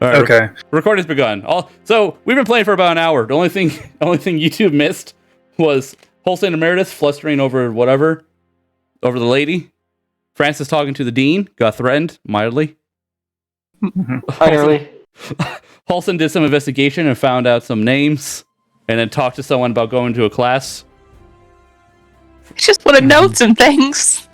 All right, Okay. Recording's begun. So we've been playing for about an hour. The only thing you two missed was Holstein and Meredith flustering over the lady. Francis talking to the dean, got threatened mildly. Finally. Halston did some investigation and found out some names, and then talked to someone about going to a class. I just want to know some things.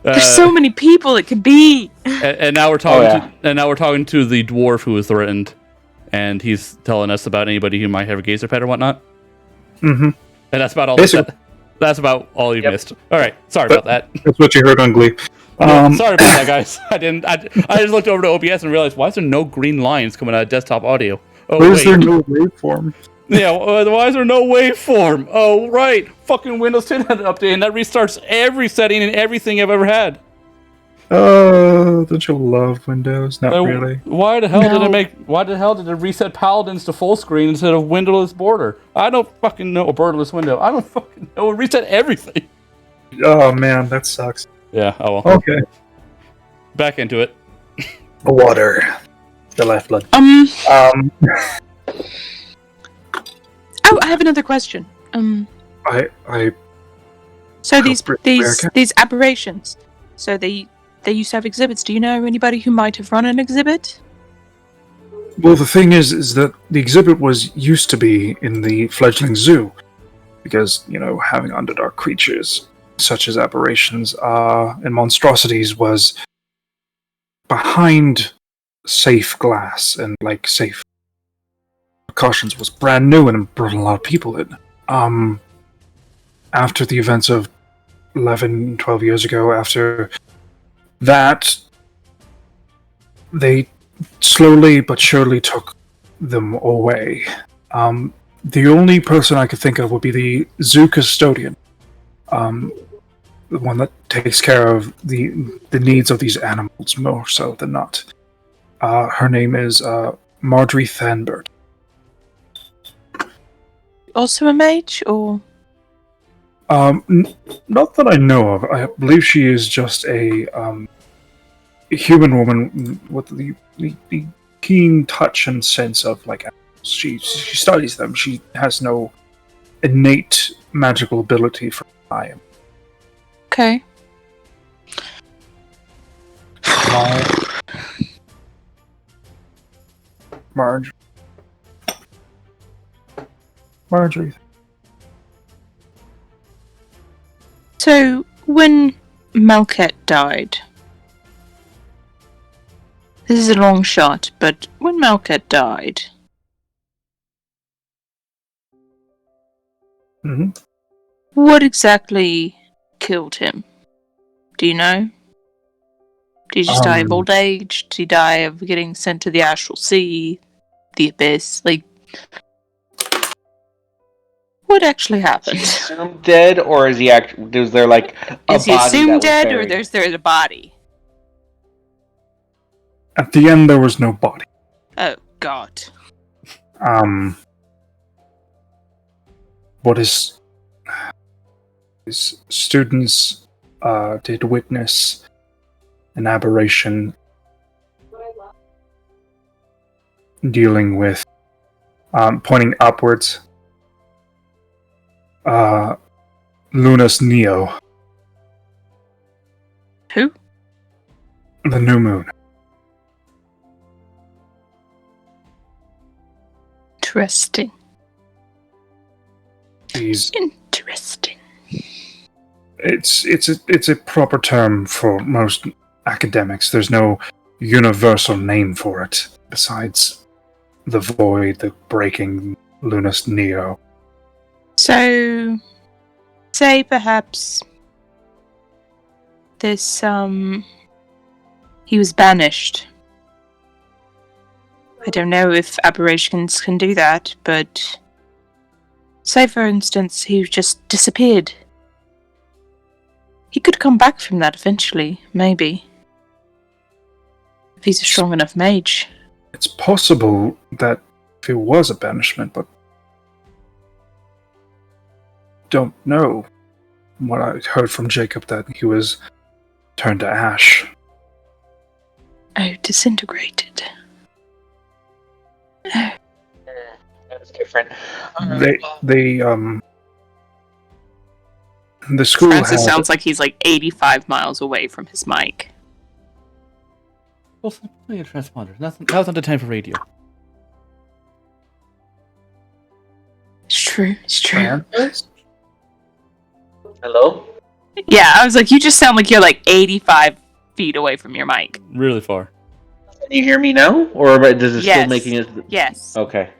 There's so many people it could be. And now we're talking to the dwarf who was threatened, and he's telling us about anybody who might have a gazer pet or whatnot. Mm-hmm. And that's about all. That's about all you missed. All right, sorry about that. That's what you heard on Glee. Sorry about that, guys. I just looked over to OBS and realized, why is there no green lines coming out of desktop audio? Oh, why is there no waveform? Yeah, why is there no waveform? Oh, right. Fucking Windows 10 had an update, and that restarts every setting and everything I've ever had. Oh, don't you love Windows? Not really. Why the hell did it reset Paladins to full screen instead of windowless border? I don't fucking know. A borderless window. I don't fucking know. It reset everything. Oh man, that sucks. Yeah, oh well. Okay. Back into it. Water. The lifeblood. Oh, I have another question. So these aberrations. So they used to have exhibits. Do you know anybody who might have run an exhibit? Well, the thing is that the exhibit used to be in the fledgling zoo, because having underdark creatures such as aberrations and monstrosities was behind safe glass and safe precautions, was brand new and brought a lot of people in. After the events of 11, 12 years ago, after that, they slowly but surely took them away. The only person I could think of would be the zoo custodian, the one that takes care of the needs of these animals more so than not. Her name is Marjorie Thanbert. Also a mage, or? Not that I know of. I believe she is just a human woman with the keen touch and sense of animals. She studies them. She has no innate magical ability for I am. Okay. Marjorie. So, when Malket died... This is a long shot, but when Malket died... Mm-hmm. What exactly killed him? Do you know? Did he just die of old age? Did he die of getting sent to the Astral Sea? The Abyss? What actually happened? Is he assumed dead, or is he is there a body? Is he assumed dead, or there's a body? At the end, there was no body. Oh, God. What his students did witness an aberration dealing with, pointing upwards, Luna's Neo. Who? The new moon. Interesting. Interesting. It's a proper term for most academics. There's no universal name for it besides the void, the breaking Lunas Neo. So, say perhaps this he was banished. I don't know if aberrations can do that, but say for instance he just disappeared. He could come back from that eventually, maybe. If he's a strong enough mage. It's possible that if it was a banishment, but don't know. What I heard from Jacob, that he was turned to ash. Oh, disintegrated. different. The school Francis had sounds like he's like 85 miles away from his mic. Well, play a transponder. Now's not the time for radio. It's true. It's true. Hello? Yeah, I was like, you just sound like you're like 85 feet away from your mic. Really far. Can you hear me now? Or is it still Yes. making it... Yes. Okay.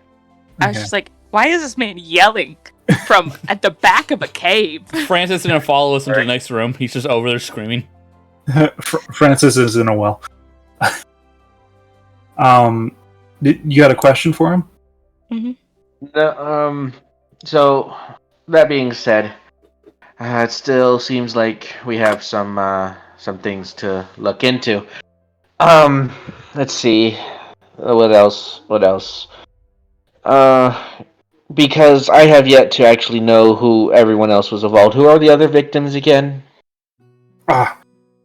I was just like, why is this man yelling from at the back of a cave? Francis is gonna follow us into the next room. He's just over there screaming. Francis is in a well. You got a question for him? No, so, that being said, it still seems like we have some things to look into. Let's see. What else? Because I have yet to actually know who everyone else was involved. Who are the other victims again?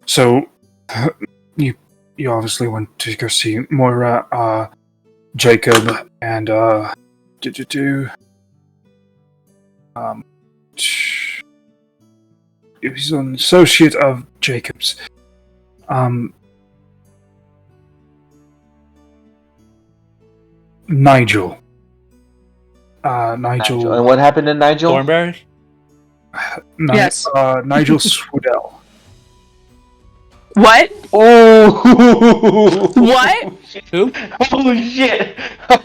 So you obviously went to go see Moira, Jacob, and he was an associate of Jacob's. Nigel. Nigel. And what happened to Nigel? Thornberry? Yes. Nigel Swedell. What? Oh! What? Who? Oh shit!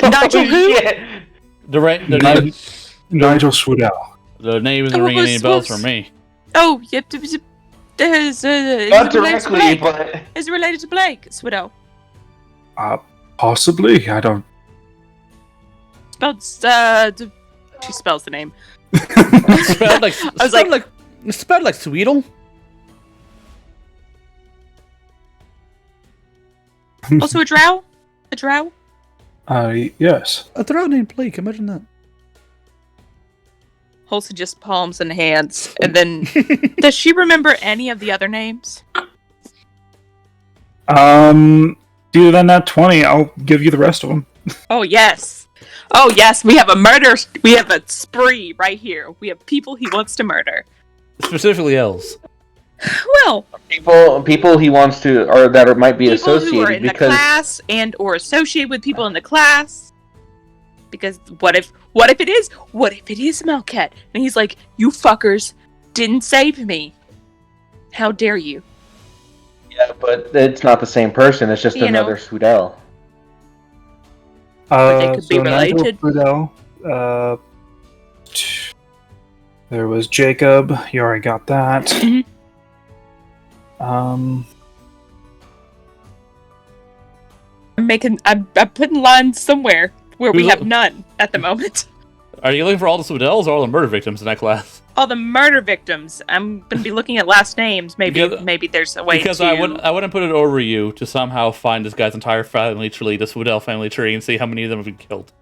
Nigel who? Shit. Nigel Swedell. The name isn't Oh, ringing any was- bells was- for me. Oh, yep. There's Not directly, but Is it related to Blake Swidell? Possibly. I don't. She spells the name. Spelled like I was like- spelled like Sweetle. Also a drow? A drow? Yes. A drow named Blake. Imagine that. Holson just palms in hands. And then, does she remember any of the other names? Do that nat 20. I'll give you the rest of them. Oh, yes. Oh, yes. We have a murder. We have a spree right here. We have people he wants to murder. Specifically elves. Well, people he wants to, or that might be people associated who are in the because class and or associate with people in the class. Because what if it is Melcat? And he's like, you fuckers didn't save me. How dare you? yeah, but it's not the same person. It's just You know. another Swedell. But they could be Nigel related. Swedell, there was Jacob. You already got that. Mhm. I'm putting lines somewhere where we Who's have a- none at the moment. Are you looking for all the Swedells or all the murder victims in that class? All the murder victims. I'm gonna be looking at last names. Maybe there's a way Because to. I wouldn't put it over you to somehow find this guy's entire family tree, the Swedell family tree, and see how many of them have been killed.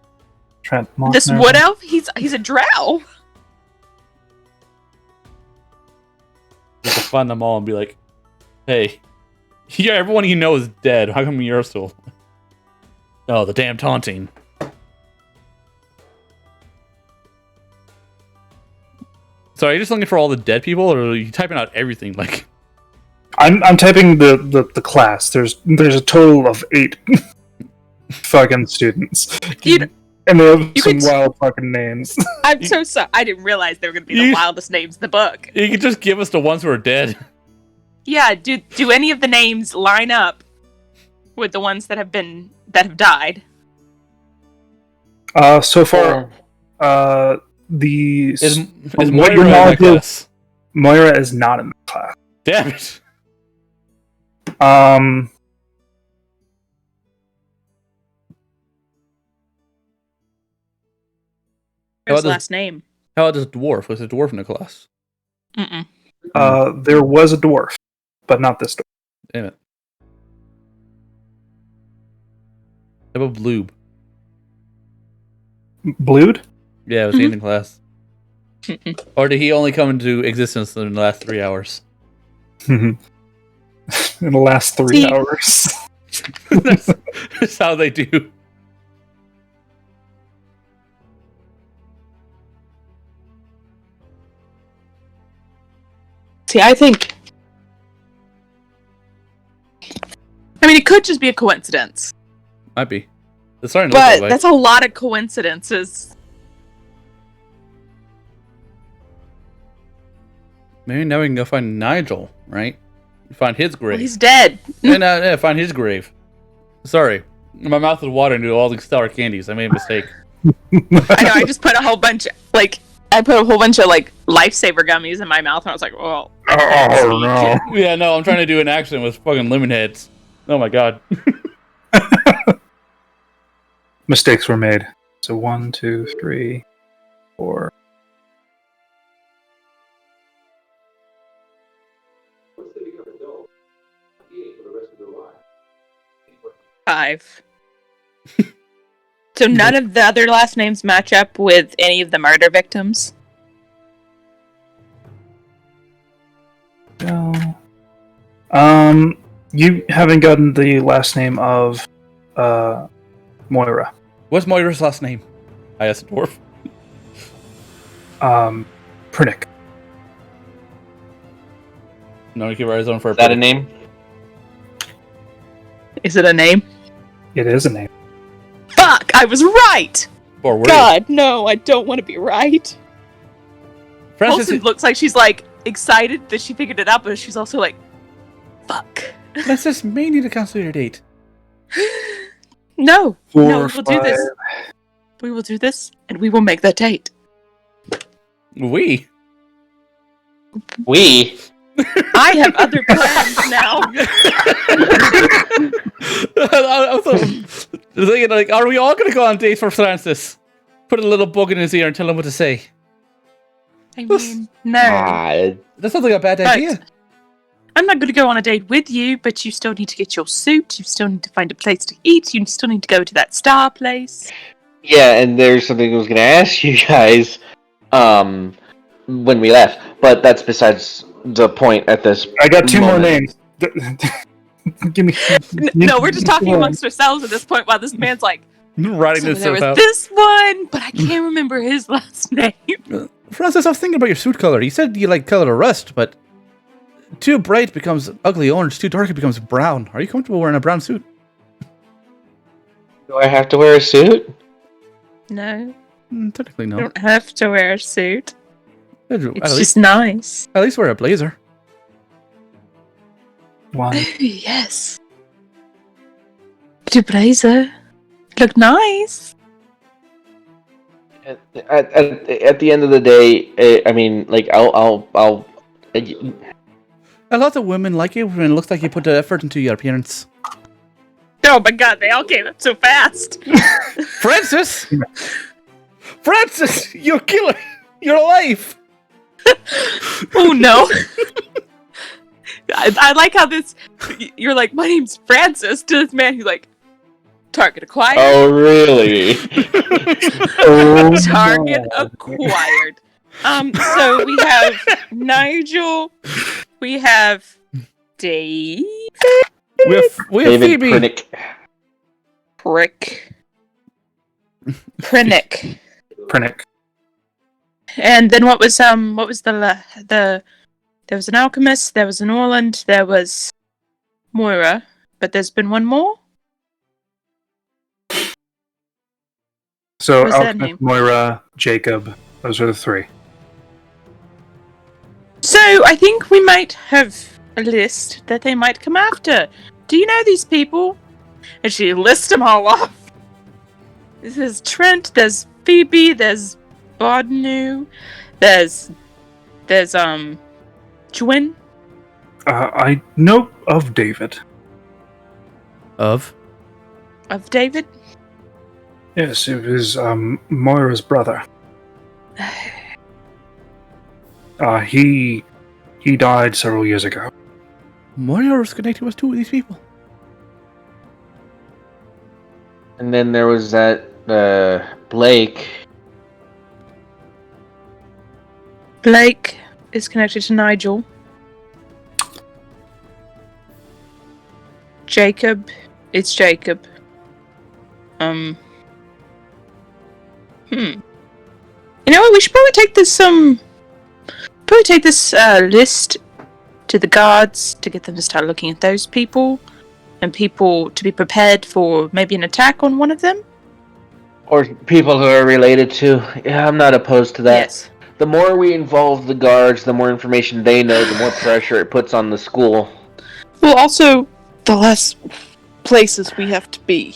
Trent This Mossner. wood elf. He's a drow. You have to find them all and be like, hey, yeah, everyone you know is dead. How come you're still? Oh, the damn taunting. So are you just looking for all the dead people, or are you typing out everything? Like, I'm typing the class. There's a total of 8 fucking students. Dude, And they have you some could- wild fucking names. I'm so sorry. I didn't realize they were gonna be the You- wildest names in the book. you can just give us the ones who are dead. Yeah. Do any of the names line up with the ones that have died? So far, the Is what Moira your in that knowledge is- class? Moira is not in the class. Damn it. Where's about the this- last name? How about this dwarf? Was a dwarf in the class? Mm-mm. There was a dwarf, but not this dwarf. Damn it. How about Bloob? Blued? Yeah, was he in the class? Or did he only come into existence in the last 3 hours? In the last 3 See- hours. That's how they do. See, I think... I mean, it could just be a coincidence. Might be. It's starting to look But that way. that's a lot of coincidences. Maybe now we can go find Nigel, right? Find his Well, grave. he's dead. Yeah, find his grave. Sorry. My mouth is watering to all these sour candies. I made a mistake. I know, I just put a whole bunch of, lifesaver gummies in my mouth, and I was like, oh. Oh no! Yeah, no, I'm trying to do an accent with fucking lemon heads. Oh my god. Mistakes were made. So 1, 2, 3, 4. 5. So none of the other last names match up with any of the murder victims? No. You haven't gotten the last name of Moira. What's Moira's last name? I asked the dwarf. Prinick. No, keep our zone for Is that a name? Is it a name? It is a name. Fuck! I was right! Or word. God, no, I don't want to be right. Francis, Olsen looks like she's, like, excited that she figured it out, but she's also like, fuck. Francis may need to cancel your date. No, 4, no, we will do this. 5. We will do this, and we will make that date. We? We? I have other plans now. I was thinking, like, are we all going to go on dates for Francis? Put a little bug in his ear and tell him what to say. I mean, no. That sounds like a bad But idea. I'm not going to go on a date with you, but you still need to get your suit. You still need to find a place to eat. You still need to go to that star place. Yeah, and there's something I was gonna ask you guys, when we left, but that's besides the point at this. I got 2 more moment. names. Give me. No, we're just talking amongst ourselves at this point while this man's like, Writing so this there stuff was out. this one, but I can't remember his last name. Francis, I was thinking about your suit color. You said you like color rust, but too bright becomes ugly orange, too dark it becomes brown. Are you comfortable wearing a brown suit? Do I have to wear a suit? No, Technically, you no. don't have to wear a suit. At It's least, just nice. at least wear a blazer. 1. Yes. Do blazer. Look nice. At the end of the day, I mean, like, I'll A lot of women like it when it looks like you put the effort into your appearance. Oh my god, they all came up so fast. Francis! Francis! You're killing your life! Oh no. I like how this, you're like, my name's Francis, to this man who's like, target acquired. Oh, really? Target acquired. So we have Nigel, we have Dave, We have David Phoebe. Prinick. Prinick. And then what was the there was an alchemist, there was an Orland, there was Moira, but there's been one more? So What was that Alchemist, name? Moira, Jacob. Those are the 3. So I think we might have a list that they might come after. Do you know these people? And she lists them all off. There's Trent, there's Phoebe, there's Bodnu, there's Jwin. I know of David. Of? Of David? Yes, it was Moira's brother. He died several years ago. Moira was connected with 2 of these people. And then there was that Blake. Blake is connected to Nigel. Jacob. It's Jacob. You know what? We should probably take this list to the guards to get them to start looking at those people, and people to be prepared for maybe an attack on one of them? Or people who are related to. Yeah, I'm not opposed to that. Yes. The more we involve the guards, the more information they know, the more pressure it puts on the school. Well, also, the less places we have to be.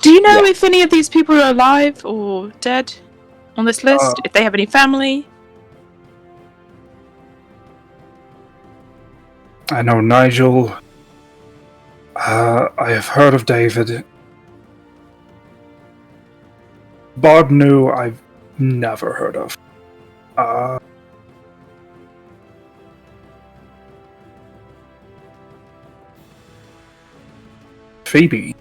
Do you know if any of these people are alive or dead on this list? If they have any family? I know Nigel. I have heard of David. Bob New, I've never heard of. Phoebe.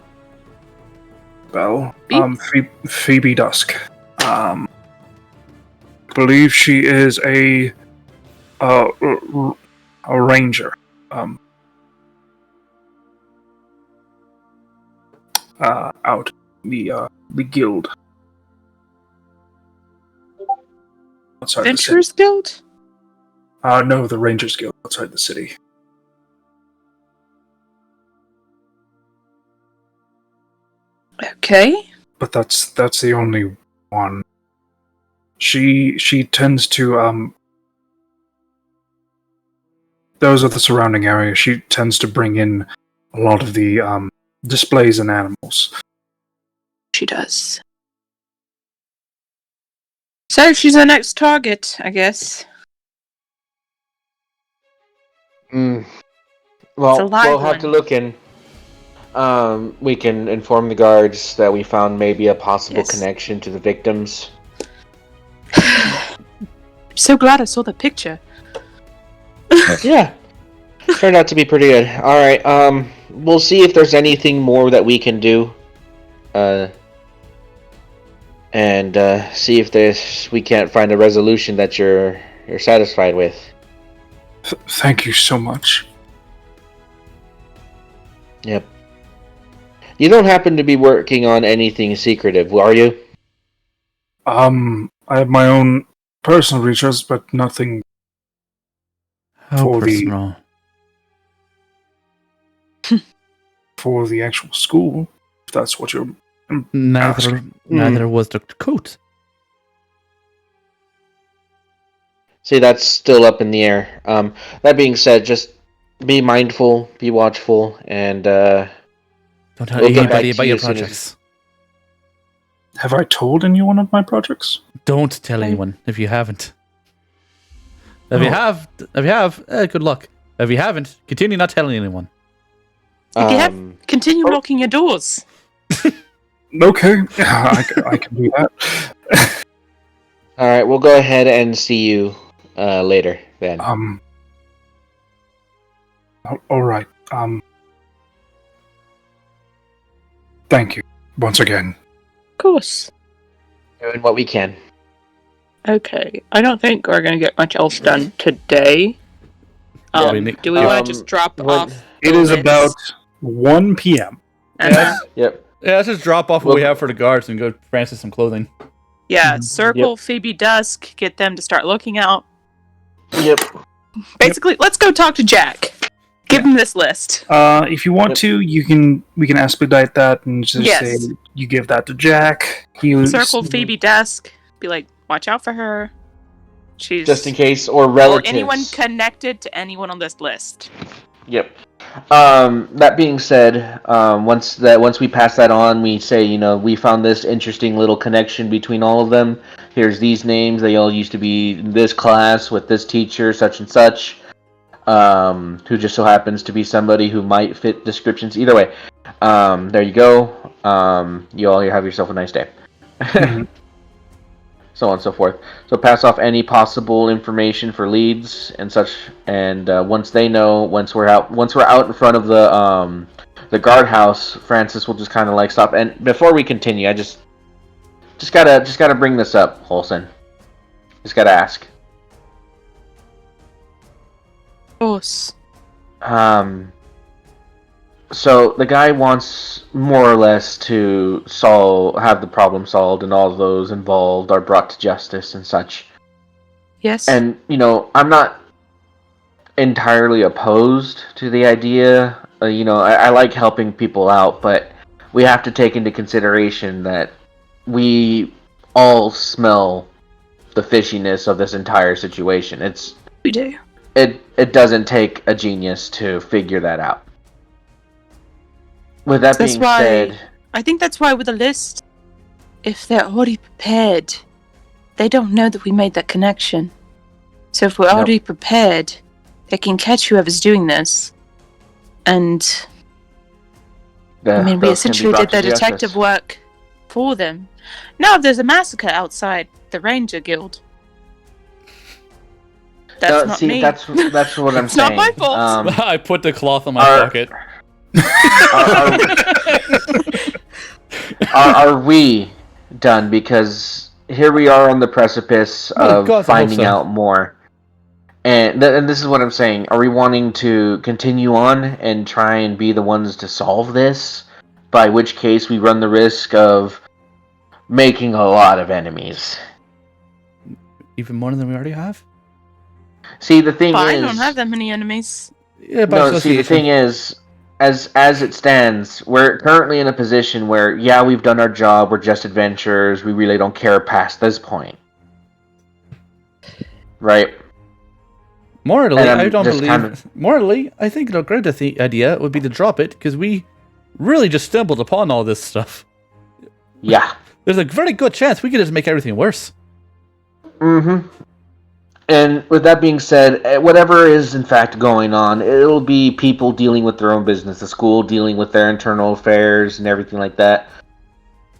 Well, Phoebe Dusk. Believe she is a ranger. Out the guild. Outside Adventurers Guild? No, the Rangers Guild outside the city. Okay. But that's the only one. She tends to those are the surrounding areas. She tends to bring in a lot of the displays and animals. She does. So she's our next target, I guess. Well, It's a live we'll have to one. look in. We can inform the guards that we found maybe a possible connection to the victims. I'm so glad I saw the picture. Yeah. Turned out to be pretty good. Alright, we'll see if there's anything more that we can do. And see if we can't find a resolution that you're satisfied with. Thank you so much. Yep. You don't happen to be working on anything secretive, are you? I have my own personal research, but nothing How personal. For the actual school, if that's what you're Neither was Dr. Coates. See, that's still up in the air. That being said, just be mindful, be watchful, and don't tell anybody about your projects. Have I told anyone of my projects? Don't tell anyone if you haven't. If you have, good luck. If you haven't, continue not telling anyone. If you have, continue locking your doors. Okay, I can do that. All right, we'll go ahead and see you later then. All right. Thank you once again. Of course. Doing what we can. Okay, I don't think we're going to get much else done today. Do we want to just drop off? It is about 1 p.m. Yes. Yep. Yeah, let's just drop off what we have for the guards and go Francis some clothing. Yeah, circle Phoebe Dusk, get them to start looking out. Yep. Basically, let's go talk to Jack. Give him this list. If you want to, we can expedite that and just say you give that to Jack. Circle Phoebe Dusk. Be like, watch out for her. She's just in case, or relatives, or anyone connected to anyone on this list. Yep. That being said, once we pass that on, we say, we found this interesting little connection between all of them. Here's these names. They all used to be in this class with this teacher, such and such, who just so happens to be somebody who might fit descriptions. Either way, there you go. You all have yourself a nice day. So on and so forth. So pass off any possible information for leads and such. And once they know, once we're out in front of the guardhouse, Francis will just kind of like stop. And before we continue, I just gotta bring this up, Holson. Just gotta ask. Of course. So the guy wants more or less to have the problem solved, and all of those involved are brought to justice and such. Yes. And I'm not entirely opposed to the idea. I like helping people out, but we have to take into consideration that we all smell the fishiness of this entire situation. We do. It doesn't take a genius to figure that out. With that being said, I think that's why with a list, if they're already prepared, they don't know that we made that connection. So if we're already prepared, they can catch whoever's doing this. And we essentially did their detective work for them. Now if there's a massacre outside the Ranger Guild, that's not me. That's what I'm it's saying. It's not my fault. I put the cloth in my pocket. Are we done? Because here we are on the precipice of finding out more. And this is what I'm saying. Are we wanting to continue on and try and be the ones to solve this? By which case we run the risk of making a lot of enemies. Even more than we already have? See, the thing is... I don't have that many enemies. Yeah, the thing is, as it stands, we're currently in a position where, yeah, we've done our job, we're just adventurers, we really don't care past this point. Right? Morally, I don't believe... Morally, I think a great idea would be to drop it, because we really just stumbled upon all this stuff. Yeah. There's a very good chance we could just make everything worse. Mm-hmm. And with that being said, whatever is in fact going on, it'll be people dealing with their own business, the school dealing with their internal affairs and everything like that.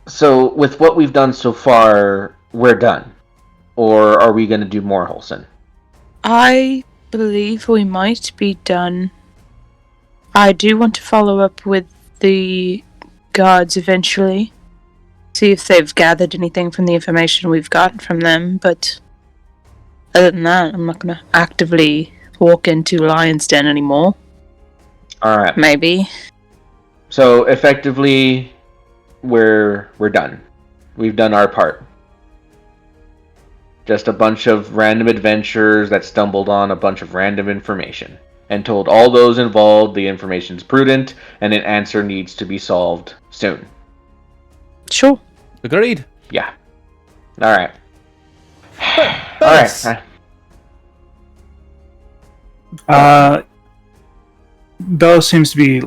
So with what we've done so far, we're done. Or are we going to do more, Holson? I believe we might be done. I do want to follow up with the guards eventually. See if they've gathered anything from the information we've got from them, but... other than that, I'm not going to actively walk into Lion's Den anymore. Alright. Maybe. So, effectively, we're done. We've done our part. Just a bunch of random adventurers that stumbled on a bunch of random information. And told all those involved the information's prudent, and an answer needs to be solved soon. Sure. Agreed. Yeah. Alright. Alright. Bella seems to be,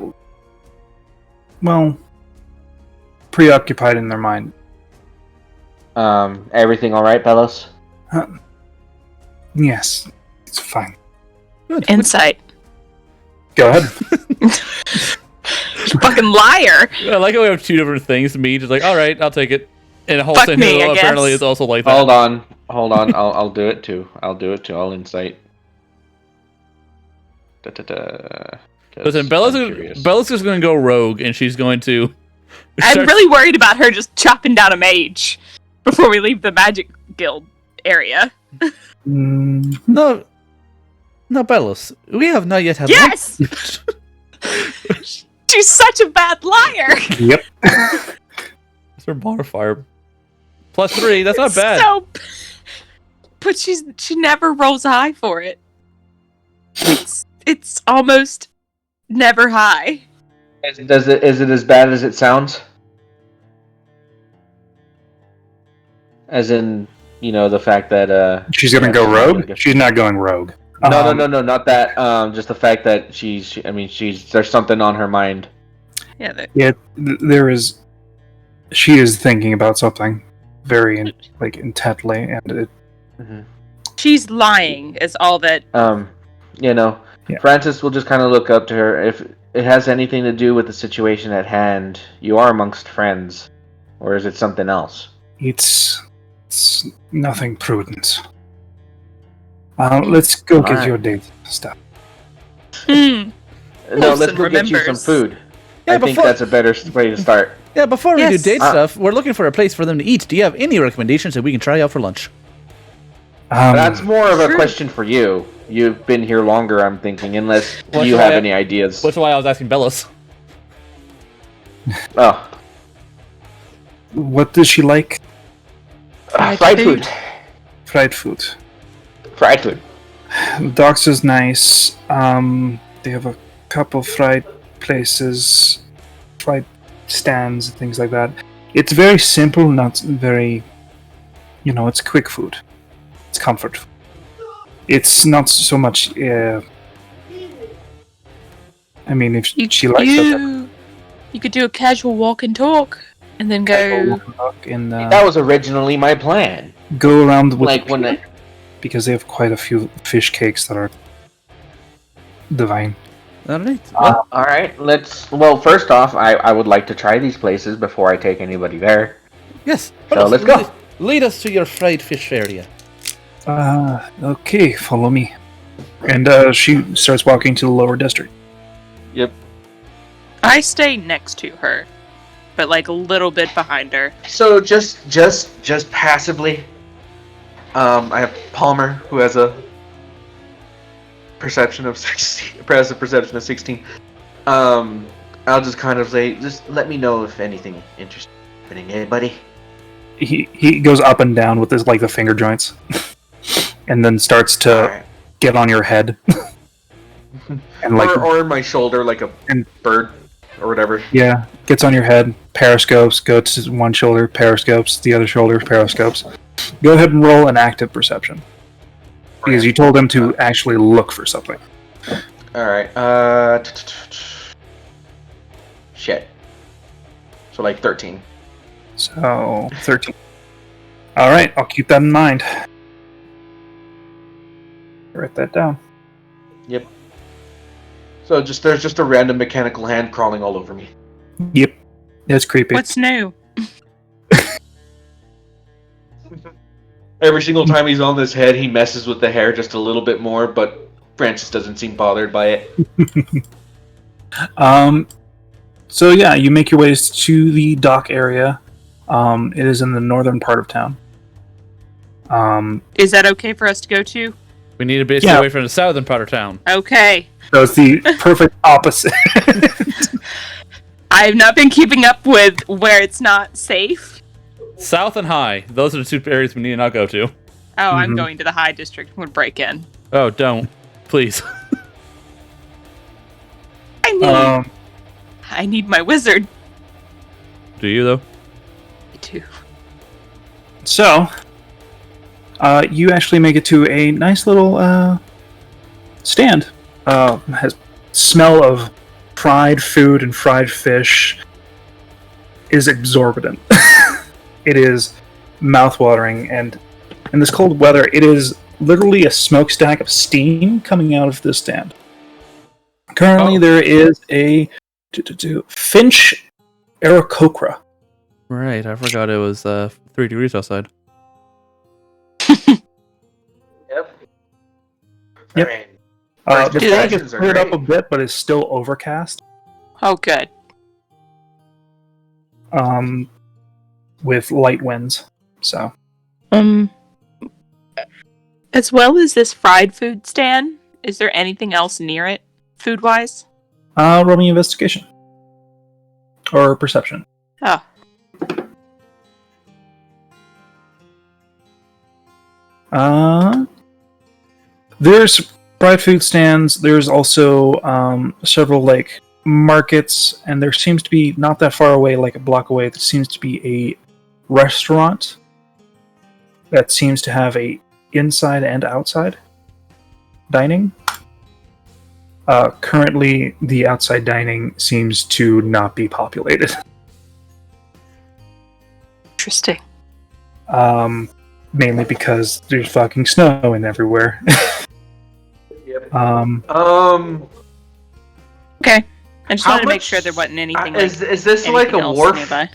well, preoccupied in their mind. Everything alright, Bellos? Yes, it's fine. Good. Insight. Go ahead. You fucking liar! I like how we have two different things. Me just like, alright, I'll take it. And Holson, me, who I apparently guess. is also like that. Hold on. I'll do it too. I'll insight. Listen, Bella's just going to go rogue, and she's going to... I'm really worried about her just chopping down a mage before we leave the Magic Guild area. No, Bellos, we have not yet had... Yes! She's such a bad liar! Yep. It's her modifier. +3, that's not bad. But she never rolls high for it. It's almost never high. Is it as bad as it sounds? As in, the fact that she's gonna go rogue? She's not going rogue. No, not that. Just the fact that she's there's something on her mind. Yeah. There is. She is thinking about something very intently, and it. Mm-hmm. She's lying. Is all that. Yeah. Francis will just kind of look up to her. If it has anything to do with the situation at hand, you are amongst friends, or is it something else? It's nothing prudent. Let's go get your date stuff. No, let's go get you some food. Yeah, I think that's a better way to start. Yeah, before we do date stuff, we're looking for a place for them to eat. Do you have any recommendations that we can try out for lunch? That's more of a question for you. You've been here longer, I'm thinking, unless you have any ideas. That's why I was asking Bellos. Oh. What does she like? Fried food. Fried food. Fried food. The docks is nice. They have a couple fried places, fried stands, things like that. It's very simple, not very, it's quick food. It's comfort. It's not so much. I mean, if she likes that, you could do a casual walk and talk, and then go. And That was originally my plan. go around with Like when because they have quite a few fish cakes that are divine. All right. Well, all right, well, first off, I would like to try these places before I take anybody there. yes. So let's go. Lead us to your fried fish area. Okay, follow me. And she starts walking to the lower district. Yep. I stay next to her, but like a little bit behind her. So just passively, I have Palmer, who has a perception of 16, passive perception of 16. I'll just kind of say, just let me know if anything interesting is happening, eh, buddy? He goes up and down with his the finger joints, and then starts to Alright. get on your head, and Or in my shoulder, like a bird, or whatever. yeah, gets on your head. Periscopes. Go to one shoulder. Periscopes. The other shoulder. Periscopes. Go ahead and roll an active perception, because you told him to actually look for something. Alright, shit. So like 13. So 13. All right, I'll keep that in mind. Write that down. Yep. So there's just a random mechanical hand crawling all over me. Yep, it's creepy. What's new? Every single time he's on this head, he messes with the hair just a little bit more, but Francis doesn't seem bothered by it. So yeah, you make your ways to the dock area. It is in the northern part of town. Is that okay for us to go to? We need to be away from the southern part of town. Okay. So it's the perfect opposite. I have not been keeping up with where it's not safe. South and high. Those are the two areas we need to not go to. Oh, I'm going to the high district. I'm going to break in. Oh, don't. Please. I need my wizard. Do you, though? I do. So, you actually make it to a nice little stand. Has smell of fried food and fried fish is exorbitant. It is mouthwatering, and in this cold weather, it is literally a smokestack of steam coming out of this stand. Currently, there is a Finch Aarakocra. Right, I forgot it was 3 degrees outside. Yep. Yep. Alright. The First flag is impressions are cleared up great. a bit, but is still overcast. Oh, good. With light winds. So As well as this fried food stand, is there anything else near it, food-wise? roll me investigation or perception. Oh. There's fried food stands. There's also several markets, and there seems to be not that far away, like a block away, there seems to be a restaurant that seems to have a inside and outside dining. Currently, the outside dining seems to not be populated. Interesting. Mainly because there's fucking snow in everywhere. Yep. Okay. I just How wanted to make much- sure there wasn't anything is this like anything a else wharf? nearby. Is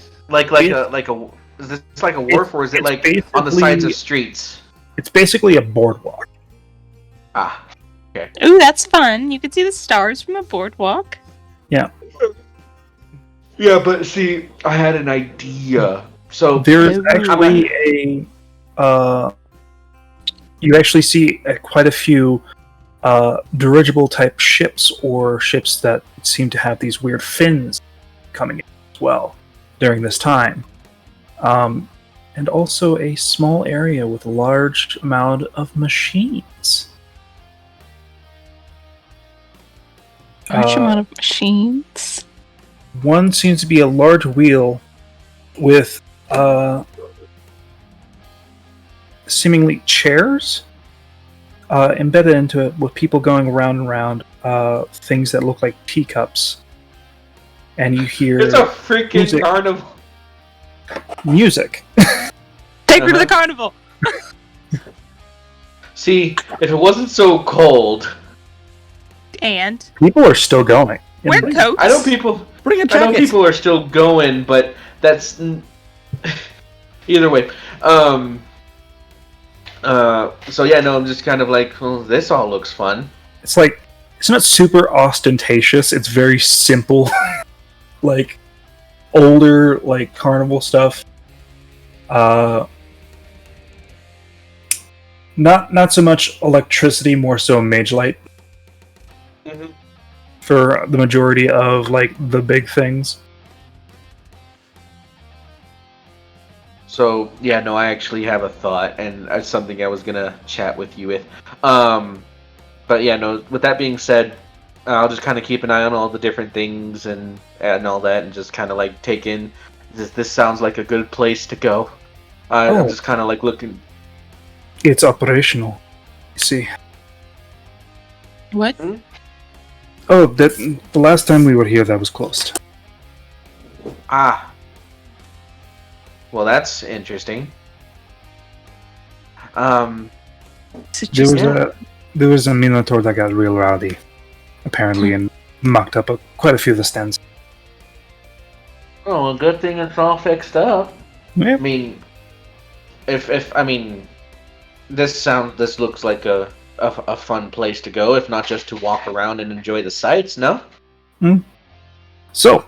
this like a wharf, or is it it's like on the sides of basically- streets? It's basically a boardwalk. Ah. Ooh, that's fun. You can see the stars from a boardwalk. Yeah, but see, I had an idea. So There's Ooh. actually you actually see quite a few dirigible type ships, or ships that seem to have these weird fins coming in as well during this time. And also a small area with a large amount of machines. Large amount of machines. One seems to be a large wheel with seemingly chairs embedded into it, with people going around and around, things that look like teacups. And you hear It's a freaking music. carnival. Music. Take her to the carnival. See, if it wasn't so cold, And People are still going. wear coats. I know people. Bring a I know jacket. people are still going, but that's either way. So yeah, no, I'm just kind of like, well, this all looks fun. It's like, it's not super ostentatious. It's very simple, like older, like carnival stuff. Not so much electricity, more so mage light Mhm. for the majority of like the big things. So yeah, no, I actually have a thought, and it's something I was gonna chat with you with. But yeah, no. With that being said, I'll just kind of keep an eye on all the different things and all that, and just kind of like take in. This sounds like a good place to go. I'm just kind of like looking. It's operational. You see. What? Oh, the last time we were here, that was closed. Ah. Well, that's interesting. Is it There just was there was a minotaur that got real rowdy, apparently, and mucked up quite a few of the stands. Oh, well, good thing it's all fixed up. Yeah. I mean, if I mean, this looks like a fun place to go, if not just to walk around and enjoy the sights. No. So,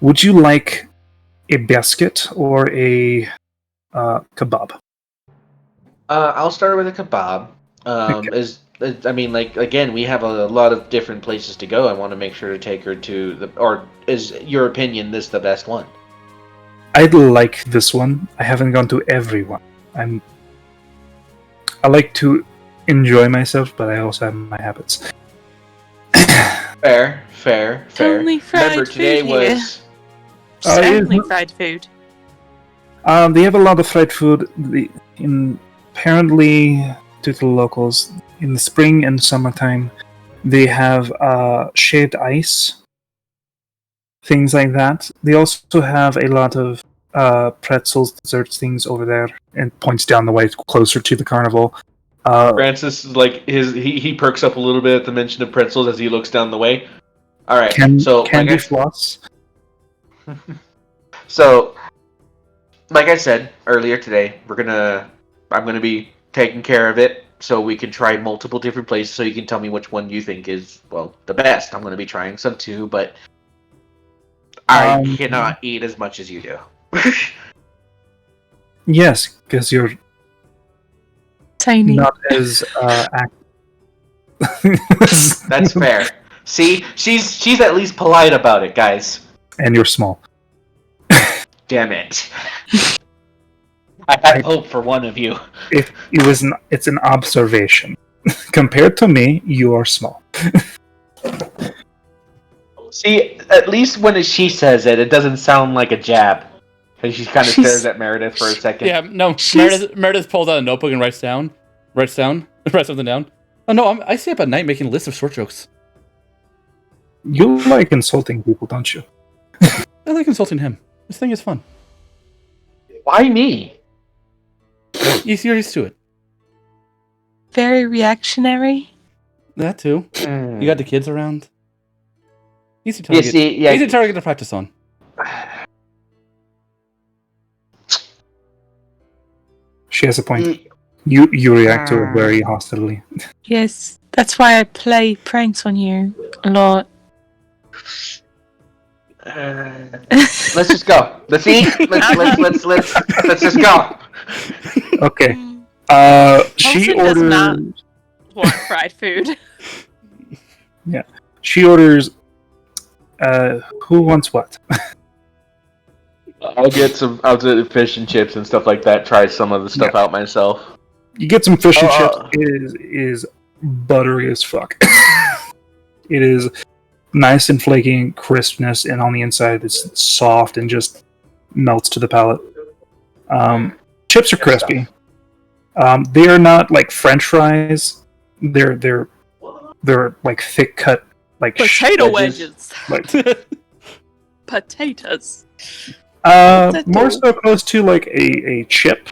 would you like a biscuit or a kebab? I'll start with a kebab. I mean, like, again, we have a lot of different places to go. I want to make sure to take her to the. Or is your opinion this the best one? I like this one. I haven't gone to every one. I like to enjoy myself, but I also have my habits. Fair. Only fried Remember, today food here. was. only fried food? They have a lot of fried food. Apparently, due to the locals, in the spring and summertime, they have shaved ice, things like that. They also have a lot of pretzels, desserts, things over there, and points down the way closer to the carnival. Francis is like he perks up a little bit at the mention of pretzels as he looks down the way. All right, so candy floss. So, like I said earlier today, I'm gonna be taking care of it, so we can try multiple different places. So you can tell me which one you think is the best. I'm gonna be trying some too, but I cannot eat as much as you do. Yes, because you're Tiny. not as That's fair. See, she's at least polite about it, guys. and you're small. Damn it. I had hope for one of you. It's an observation. Compared to me, you are small. See, at least when she says it, it doesn't sound like a jab. And she kind of stares at Meredith for a second. Yeah, no. Meredith pulls out a notebook and writes something down. Oh no, I stay up at night making a list of short jokes. You like insulting people, don't you? I like insulting him. This thing is fun. Why me? You're used to it. Very reactionary. That too. You got the kids around. Easy You target. see, yeah. Easy target to practice on. She has a point. You react to it very hostilely. Yes, that's why I play pranks on you a lot. Let's just go. Let's eat. Let's just go. Okay. She Olsen does not orders. want fried food. She orders. Who wants what? I'll get fish and chips and stuff like that. Try some of the stuff out myself. You get some fish and chips. It is buttery as fuck. It is nice and flaky crispness, and on the inside it's soft and just melts to the palate. Chips are crispy. They are not like French fries. They're like thick cut, like Potato wedges. Like Potatoes. more so close to like a chip.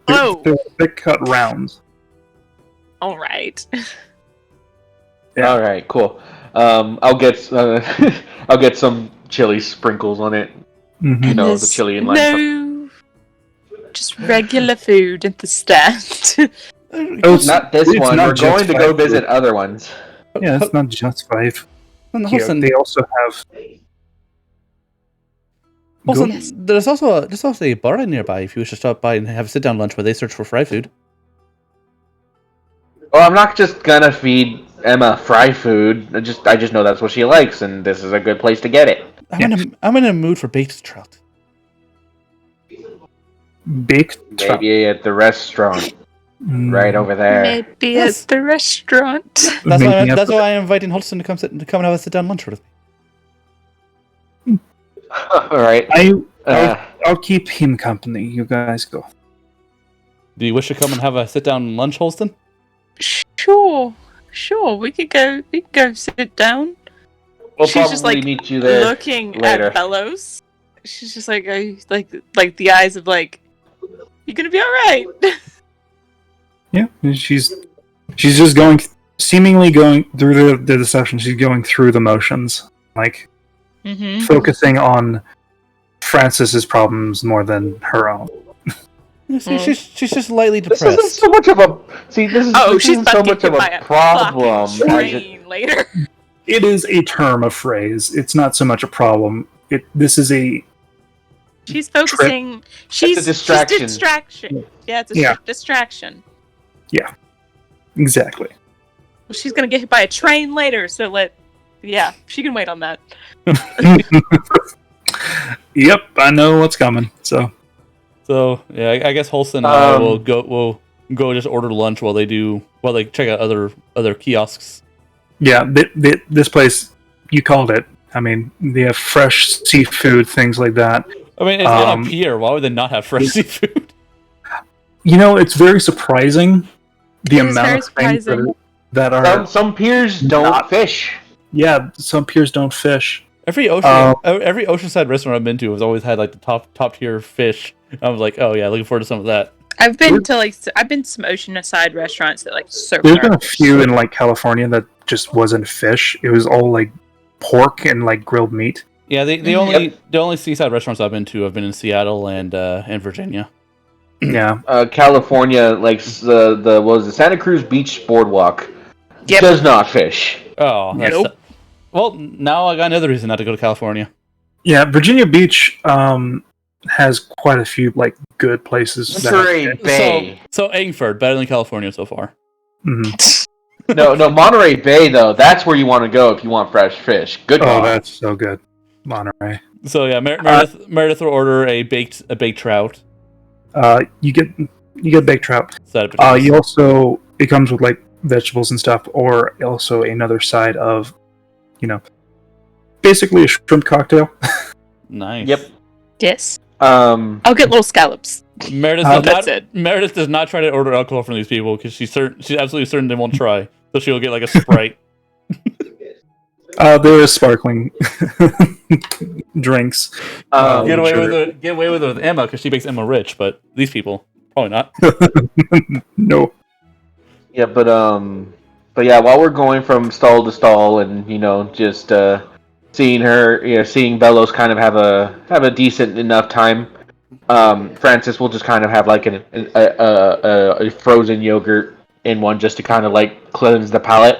Oh. They're thick cut rounds. All right. Yeah. All right, cool. I'll get I'll get some chili sprinkles on it. Mhm. You And know, the there's chili and lime. no, just regular food at the stand. Oh, Not this it's one. not We're just going to go five visit food. other ones. Yeah, it's not just five. And Here, Holston, they also have. Holston, Yes. there's also a bar nearby if you wish to stop by and have a sit-down lunch where they search for fry food. Well, I'm not just gonna feed Emma fry food. I just know that's what she likes, and this is a good place to get it. I'm in a mood for baked trout. Baked trout. Maybe at the restaurant right over there. Maybe Yes. at the restaurant. That's why I'm inviting Holston to come and have a sit-down lunch with me. All right. I'll keep him company. You guys go. Do you wish to come and have a sit-down lunch, Holston? Sure. We could go sit down. We'll She's probably just, like, meet you there. Looking later. at Bellows. She's just like, like the eyes of like, you gonna be all right. Yeah, she's just seemingly going through the deception. She's going through the motions, like Mm-hmm. focusing on Francis's problems more than her own. She's just lightly This isn't depressed. so much of a this She's isn't about so to much get of hit by a a problem. fucking I just- train later. It is a term of phrase. It's not so much a problem. This is a She's focusing. She's distraction. She's distraction. Yeah, it's a Yeah. distraction. exactly. Well, she's gonna get hit by a train later, so she can wait on that. Yep, I know what's coming. So So yeah, I guess Holston and I will go just order lunch while they check out other kiosks. yeah, this place, you called it. I mean, they have fresh seafood, things like that. I mean, it's on a pier. Why would they not have fresh seafood? You know, it's very surprising the It is amount very of things surprising. that are. Some piers don't Not- fish. Yeah, some piers don't fish. Every oceanside restaurant I've been to has always had like the top tier fish. I was like, oh yeah, looking forward to some of that. I've been to some oceanside restaurants that like serve. There's been a few in like California that just wasn't fish. It was all like pork and like grilled meat. Yeah, the only seaside restaurants I've been to have been in Seattle and Virginia. Yeah, California, like the what was it, Santa Cruz Beach Boardwalk, Yep. does not fish. Oh, that's Nope. well. Now I got another reason not to go to California. yeah. Virginia Beach has quite a few like good places. that have Monterey fish. Bay. So Eggenford, better than California so far. Mhm. No, Monterey Bay though. That's where you want to go if you want fresh fish. Good Oh, call. that's so good, Monterey. So yeah, Meredith will order a baked trout. You get baked trout. Side of potatoes. You also it comes with like vegetables and stuff, or also another side of, basically a shrimp cocktail. Nice. Yep. Yes. Um, I'll get little scallops. Meredith does not try to order alcohol from these people because she's absolutely certain they won't try. So she'll get like a Sprite. There is sparkling drinks. Get away sure. with it with Emma because she makes Emma rich, but these people probably not. No. yeah, but yeah, while we're going from stall to stall, and just seeing her, seeing Bellows kind of have a decent enough time, Francis will just kind of have like a frozen yogurt in one just to kind of like cleanse the palate.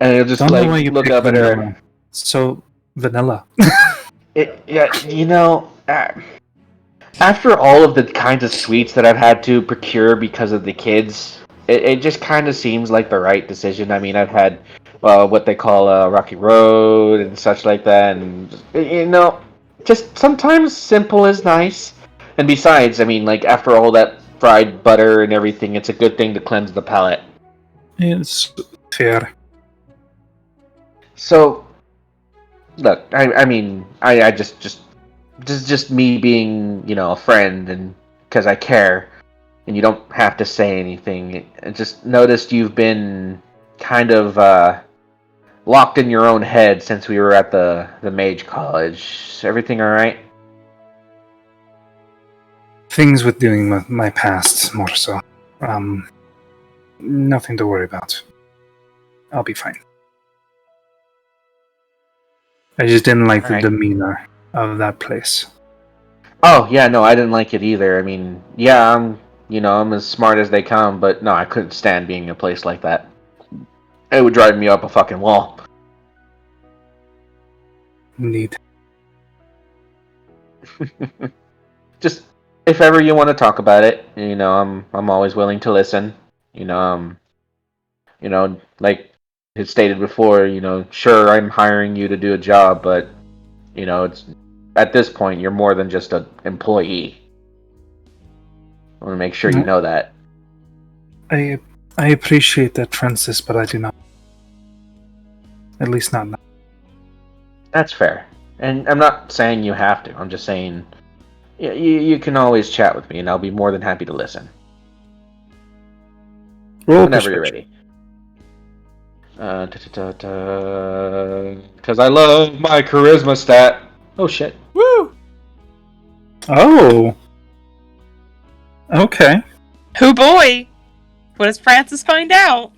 And he'll just Don't know why you look picked up at her. vanilla. So vanilla. After all of the kinds of sweets that I've had to procure because of the kids, it just kind of seems like the right decision. I mean, I've had what they call Rocky Road and such like that, and just sometimes simple is nice. And besides, I mean, like after all that fried butter and everything, it's a good thing to cleanse the palate. It's fair. So, look, I mean, I just me being, a friend, and because I care, and you don't have to say anything. I just noticed you've been kind of locked in your own head since we were at the mage college. Is everything all right? Things with doing with my past, more so. Nothing to worry about. I'll be fine. I just didn't like the Alright. demeanor of that place. Oh yeah, no, I didn't like it either. I mean, yeah, I'm as smart as they come, but no, I couldn't stand being in a place like that. It would drive me up a fucking wall. Indeed. Just if ever you want to talk about it, I'm always willing to listen. Like it stated before, sure, I'm hiring you to do a job, but it's at this point you're more than just an employee. I want to make sure you know that. I appreciate that, Francis, but I do not. At least not now. That's fair. And I'm not saying you have to. I'm just saying you can always chat with me, and I'll be more than happy to listen. Roll Whenever you're persuasion. ready. Because I love my charisma stat. Oh shit. Woo! Oh. Okay. Oh boy! What does Francis find out?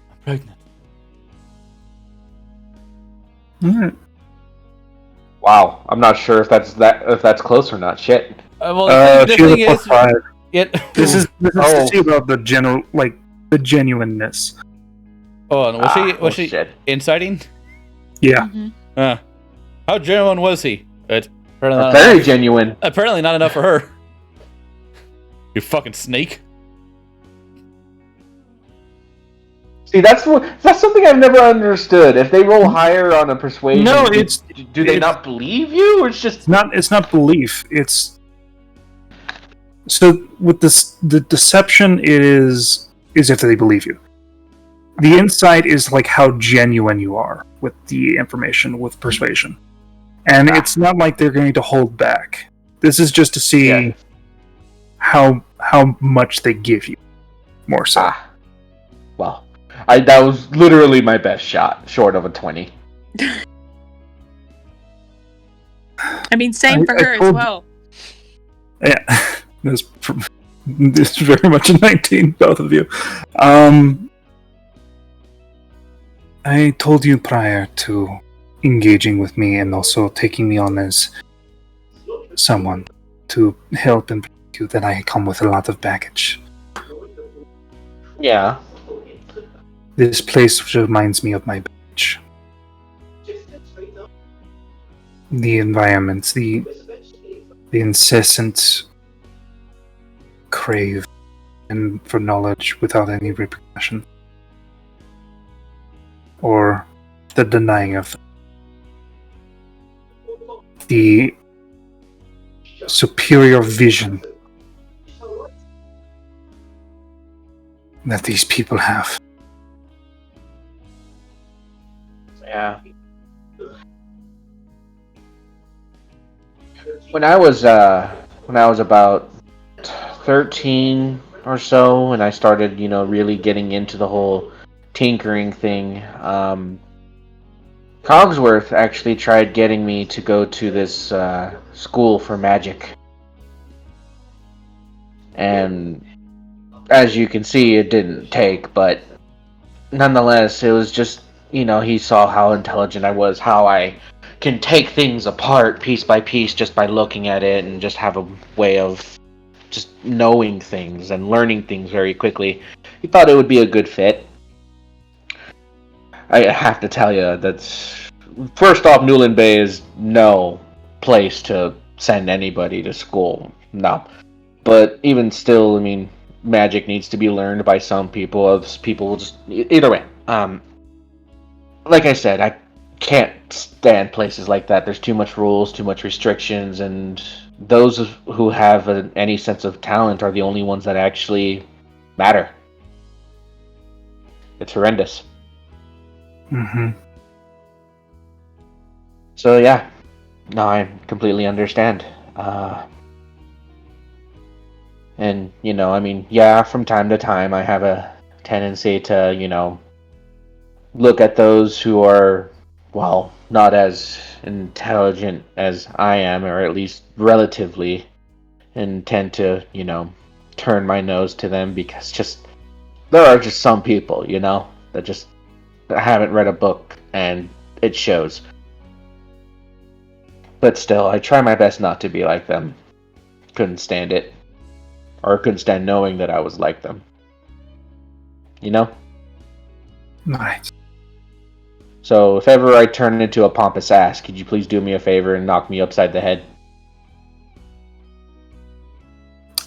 I'm pregnant. Alright. Wow. I'm not sure if that's close or not. Shit. Well, the She thing has a is, +5. This is Oh. to see about the general, like, the genuineness. Oh, and was she shit. inciting? Yeah. Mm-hmm. How genuine was he? Apparently not Very enough. genuine. Apparently not enough for her. You fucking snake. See, that's something I've never understood. If they roll higher on a persuasion, No, do they not believe you, or it's just It's not belief. It's so with this, the deception is if they believe you. The insight is like how genuine you are with the information, with persuasion, and it's not like they're going to hold back. This is just to see how much they give you, more so. Well, that was literally my best shot, short of a 20. I mean, same for I her as told- well. Yeah, this is very much a 19, both of you. I told you prior to engaging with me and also taking me on as someone to help and protect you that I come with a lot of baggage. Yeah. This place reminds me of my baggage. The environment, the incessant crave and for knowledge without any repercussion. Or the denying of them. The superior vision that these people have. Yeah. When I was about 13 or so, and I started, really getting into the whole tinkering thing, Cogsworth actually tried getting me to go to this school for magic. And as you can see, it didn't take, but nonetheless, it was just, he saw how intelligent I was, how I can take things apart piece by piece just by looking at it, and just have a way of just knowing things and learning things very quickly. He thought it would be a good fit. I have to tell you, that's first off, Newland Bay is no place to send anybody to school. No. But even still, I mean, magic needs to be learned by some people. Others people will just either way. Like I said, I can't stand places like that. There's too much rules, too much restrictions, and those who have any sense of talent are the only ones that actually matter. It's horrendous. Mm-hmm. So yeah, no, I completely understand. And I mean, yeah, from time to time, I have a tendency to, look at those who are, well, not as intelligent as I am, or at least relatively, and tend to, turn my nose to them because there are just some people, that just haven't read a book, and it shows. But still, I try my best not to be like them. Couldn't stand it. Or couldn't stand knowing that I was like them. Nice. So if ever I turn into a pompous ass, could you please do me a favor and knock me upside the head?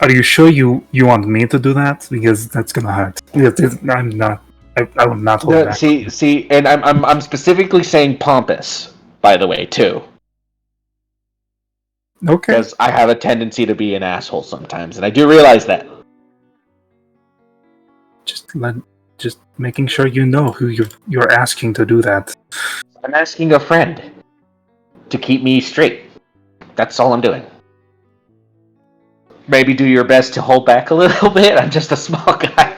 Are you sure you want me to do that? Because that's gonna hurt. I'm not. I will not hold back. See, and I'm specifically saying pompous, by the way, too. Okay. Because I have a tendency to be an asshole sometimes, and I do realize that. Just making sure you know who you're asking to do that. I'm asking a friend to keep me straight. That's all I'm doing. Maybe do your best to hold back a little bit. I'm just a small guy.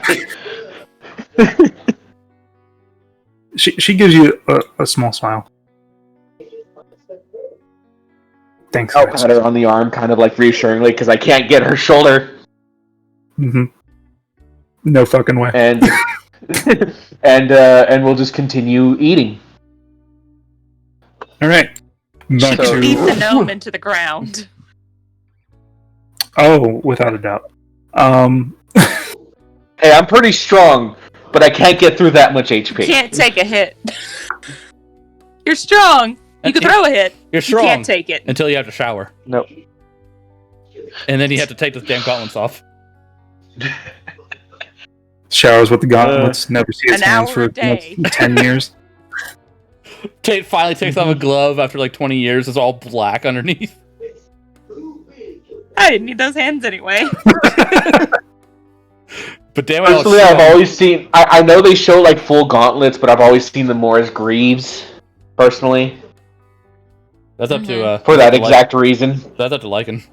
She gives you a small smile. Thanks. I'll pat her on the arm, kind of like reassuringly, because I can't get her shoulder. Mm-hmm. No fucking way. And and we'll just continue eating. All right. She Back could beat the to. gnome into the ground. Oh, without a doubt. Hey, I'm pretty strong, but I can't get through that much HP. You can't take a hit. You're strong. You can throw a hit. You're strong. You can't take it. Until you have to shower. Nope. And then you have to take those damn gauntlets off. Showers with the gauntlets. Never see his An hands hour for a day. 10 years. Tate finally takes off a glove after like 20 years. It's all black underneath. I didn't need those hands anyway. But damn it, Personally, I've always seen... I know they show like full gauntlets, but I've always seen them more as greaves. Personally. That's up to... For that exact reason. That's up to Lycan.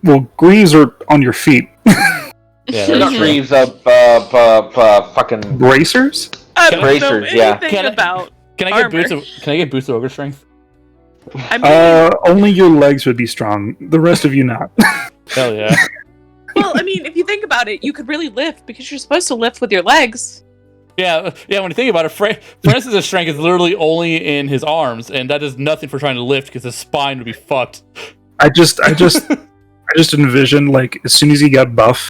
Well, greaves are on your feet. Yeah, Not that's true. greaves of fucking... Bracers? I don't know Bracers, yeah. anything about Can I get armor. Can I get boots of ogre strength? I mean, Only your legs would be strong. The rest of you not. Hell yeah. well, I mean, if you think about it, you could really lift because you're supposed to lift with your legs. Yeah, when you think about it, Francis' strength is literally only in his arms, and that is nothing for trying to lift because his spine would be fucked. I just envision, like, as soon as he got buff,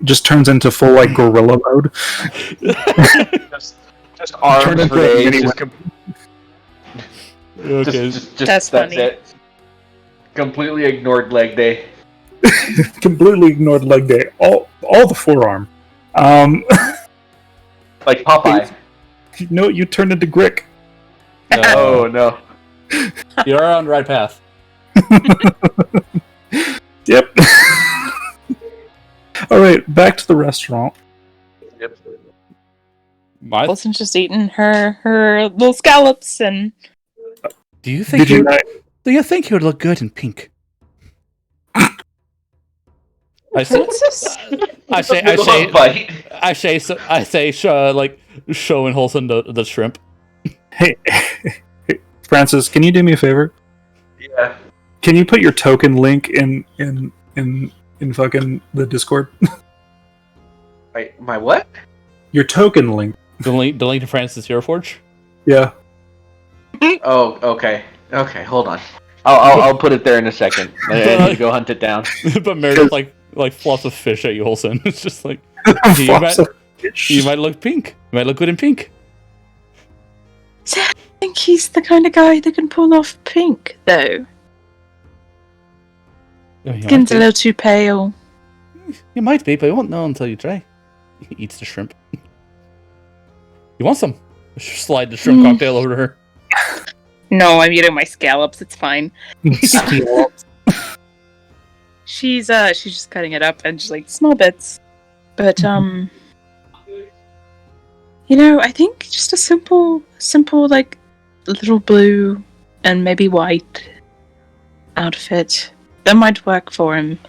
just turns into full, like, gorilla mode. just arms Turn for into a days. mini Okay. Just That's funny. it. Completely ignored leg day. Completely ignored leg day. All the forearm. Like Popeye. No, you turned into Grick. Oh no. You're on the right path. Yep. All right, back to the restaurant. Yep. Wilson's just eating her little scallops and Do you think Did you not? Do you think he would look good in pink? I say, like showing Holson the shrimp. Hey, Francis, can you do me a favor? Yeah. Can you put your token link in fucking the Discord? Wait, my what? Your token link. The link to Francis Hero Forge. Yeah. Oh, okay. Okay, hold on. I'll put it there in a second. I need to go hunt it down. But Meredith like flops of fish at you, Holson. It's just like you might look pink. You might look good in pink. I think he's the kind of guy that can pull off pink, though. Skin's a little too pale. You might be, but you won't know until you try. He eats the shrimp. You want some? Slide the shrimp cocktail over to her. No, I'm eating my scallops. It's fine. She's just cutting it up and just like small bits. But I think just a simple, like, little blue and maybe white outfit. That might work for him.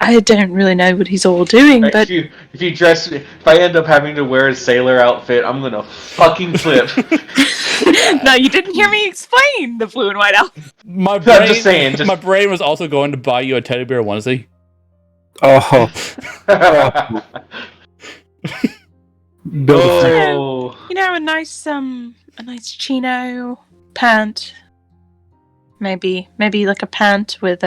I don't really know what he's all doing, but... If I end up having to wear a sailor outfit, I'm gonna fucking flip. No, you didn't hear me explain the blue and white outfit. My brain, I'm just saying. my brain was also going to buy you a teddy bear onesie. Oh. Build a thing. Oh. A nice chino pant. Maybe like a pant with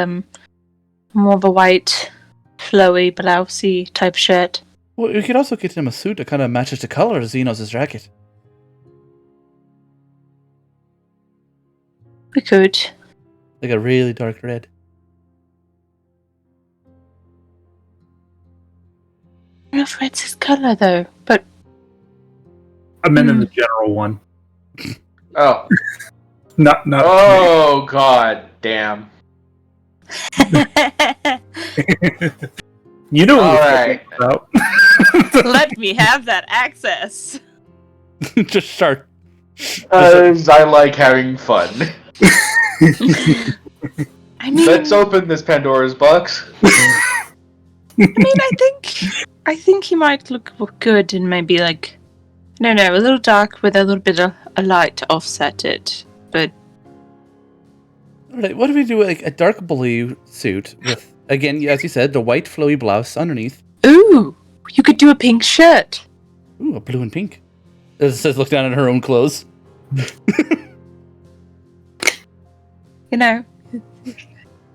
more of a white, flowy, blousey type shirt. Well, we could also get him a suit that kind of matches the color of Xenos' jacket. We could. Like a really dark red. I don't know if red's his color though, but I meant in the general one. Oh. Not. Oh, god damn. You know what All we're right. talking about. let me have that access. Just start. I like having fun. I mean, Let's open this Pandora's box. I think he might look good in maybe like, no, a little dark with a little bit of a light to offset it. But Alright, what if we do like a dark blue suit with, again, as you said, the white flowy blouse underneath? ooh, you could do a pink shirt. Ooh, a blue and pink. It says look down at her own clothes.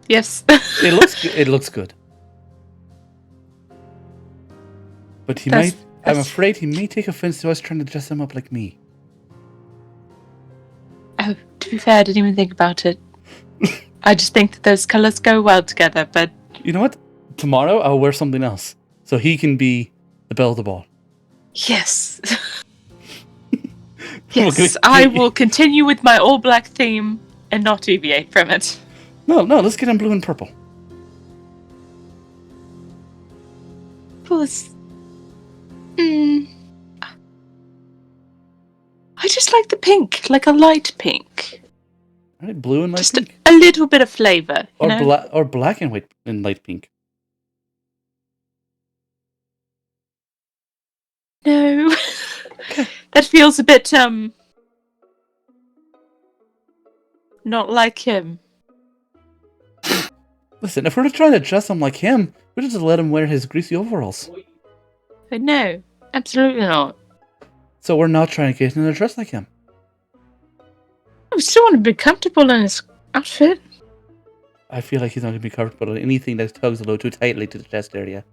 Yes. It looks good. But I'm afraid he may take offense to us trying to dress him up like me. Oh, to be fair, I didn't even think about it. I just think that those colors go well together, but... You know what? Tomorrow I'll wear something else. So he can be the belle of the ball. Yes. Yes, I will continue with my all-black theme and not deviate from it. No, let's get him blue and purple. Well, I just like the pink, like a light pink. Alright, blue and light Just pink. a little bit of flavor, Or black and white and light pink. No. That feels a bit, not like him. Listen, if we're trying to dress him like him, we just let him wear his greasy overalls. But no, absolutely not. So we're not trying to get him to dress like him. I still want to be comfortable in his outfit. I feel like he's not going to be comfortable in anything that tugs a little too tightly to the chest area.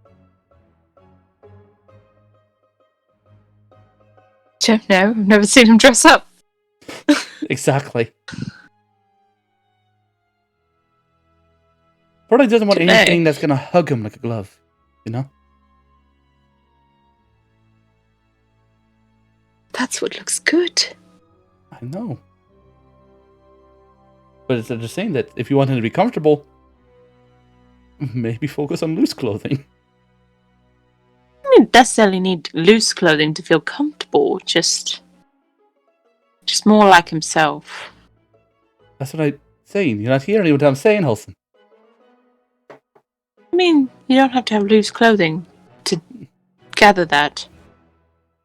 Don't know. I've never seen him dress up. Exactly. Probably doesn't want Today. anything that's going to hug him like a glove, you know? That's what looks good. I know. But it's just saying that if you want him to be comfortable, maybe focus on loose clothing. I don't necessarily need loose clothing to feel comfortable. Just more like himself. That's what I'm saying. You're not hearing what I'm saying, Hulson. I mean, you don't have to have loose clothing to gather that.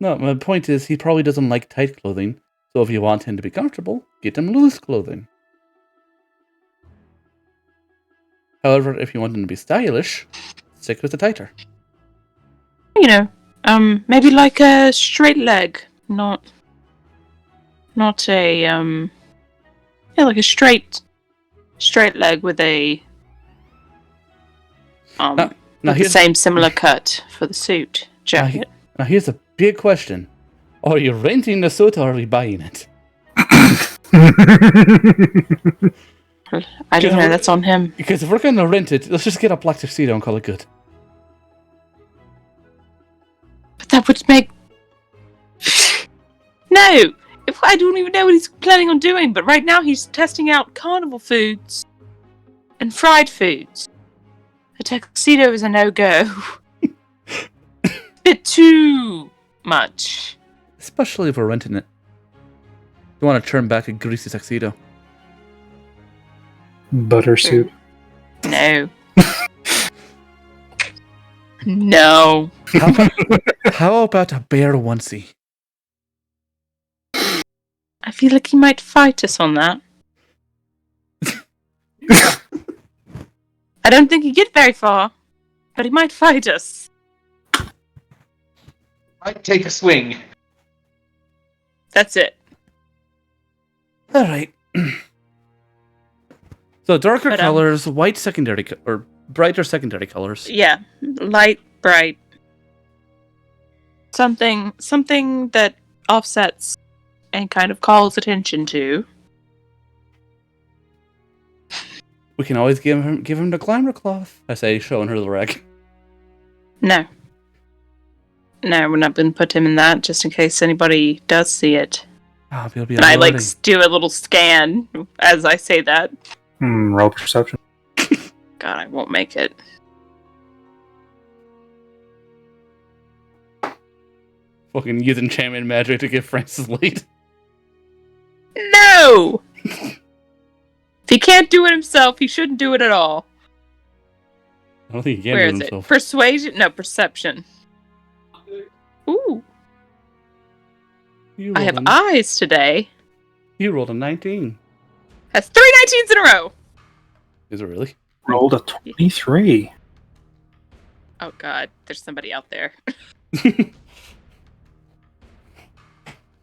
No, my point is he probably doesn't like tight clothing. So if you want him to be comfortable, get him loose clothing. However, if you want him to be stylish, stick with the tighter. Maybe like a straight leg, not a like a straight leg with a Now with the here's, same similar cut for the suit jacket. now here's a big question. Are you renting the suit or are you buying it? I don't know. That's on him. Because if we're going to rent it, let's just get a black tuxedo and call it good. But that would make no. If I don't even know what he's planning on doing, but right now he's testing out carnival foods and fried foods. A tuxedo is a no-go. Bit too much. Especially if we're renting it. You want to turn back a greasy tuxedo. Butter soup. No. No. How about a bear onesie? I feel like he might fight us on that. I don't think he'd get very far, but he might fight us. Might take a swing. That's it. All right. So darker But, colors, white secondary or brighter secondary colors. Yeah, light, bright. Something that offsets and kind of calls attention to. We can always give him the glamour cloth. I say, showing her the rag. No. No, we're not going to put him in that just in case anybody does see it. Oh, he'll be And I unloading. do a little scan as I say that. Roll perception. God, I won't make it. Fucking use enchantment magic to get Francis lead. No! If he can't do it himself, he shouldn't do it at all. I don't think he can Where do is it it? himself. Persuasion? No, perception. Ooh, I have eyes today. You rolled a 19. That's 3 19s in a row. Is it really? Rolled a 23. Oh God, there's somebody out there.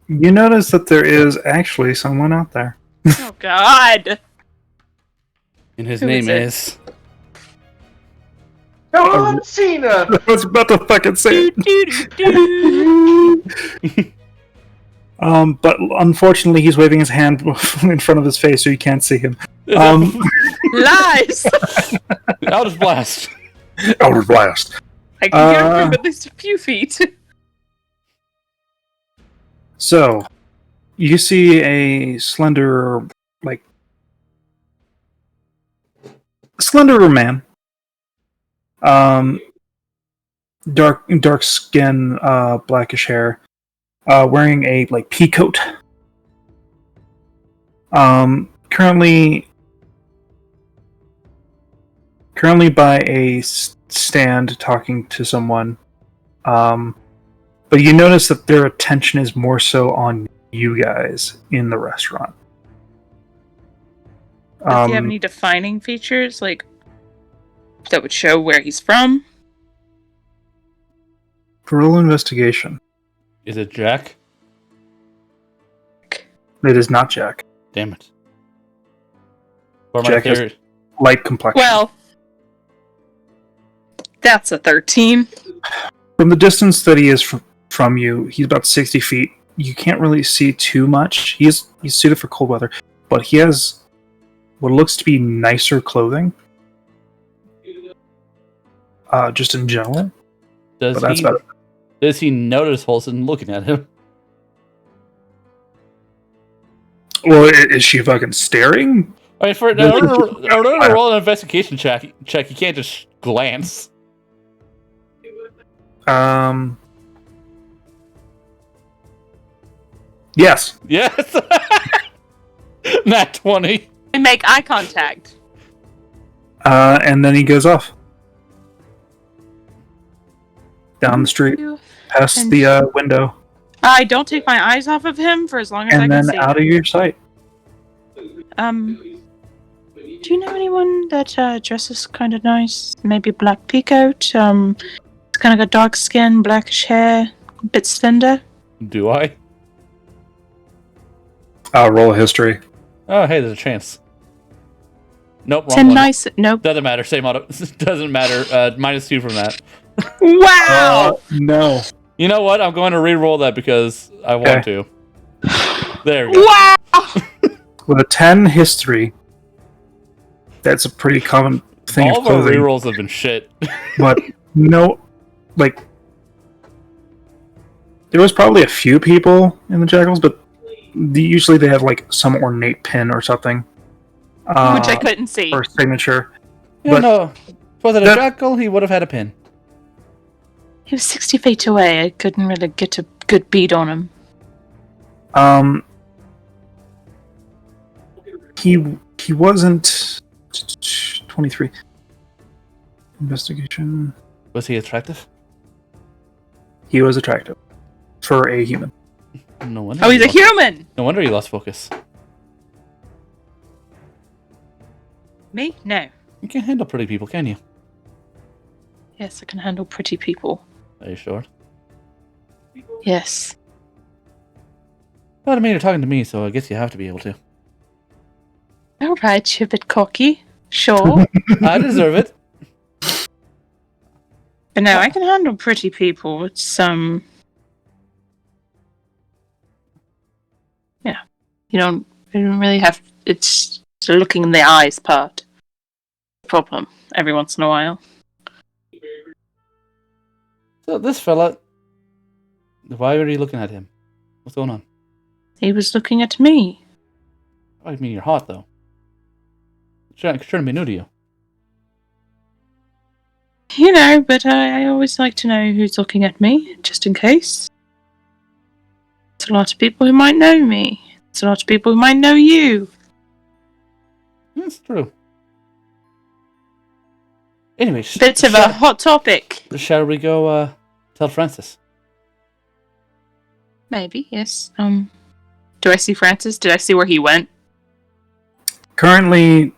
You notice that there is actually someone out there. Oh God. And his Who name is is... Oh, Cena! I was about to fucking say Do-do-do-do. it. But unfortunately, he's waving his hand in front of his face, so you can't see him. Lies. Eldritch Blast. Outer blast. I can hear him from at least a few feet. So, you see a slender man. Dark skin, blackish hair, wearing a pea coat. Currently by a stand talking to someone. But you notice that their attention is more so on you guys in the restaurant. Does he have any defining features, like that would show where he's from? Roll investigation. Is it Jack? It is not Jack. Damn it. Or my Jack has- theory... Light complexion. Well, that's a 13. From the distance that he is from you, he's about 60 feet. You can't really see too much. He's suited for cold weather, but he has what looks to be nicer clothing. Just in general. Does But that's he, about it. does he notice Holson looking at him? Well, is she fucking staring? I mean, in order to roll an investigation check, you can't just glance. Yes. Yes! Nat 20. We make eye contact. And then he goes off. Down the street, past And- the window, I don't take my eyes off of him for as long as I and can then see. out of your sight. Do you know anyone that dresses kind of nice? Maybe black peacoat. It's kind of got dark skin, blackish hair, a bit slender. Do I? Roll a history. Oh, hey, there's a chance. Nope, wrong 10 one. nice. Nope. Doesn't matter. Same auto. Doesn't matter. -2 from that. Wow. No. You know what? I'm going to re-roll that because I want to. There we go. Wow. With a 10 history, that's a pretty common thing All of of our clothing. re-rolls have been shit. But no, there was probably a few people in the Jackals, but usually they have some ornate pin or something. Which I couldn't see. Or signature. Yeah, But no. Was it a that- jackal? He would have had a pin. He was 60 feet away. I couldn't really get a good beat on him. He wasn't 23. Investigation. Was he attractive? He was attractive for a human. No wonder. Oh, he's a lost- human! No wonder he lost focus. Me? No. You can't handle pretty people, can you? Yes, I can handle pretty people. Are you sure? Yes. Well, I mean, you're talking to me, so I guess you have to be able to. Alright, you're a bit cocky. Sure. I deserve it. But no, I can handle pretty people. It's, yeah. You don't really have, it's the looking in the eyes part. Problem. Every once in a while. So this fella, why were you looking at him? What's going on? He was looking at me. I mean, you're hot, though. Shouldn't be new to you. You know, but I always like to know who's looking at me, just in case. There's a lot of people who might know me. There's a lot of people who might know you. That's true. Anyway, Bit of a hot topic. shall we go tell Francis? Maybe, yes. Do I see Francis? Did I see where he went? Currently,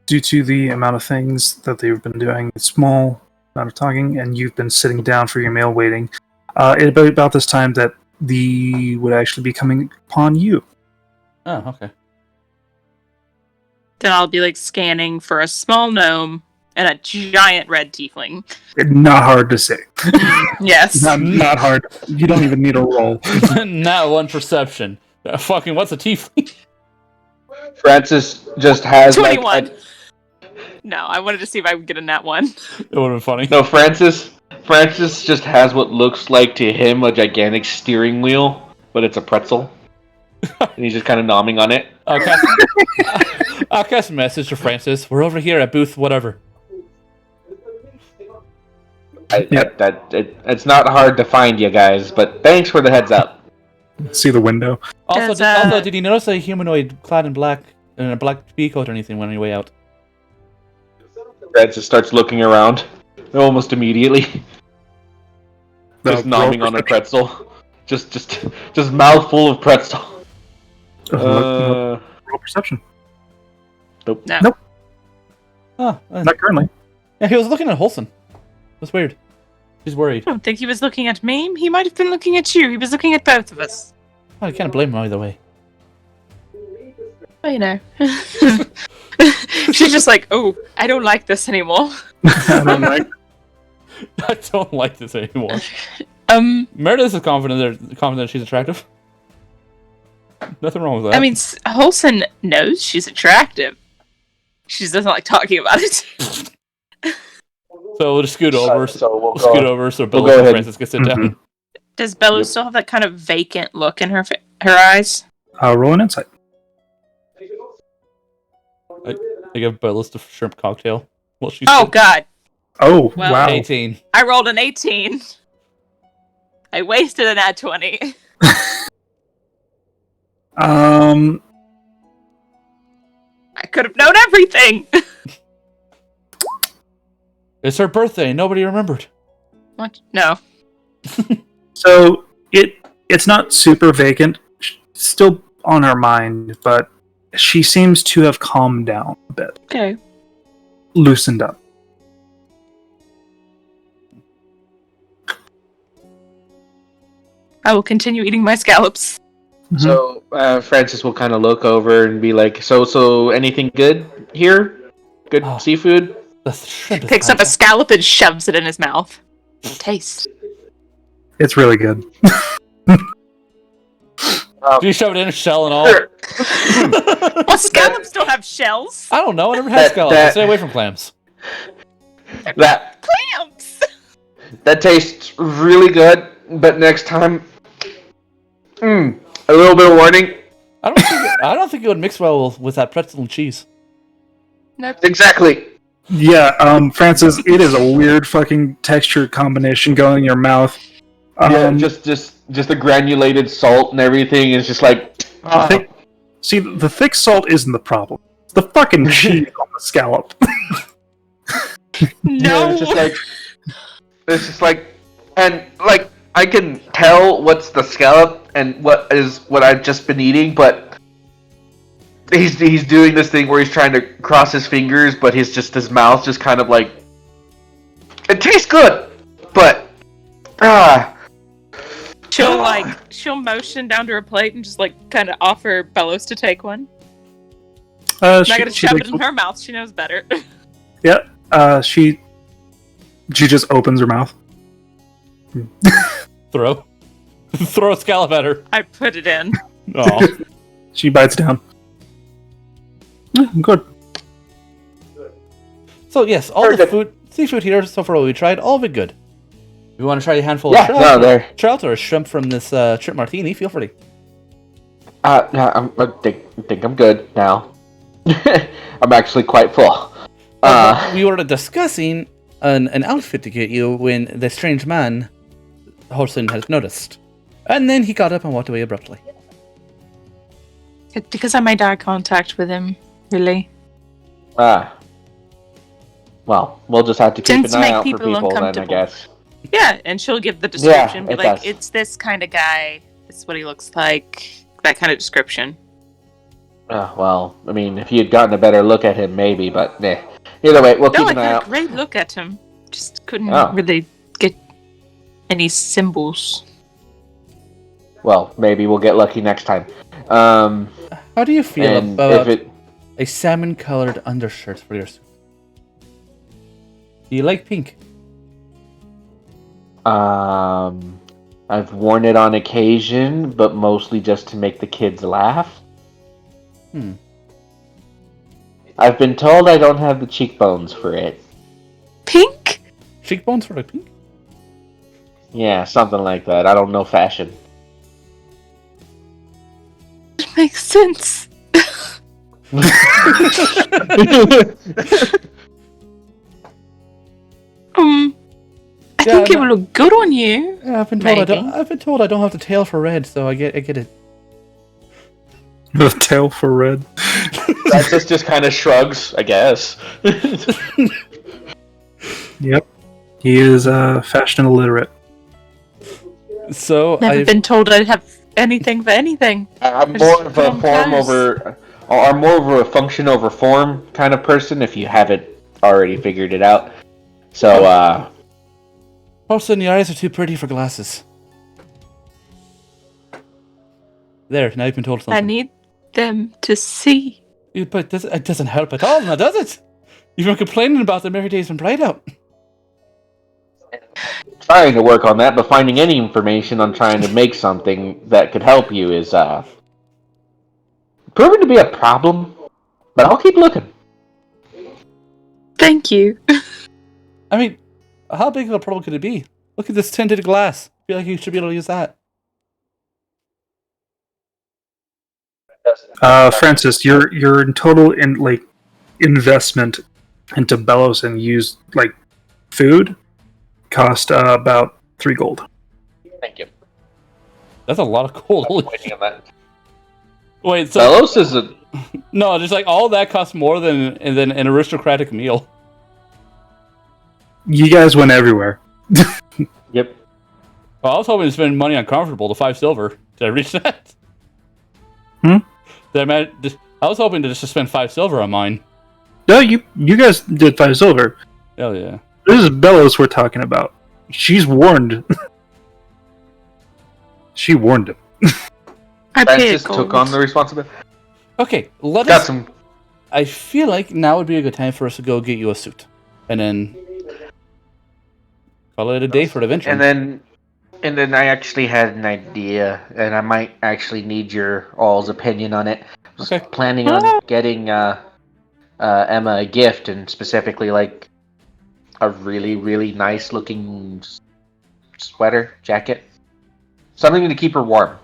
due to the amount of things that they've been doing, a small amount of talking, and you've been sitting down for your meal waiting, it's about this time that the would actually be coming upon you. Oh, okay. Then I'll be like scanning for a small gnome and a giant red tiefling. Not hard to say. Yes. Not hard. You don't even need a roll. Not one perception. Fucking, what's a tiefling? Francis just has 21. like No, I wanted to see if I would get a nat 1. It would have been funny. no Francis just has what looks like to him a gigantic steering wheel, but it's a pretzel. And he's just kind of nomming on it. I'll cast a message to Francis. We're over here at booth whatever. It's not hard to find you guys, but thanks for the heads up. See the window. Also, did you notice a humanoid clad in black, in a black speedcoat or anything on your way out? Francis starts looking around almost immediately. Just nomming on a pretzel. Just mouthful of pretzel. Roll perception. Nope. No. Nope. Oh, Not currently. yeah, he was looking at Holson. That's weird. She's worried. I don't think he was looking at me. He might have been looking at you. He was looking at both of us. Oh, I can't blame him either way. Well, you know. She's just like, oh, I don't like this anymore. I don't like. I don't like this anymore. Meredith is confident she's attractive. Nothing wrong with that. I mean, Holson knows she's attractive. She just doesn't like talking about it. So we'll just scoot over. So we'll scoot over so Bill go and ahead. Francis can sit down. Does Bello Yep. still have that kind of vacant look in her eyes? Roll an insight. I give Bellis the shrimp cocktail. Well, she's Oh, God. Oh, Well, wow. 18. I rolled an 18. I wasted an nat 20. Um, I could have known everything. It's her birthday. Nobody remembered. What? No. so it's not super vacant. It's still on her mind, but she seems to have calmed down a bit, Okay. loosened up. I will continue eating my scallops. So Francis will kind of look over and be like, "So anything good here? Good Oh. seafood?" The shrimp is Picks up a fantastic. scallop and shoves it in his mouth. Taste. It's really good. Do you shove it in a shell and all? Sure. Well, scallops don't have shells. I don't know. I never had scallops. I stay away from clams. That Clams. that tastes really good, but next time, a little bit of warning. I don't think it would mix well with that pretzel and cheese. Nope. Exactly. Yeah, Francis, it is a weird fucking texture combination going in your mouth. Yeah, just just the granulated salt and everything is just like. See, the thick salt isn't the problem. It's the fucking cheese on the scallop. No. Yeah, it's just like, and like I can tell what's the scallop and what I've just been eating, but he's doing this thing where he's trying to cross his fingers, but his mouth just kind of like, it tastes good, but She'll motion down to her plate and just like kind of offer Bellows to take one. Not gonna shove it in her mouth. She knows better. Yeah. She just opens her mouth. Throw a scallop at her. I put it in. Oh. She bites down. Good. So yes, all the seafood here so far we tried, all of it good. If you want to try a handful of trout or a shrimp from this shrimp martini, feel free. I think I'm good now. I'm actually quite full. We were discussing an outfit to get you when the strange man, Horson, has noticed. And then he got up and walked away abruptly. It's because I made eye contact with him, really. Well, we'll just have to keep Tends an to eye make out for people people then, I uncomfortable. guess. Yeah, and she'll give the description. Yeah, Be like, does. it's this kind of guy. This is what he looks like. That kind of description. Well, I mean, if you'd gotten a better look at him, maybe, but nah. Either way, we'll No, keep I an eye got out. a great look at him. Just couldn't Oh. really get any symbols. Well, maybe we'll get lucky next time. How do you feel And about if it, a salmon-colored undershirt for your suit? Do you like pink? I've worn it on occasion, but mostly just to make the kids laugh. I've been told I don't have the cheekbones for it. Pink? Cheekbones for the pink? Yeah, something like that. I don't know fashion. It makes sense. I think it will look good on you. Yeah, I've been told Maybe. I don't have the tail for red, so I get it. The tail for red. That just kind of shrugs, I guess. Yep. He is fashion illiterate. So Never I've been told I'd have anything for anything. I'm just more of put a on form clothes. over, or I'm more of a function over form kind of person. If you haven't already figured it out, so Horson, your eyes are too pretty for glasses. There, now you've been told something. I need them to see. But it doesn't help at all, now does it? You've been complaining about them every day it's been bright out. trying to work on that. But finding any information on trying to make something that could help you is proven to be a problem. But I'll keep looking. Thank you. I mean, how big of a problem could it be? Look at this tinted glass. I feel like you should be able to use that. Francis, your in total investment into Bellows and used food cost about 3 gold. Thank you. That's a lot of gold. I'm waiting on that. Wait, so Bellows is a no, just all that costs more than an aristocratic meal. You guys went everywhere. yep. Well, I was hoping to spend money on comfortable to 5 silver. Did I reach that? I was hoping to just spend 5 silver on mine. No, you guys did 5 silver. Hell yeah. This is Bellows we're talking about. She's warned. She warned him. I pay Francis took on the responsibility. Okay, I feel like now would be a good time for us to go get you a suit. And then call it a day for the adventure. And then I actually had an idea, and I might actually need your all's opinion on it. I was Okay. planning on getting Emma a gift, and specifically a really, really nice looking sweater, jacket. Something to keep her warm.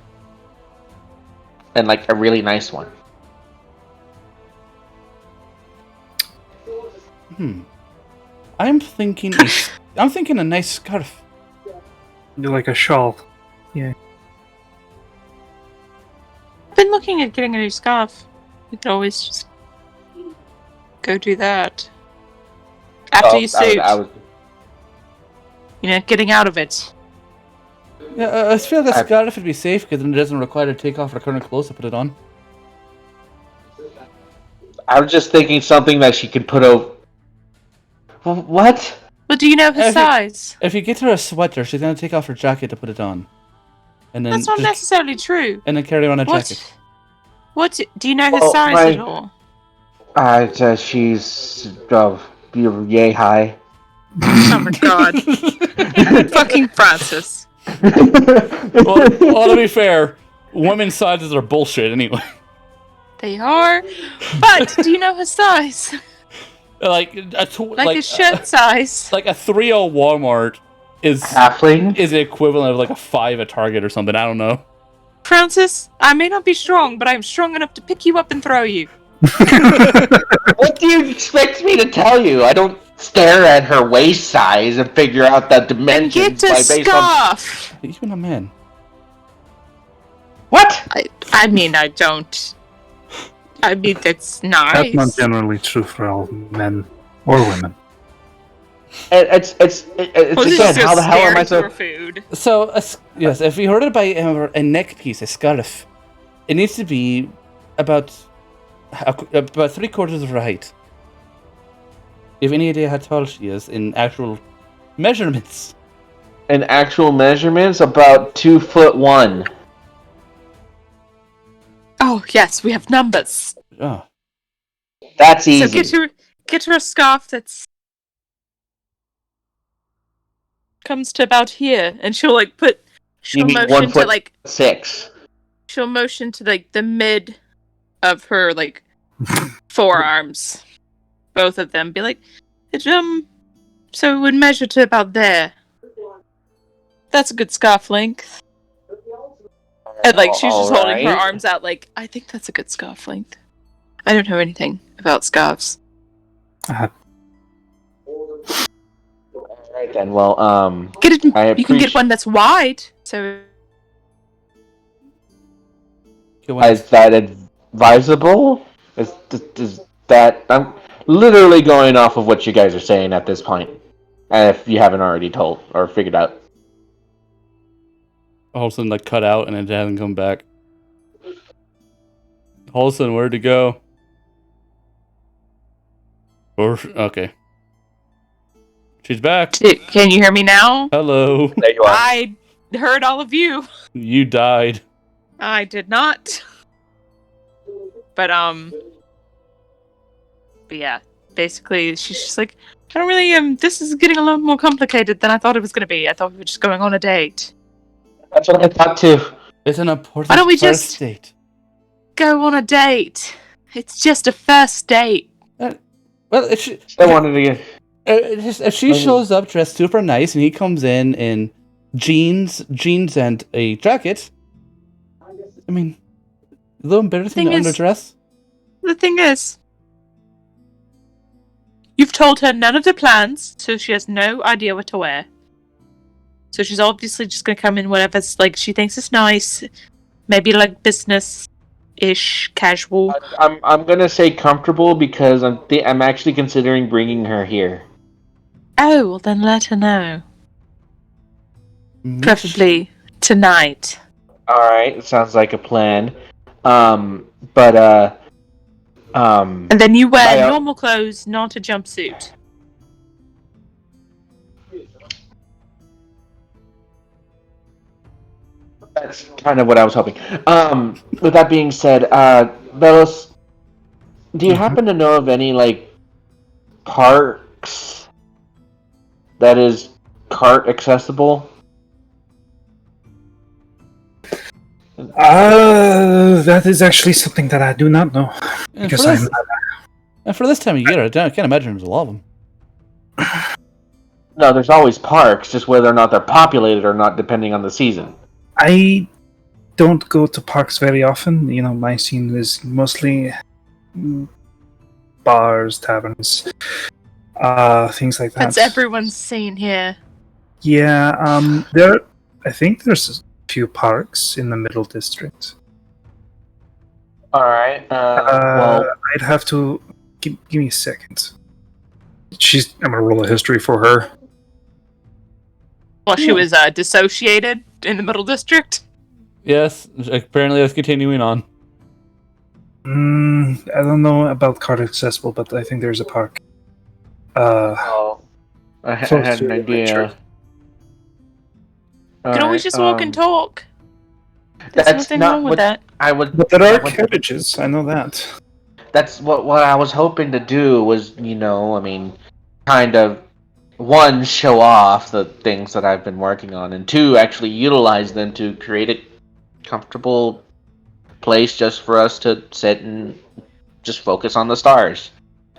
And a really nice one. I'm thinking a nice scarf. Like a shawl. Yeah. been looking at getting a new scarf. We could always just go do that. After you suit. I was Getting out of it. Yeah, I feel like a scarf would be safe because then it doesn't require to take off her current clothes to put it on. I was just thinking something that she could put over. What? But do you know her size? If you get her a sweater, she's gonna take off her jacket to put it on, and then That's not necessarily true. And then carry on a jacket. What? Do you know her size at all? She's yay high. Oh my god. Fucking Francis. well, to be fair, women's sizes are bullshit anyway. They are. But do you know her size? Like a shirt size. Like a 3.0 Walmart is halfling? Is the equivalent of like a 5 at Target or something. I don't know. Francis, I may not be strong, but I'm strong enough to pick you up and throw you. What do you expect me to tell you? I don't stare at her waist size and figure out the dimensions. And get a scarf. Even a man. What? I mean, I don't. I mean, that's nice. That's not generally true for all men or women. It's again, how the hell am I so... Food. So, yes, if we order to buy a neck piece, a scarf, it needs to be about 3/4 of her height. Do you have any idea how tall she is in actual measurements? In actual measurements, about 2'1". Oh yes, we have numbers. Oh, that's easy. So get her a scarf that's comes to about here, and she'll motion to 1'6". She'll motion to the mid of her forearms, both of them. Be like, so it would measure to about there. That's a good scarf length. And she's just holding her arms out I think that's a good scarf length. I don't know anything about scarves. Alright then, well, you can get one that's wide, so... Is that advisable? Is that... I'm literally going off of what you guys are saying at this point. If you haven't already told or figured out. All of a sudden, cut out and it hasn't come back. All of a sudden, where'd it go? Okay. She's back. Can you hear me now? Hello. There you are. I heard all of you. You died. I did not. But yeah, basically, she's just like, I don't really, this is getting a lot more complicated than I thought it was going to be. I thought we were just going on a date. That's what I thought too. It's an important Why don't we first just date. go on a date? It's just a first date. Well, if she, I wanted to get... if she shows up dressed super nice and he comes in jeans and a jacket, I mean, a little embarrassing to underdress. The thing is, you've told her none of the plans, so she has no idea what to wear. So she's obviously just gonna come in whatever's she thinks is nice, maybe business-ish, casual. I'm gonna say comfortable because I'm actually considering bringing her here. Oh, well then let her know. Preferably tonight. Alright, sounds like a plan. And then you wear normal clothes, not a jumpsuit. That's kind of what I was hoping. With that being said, Belos, do you happen to know of any parks that is cart accessible? That is actually something that I do not know. And for this time of year, I can't imagine there's a lot of them. No, there's always parks, just whether or not they're populated or not, depending on the season. I don't go to parks very often. My scene is mostly bars, taverns, things like that. That's everyone's scene here. Yeah, I think there's a few parks in the Middle District. All right. Well, I'd have to give me a second. I'm gonna roll a history for her. Well, she was dissociated in the Middle District. Yes, apparently that's continuing on. I don't know about card accessible, but I think there's a park. I Close had to an the idea. picture. Could always just walk and talk. There's That's nothing not wrong with what that. I would. But there are I would- carriages. I know that. That's what I was hoping to do. Was kind of one, show off the things that I've been working on, and two, actually utilize them to create a comfortable place just for us to sit and just focus on the stars.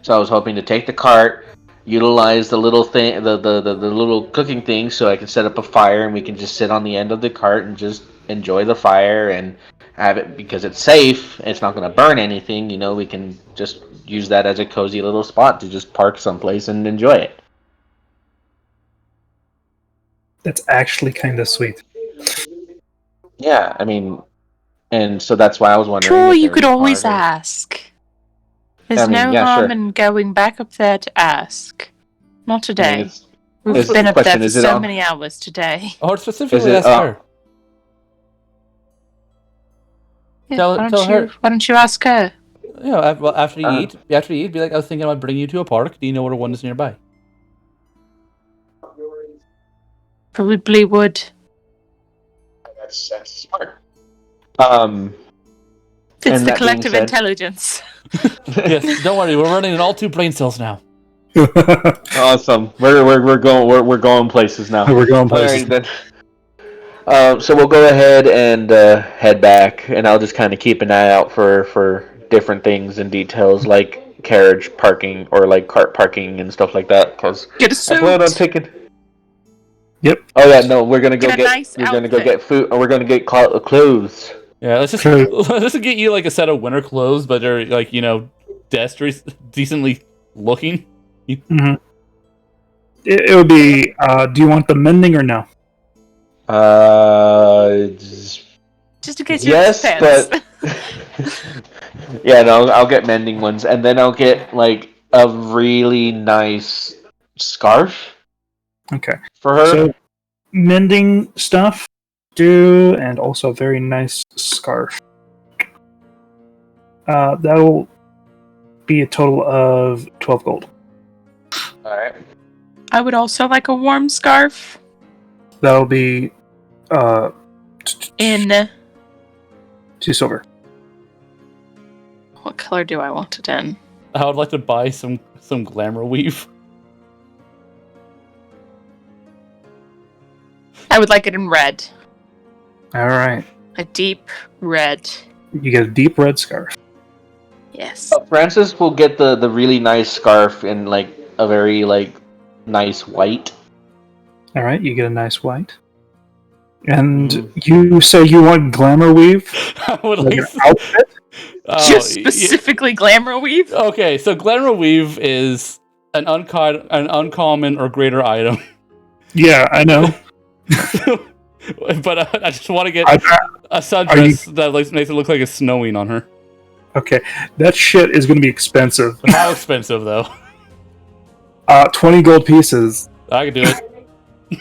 So I was hoping to take the cart, utilize the little thing, the little cooking thing, so I can set up a fire and we can just sit on the end of the cart and just enjoy the fire and have it because it's safe. It's not going to burn anything. We can just use that as a cozy little spot to just park someplace and enjoy it. That's actually kind of sweet. Yeah, and so that's why I was wondering. Sure, if you there could was always part of- ask. There's no yeah, harm sure. in going back up there to ask. Not today. it's- We've is been the up there question, for is it so on- many hours today. Or specifically Is it, ask her. Yeah, Tell her. Why don't you ask her? After you eat, be like, I was thinking about bringing you to a park. Do you know where one is nearby? Probably would. That's smart. It's And the that being collective said- intelligence. Yes, don't worry. We're running in all 2 brain cells now. Awesome. We're going places now. We're going places. Alright, then. So we'll go ahead and head back, and I'll just kind of keep an eye out for different things and details like carriage parking or like cart parking and stuff like that. Because Get a I plan on suit. taking. Yep. Oh yeah, no, we're gonna go Get a nice we're gonna go outfit. get food, or we're gonna get clothes. Yeah, let's just True. let's just get you like a set of winter clothes, but they're like decently looking. Mm-hmm. It would be. Do you want the mending or no? Just in case you Yes, have but yeah, no, I'll get mending ones, and then I'll get like a really nice scarf Okay. for her. So mending stuff, and also a very nice scarf. That'll be a total of 12 gold. All right. I would also like a warm scarf That'll be in. 2 silver. What color do I want it in? I would like to buy some glamour weave. I would like it in red. All right. A deep red. You get a deep red scarf. Yes. Francis will get the really nice scarf in like a very like nice white. All right. You get a nice white. And you say you want glamour weave? I would Like like an outfit? Just specifically glamour weave? Okay, so glamour weave is an uncommon or greater item. Yeah, I know. But I just want to get I- a sundress that makes it look like it's snowing on her. Okay, that shit is going to be expensive. How expensive though? 20 gold pieces. I could do it.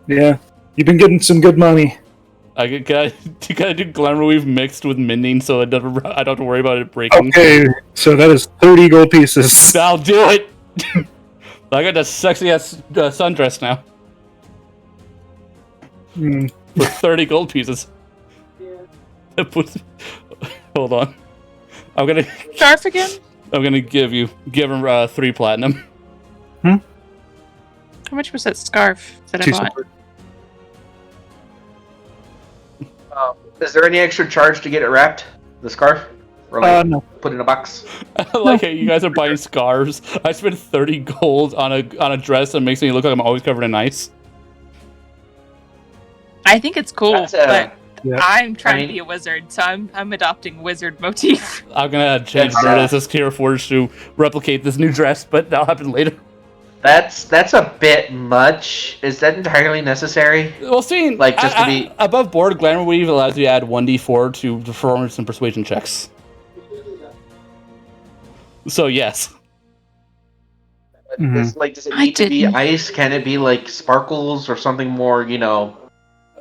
Yeah, you've been getting some good money. Gotta do glamour weave mixed with mending, so I don't have to worry about it breaking. Okay, so that is 30 gold pieces. I'll do it. I got that sexy ass sundress now Hmm. for 30 gold pieces. That puts- Hold on. Scarf again? I'm gonna give him 3 platinum. How much was that scarf that I 2 bought? silver. Is there any extra charge to get it wrapped? The scarf? Or like No. put in a box? I like how you guys are buying scarves. I spent 30 gold on a dress that makes me look like I'm always covered in ice. I think it's cool, That's, but Yeah. I'm trying I mean- to be a wizard, so I'm adopting wizard motif. I'm gonna change That's, Meredith's Kira Forge to replicate this new dress, but that'll happen later. That's a bit much. Is that entirely necessary? Well, seeing Like, just to be- above board, Glamour Weave allows you to add 1d4 to performance and persuasion checks. So yes. Mhm. Does it need to be didn't. ice? Can it be like sparkles or something more? I'm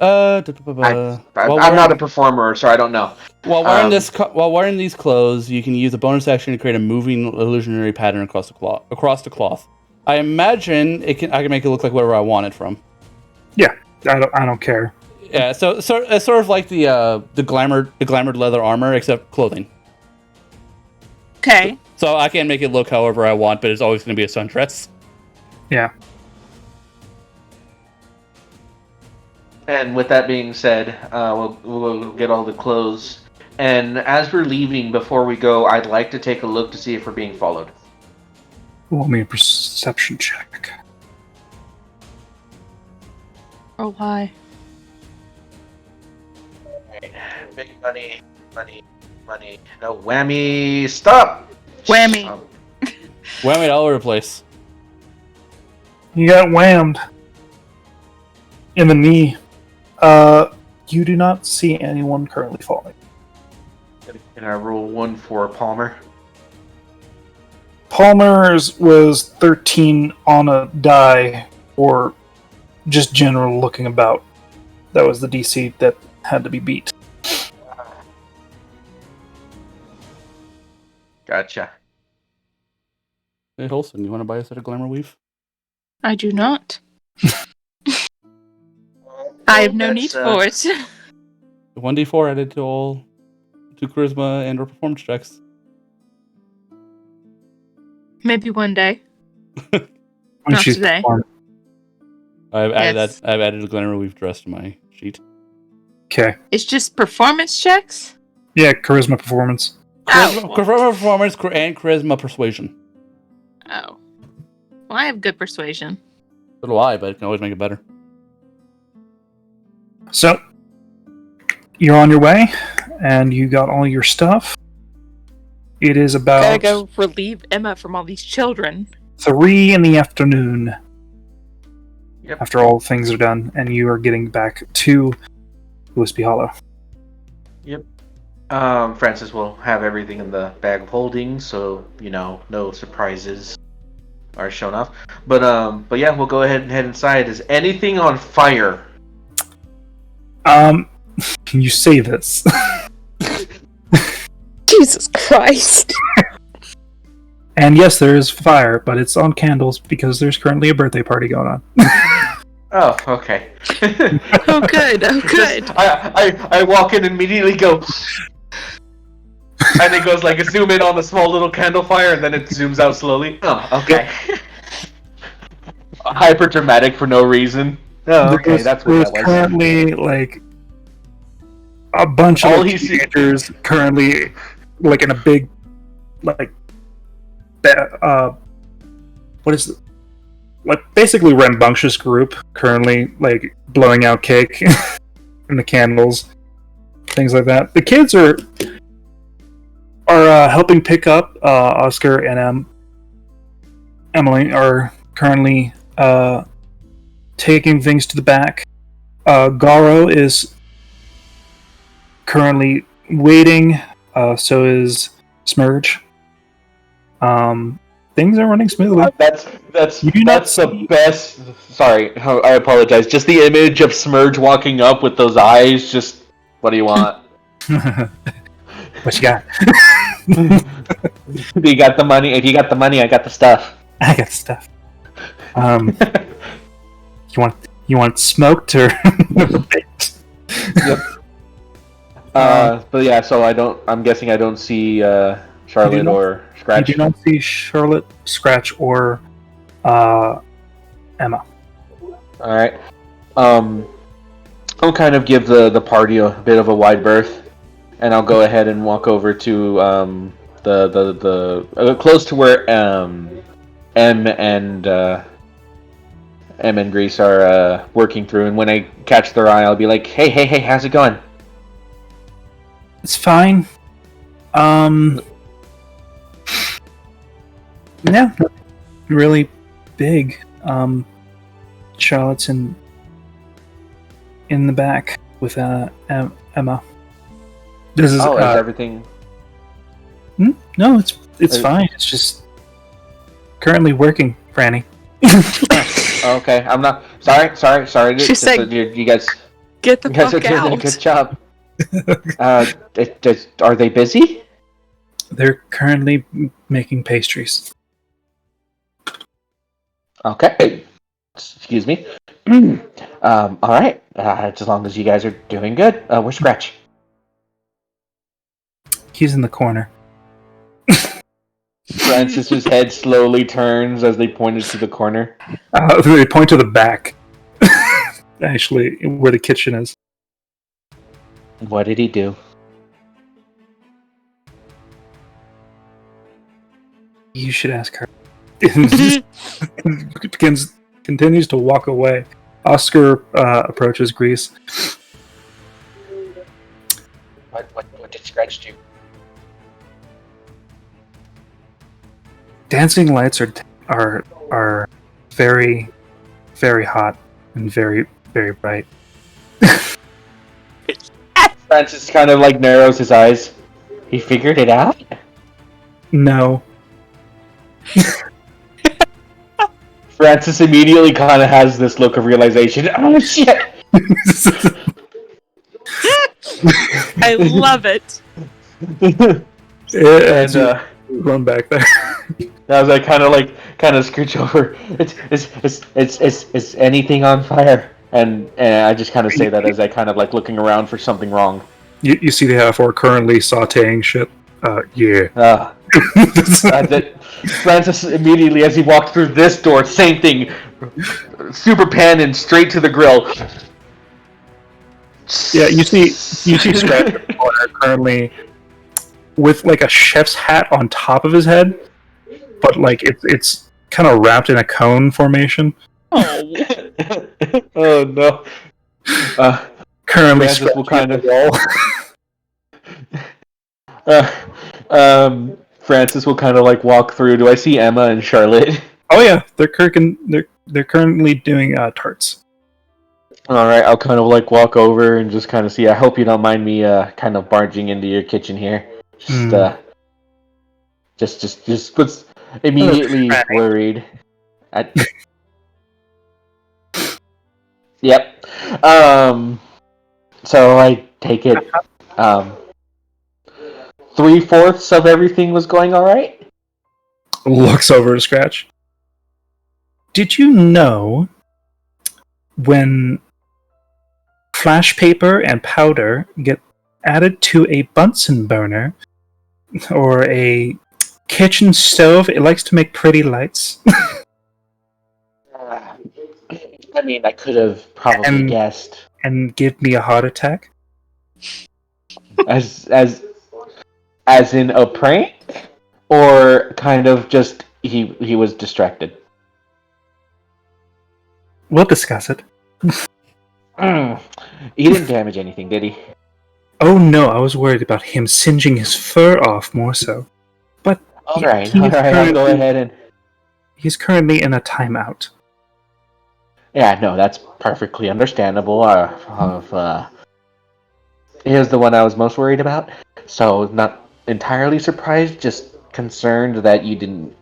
I'm not a performer, so I don't know. While wearing these clothes, you can use a bonus action to create a moving illusionary pattern across the cloth. I imagine I can make it look like whatever I want it from. Yeah, I don't care. Yeah, so it's sort of like the glamored leather armor, except clothing. Okay. So I can make it look however I want, but it's always going to be a sundress. Yeah. And with that being said, we'll get all the clothes. And as we're leaving, before we go, I'd like to take a look to see if we're being followed. Roll me a perception check. Oh, why? Right. Big money. No whammy. Stop. Whammy. Whammy all over the place. You got whammed in the knee. You do not see anyone currently falling. Can I roll one for Palmer? Palmer's was 13 on a die for just general looking about. That was the DC that had to be beat. Gotcha. Hey, Holson, you want to buy a set of Glamour Weave? I do not. I have no need for it. 1d4 added to charisma and or performance checks. Maybe one day. When Not she's today. performing. I've added Yes. that. I've added a Glamour Weave dress to my sheet. Okay. It's just performance checks? Yeah, charisma performance. Charisma performance and charisma persuasion. Oh. Well, I have good persuasion. So do I, but I can always make it better. So, you're on your way, and you got all your stuff. It is Gotta about go relieve Emma from all these children. 3 in the afternoon. Yep. After all things are done, and you are getting back to Whispy Hollow. Francis will have everything in the bag of holding, so no surprises are shown off. But yeah, we'll go ahead and head inside. Is anything on fire? You say this. Jesus Christ. And yes, there is fire, but it's on candles because there's currently a birthday party going on. Oh, okay. Oh, good. Oh, good. I walk in and immediately go, and it goes like a zoom in on the small little candle fire, and then it zooms out slowly. Oh, okay. Hyper dramatic for no reason. Oh, okay, that's what that was. There's currently like a bunch All of he sees- teenagers currently like in a big like what is it? Like basically rambunctious group currently like blowing out cake and the candles, things like that. The kids are helping pick up. Oscar and Emily are currently taking things to the back. Garo is currently waiting. So is Smurge. Things are running smoothly. That's You do not the best. Sorry, I apologize. Just the image of Smurge walking up with those eyes. Just what do you want? What you got? You got the money. If you got the money, I got the stuff. I got stuff. You want smoked or baked? Yep. But yeah, so I'm guessing I don't see Charlotte or Scratch. You do not see Charlotte, Scratch, or Emma. All right. I'll kind of give the party a bit of a wide berth, and I'll go ahead and walk over to the close to where M and Grease are working through. And when I catch their eye, I'll be like, "Hey, how's it going?" It's fine. Yeah, really big. Charlotte's in the back with Emma. This is is everything? No, it's fine. It's just currently working, Franny. Okay, I'm not sorry. She said, you guys, "Get the you guys are fuck doing a out." good job. Are they busy? They're currently making pastries. Okay. Excuse me. All right. As long as you guys are doing good. Where's Scratch? He's in the corner. Francis's head slowly turns as they pointed to the corner. They point to the back. Actually, where the kitchen is. What did he do? You should ask her. Continues to walk away. Oscar approaches Grease. What did Scratch do? Dancing lights are very, very hot and very, very bright. Francis kind of like narrows his eyes. He figured it out? No. Francis immediately kind of has this look of realization. Oh shit! I love it. And run back there. As I kind of scooch over. It's anything on fire? And I just kind of say that as I kind of like looking around for something wrong. You see the half-orc currently sauteing shit. Yeah. Francis immediately, as he walked through this door, same thing. Super pan and straight to the grill. Yeah, you see Scratch in the corner currently with like a chef's hat on top of his head, but like it's kind of wrapped in a cone formation. Oh, Oh no! Currently, Francis will kind of Francis will kind of like walk through. Do I see Emma and Charlotte? Oh yeah, they're currently doing tarts. All right, I'll kind of like walk over and just kind of see. I hope you don't mind me kind of barging into your kitchen here. Just was immediately worried. Yep. So I take it 3/4 of everything was going all right. Looks over to Scratch. Did you know when flash paper and powder get added to a Bunsen burner or a kitchen stove, it likes to make pretty lights? I mean, I could have probably guessed. And give me a heart attack? As in a prank, or kind of just he was distracted. We'll discuss it. He didn't damage anything, did he? Oh no, I was worried about him singeing his fur off more so. But All right, I'll go ahead and. He's currently in a timeout. Yeah, no, that's perfectly understandable. He was the one I was most worried about, so not entirely surprised, just concerned that you didn't.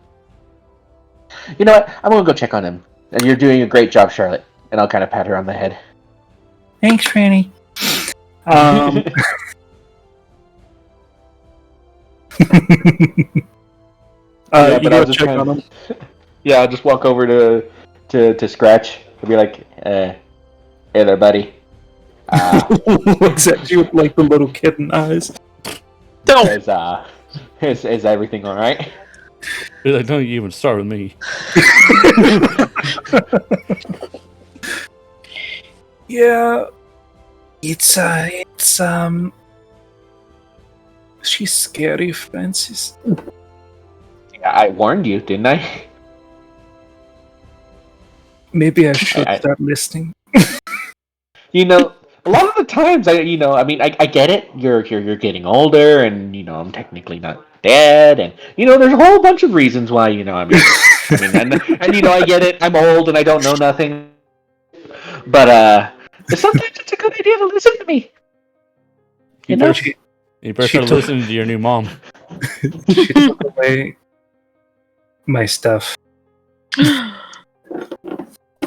You know what? I'm gonna go check on him. And you're doing a great job, Charlotte. And I'll kind of pat her on the head. Thanks, Franny. Yeah, you but I'll go just check kind on of, him. yeah, I'll just walk over to Scratch and be like, hey there, buddy. Looks at you with like the little kitten eyes. Is everything all right? He's like, don't you even start with me. Yeah, it's she's scary, Francis. Yeah, I warned you, didn't I? Maybe I should I- start listening. You know, a lot of the times, I get it. You're getting older, and I'm technically not dead, and there's a whole bunch of reasons why I mean, and you know, I get it. I'm old and I don't know nothing. But sometimes it's a good idea to listen to me. You know? You better She start took- listening to your new mom. She took away my stuff.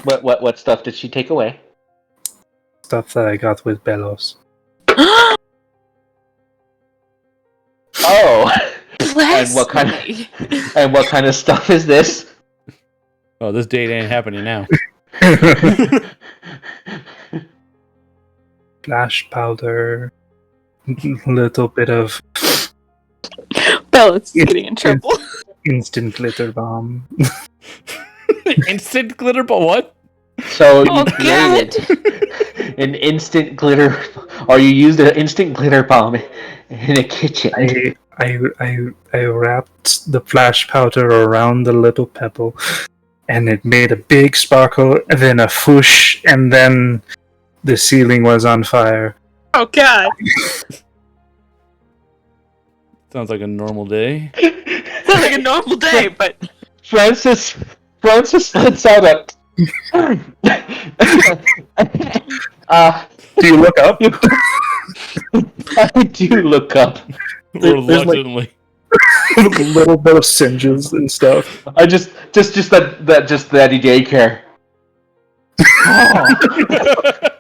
What stuff did she take away? Stuff that I got with Belos. Oh, Blasphemy. and what kind of stuff is this? Oh, this date ain't happening now. Flash powder. Little bit of Bella's getting in trouble. instant glitter bomb. Instant glitter, but what? So you Oh, created an instant glitter, or you used an instant glitter bomb in a kitchen. I wrapped the flash powder around the little pebble, and it made a big sparkle, and then a whoosh, and then the ceiling was on fire. Oh god. Sounds like a normal day. Sounds like a normal day, but Francis lets out a. Do you look up? I do look up. Reluctantly. A little bit of singes and stuff. I just that daycare. Oh.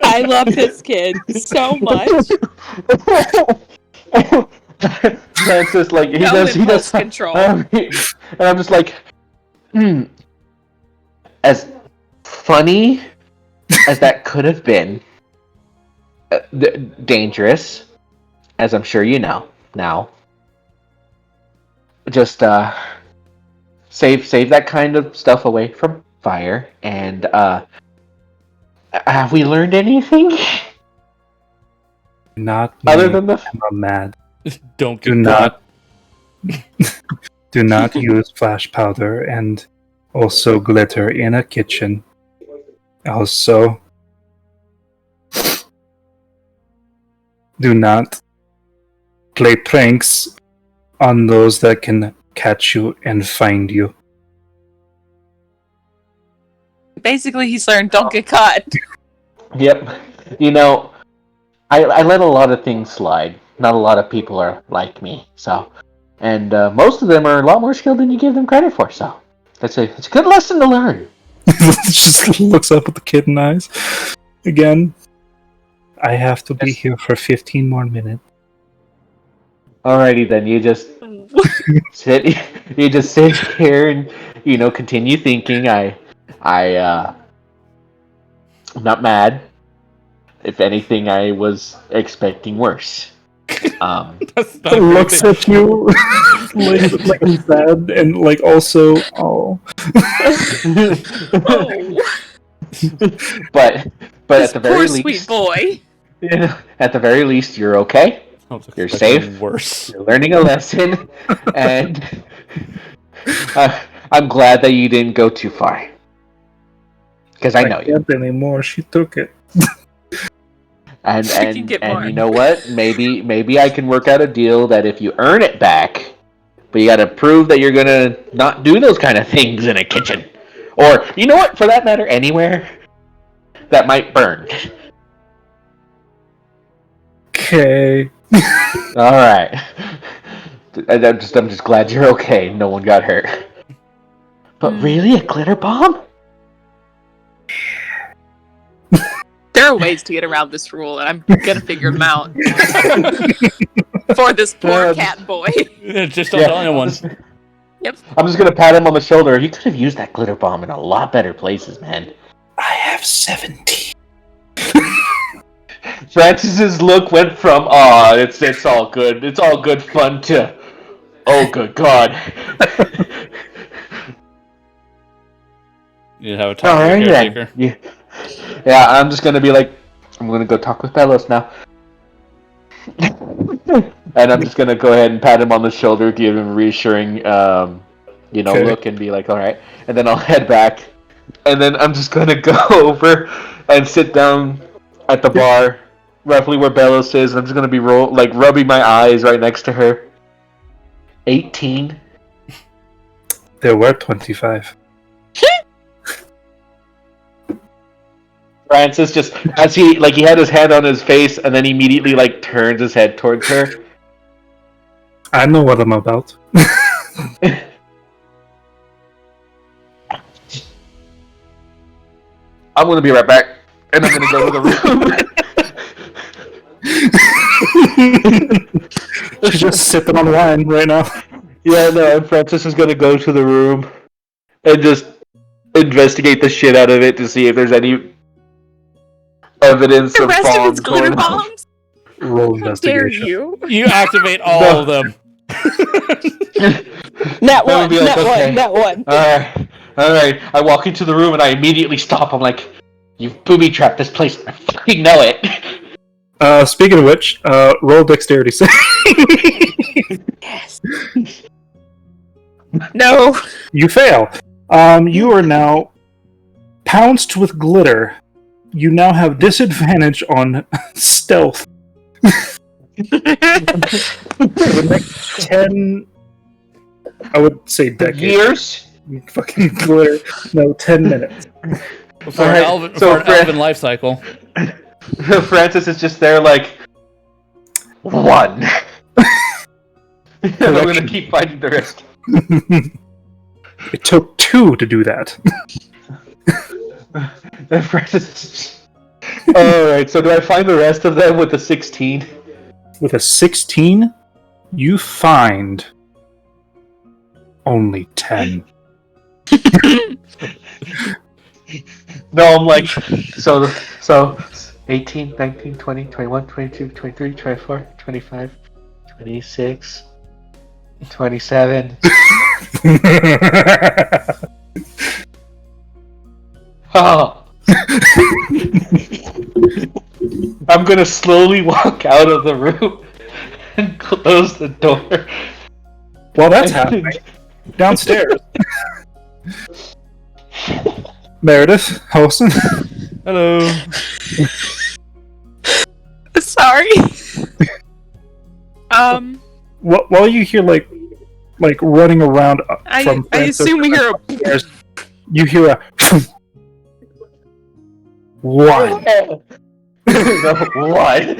I love this kid so much. Francis, like he No does impulse control. and I'm just like, as funny as that could have been, dangerous, as I'm sure you know now. Just save that kind of stuff away from fire. And have we learned anything Not other me. than the? I'm mad. Don't Do get not. Do not use flash powder and also glitter in a kitchen. Also, do not play pranks on those that can catch you and find you. Basically, he's learned don't get caught. Yep. You know, I let a lot of things slide. Not a lot of people are like me, so, and most of them are a lot more skilled than you give them credit for. So, it's a good lesson to learn. Just looks up at the kitten eyes. Again, I have to be here for 15 more minutes. Alrighty then, you just sit here and continue thinking. I'm not mad. If anything, I was expecting worse. That's not Looks good. at you like sad and like also oh. Oh, but this at the poor very sweet least, boy. at the very least, you're okay. I was You're expecting safe. Worse. You're learning a lesson, and I'm glad that you didn't go too far. Because I know you. Can't anymore. She took it. And She can get more. you know what? Maybe I can work out a deal that if you earn it back, but you got to prove that you're gonna not do those kind of things in a kitchen, or you know what? For that matter, anywhere that might burn. Okay. All right. I'm just glad you're okay. No one got hurt. But really, a glitter bomb? There are ways to get around this rule, and I'm gonna figure them out for this poor cat boy. Just don't tell anyone. Yep. I'm just gonna pat him on the shoulder. You could have used that glitter bomb in a lot better places, man. I have 17. Francis's look went from it's all good fun to oh good god. You have a talk All with right your then. caretaker. Yeah, I'm just gonna be like, I'm gonna go talk with Belos now. And I'm just gonna go ahead and pat him on the shoulder, give him a reassuring, Okay. look, and be like, all right. And then I'll head back, and then I'm just gonna go over and sit down at the bar, roughly where Belos is. And I'm just gonna be rubbing my eyes right next to her. 18. There were 25. Francis just as he had his hand on his face and then immediately turns his head towards her. I know what I'm about. I'm gonna be right back, and I'm gonna go to the room. She's just sipping on wine right now. Yeah, no, and Francis is gonna go to the room and just investigate the shit out of it to see if there's any evidence The of rest of bombs its glitter going on. bombs? Roll How dare investigation. you? You activate all No. of them. Net That would one, be like, net okay. one, net one. Alright. I walk into the room and I immediately stop. I'm like, you've booby-trapped this place. I fucking know it. Speaking of which, roll dexterity save. Yes. No. You fail. You are now pounced with glitter. You now have disadvantage on stealth. For the next 10, I would say decades. Years? Fucking glitter. No, 10 minutes. For Alright, an elven, so for an elven life cycle. Francis is just there like, one. And I'm gonna keep fighting the rest. It took 2 to do that. And Francis. Alright, so do I find the rest of them with the 16? With a 16, you find only 10. No, I'm like, so 18, 19, 20, 21, 22, 23, 24, 25, 26, 27. Oh. I'm gonna slowly walk out of the room and close the door. While that's happening, downstairs. Meredith, Holson. Hello. Sorry. While you hear like running around from I assume we hear a upstairs, you hear a one. No, what?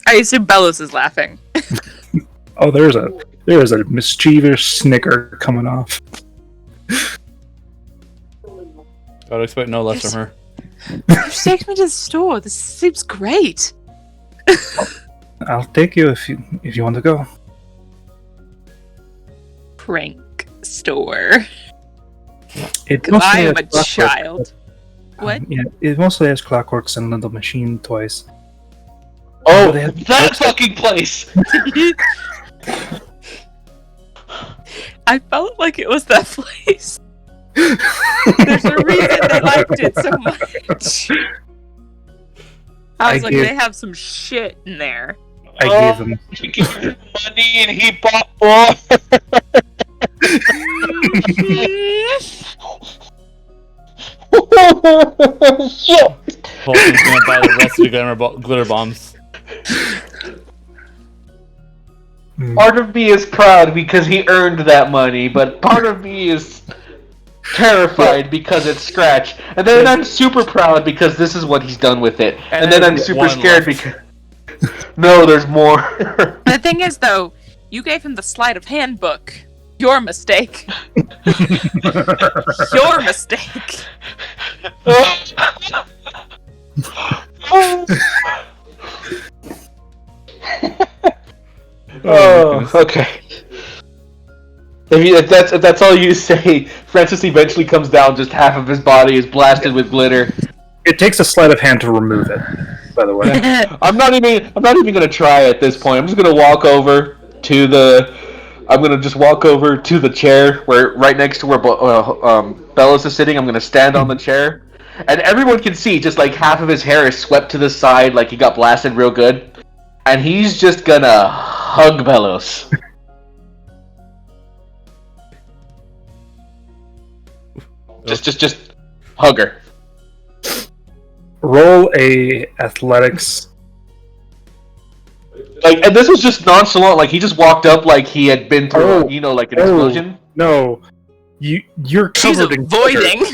I assume Bellows is laughing. Oh, there is a mischievous snicker coming off. I would expect no less from her. Just take me to the store. This seems great. I'll take you if you want to go. Prank store. It Because I am a has clockwork. child. What? Yeah, it mostly has clockworks and little machine toys. Oh, They have- that fucking place! I felt like it was that place. There's a reason they liked it so much. I was I like, gave- they have some shit in there. I gave them. He gave him money and he bought more! Shit! Bolton's gonna buy the rest of the glitter bombs. Part of me is proud because he earned that money, but part of me is terrified because it's Scratch. And then I'm super proud because this is what he's done with it. And then I'm there's super one scared left. because... No, there's more. The thing is, though, you gave him the sleight of hand book. Your mistake. Your mistake. Oh, okay. If that's all you say, Francis eventually comes down. Just half of his body is blasted with glitter. It takes a sleight of hand to remove it. By the way, I'm not even gonna try at this point. I'm just gonna walk over to the. I'm gonna just walk over to the chair where right next to where Bellows is sitting. I'm gonna stand on the chair, and everyone can see just like half of his hair is swept to the side, like he got blasted real good, and he's just gonna hug Bellows. Just hug her. roll a athletics. Like, and this was just nonchalant. Like he just walked up like he had been through, Oh. like an Oh. explosion. No, You're She's covered in glitter. avoiding.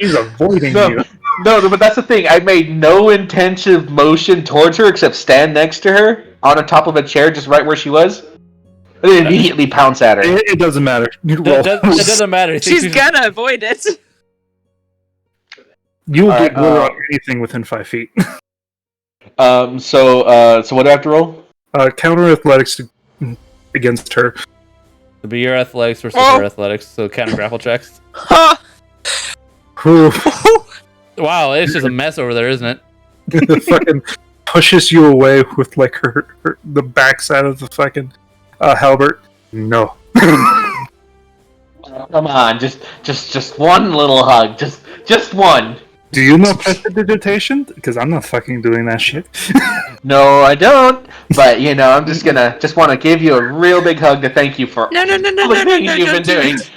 She's avoiding No. you. No, but that's the thing. I made no intensive motion towards her except stand next to her on the top of a chair, just right where she was. And then immediately pounce at her. It doesn't matter. You roll. It doesn't matter. She's gonna avoid it. You'll All get right, glitter on anything within 5 feet. So what do I have to roll? Counter athletics against her. It'll be your athletics versus Oh. her athletics, so counter grapple checks. Ha! Who Wow, it's just a mess over there, isn't it? fucking pushes you away with like the backside of the fucking halberd. No. Come on, just one little hug, just one. Do you know prestidigitation? Because I'm not fucking doing that shit. No, I don't. But I'm just want to give you a real big hug to thank you for No, all the no, things you've been don't do doing. it.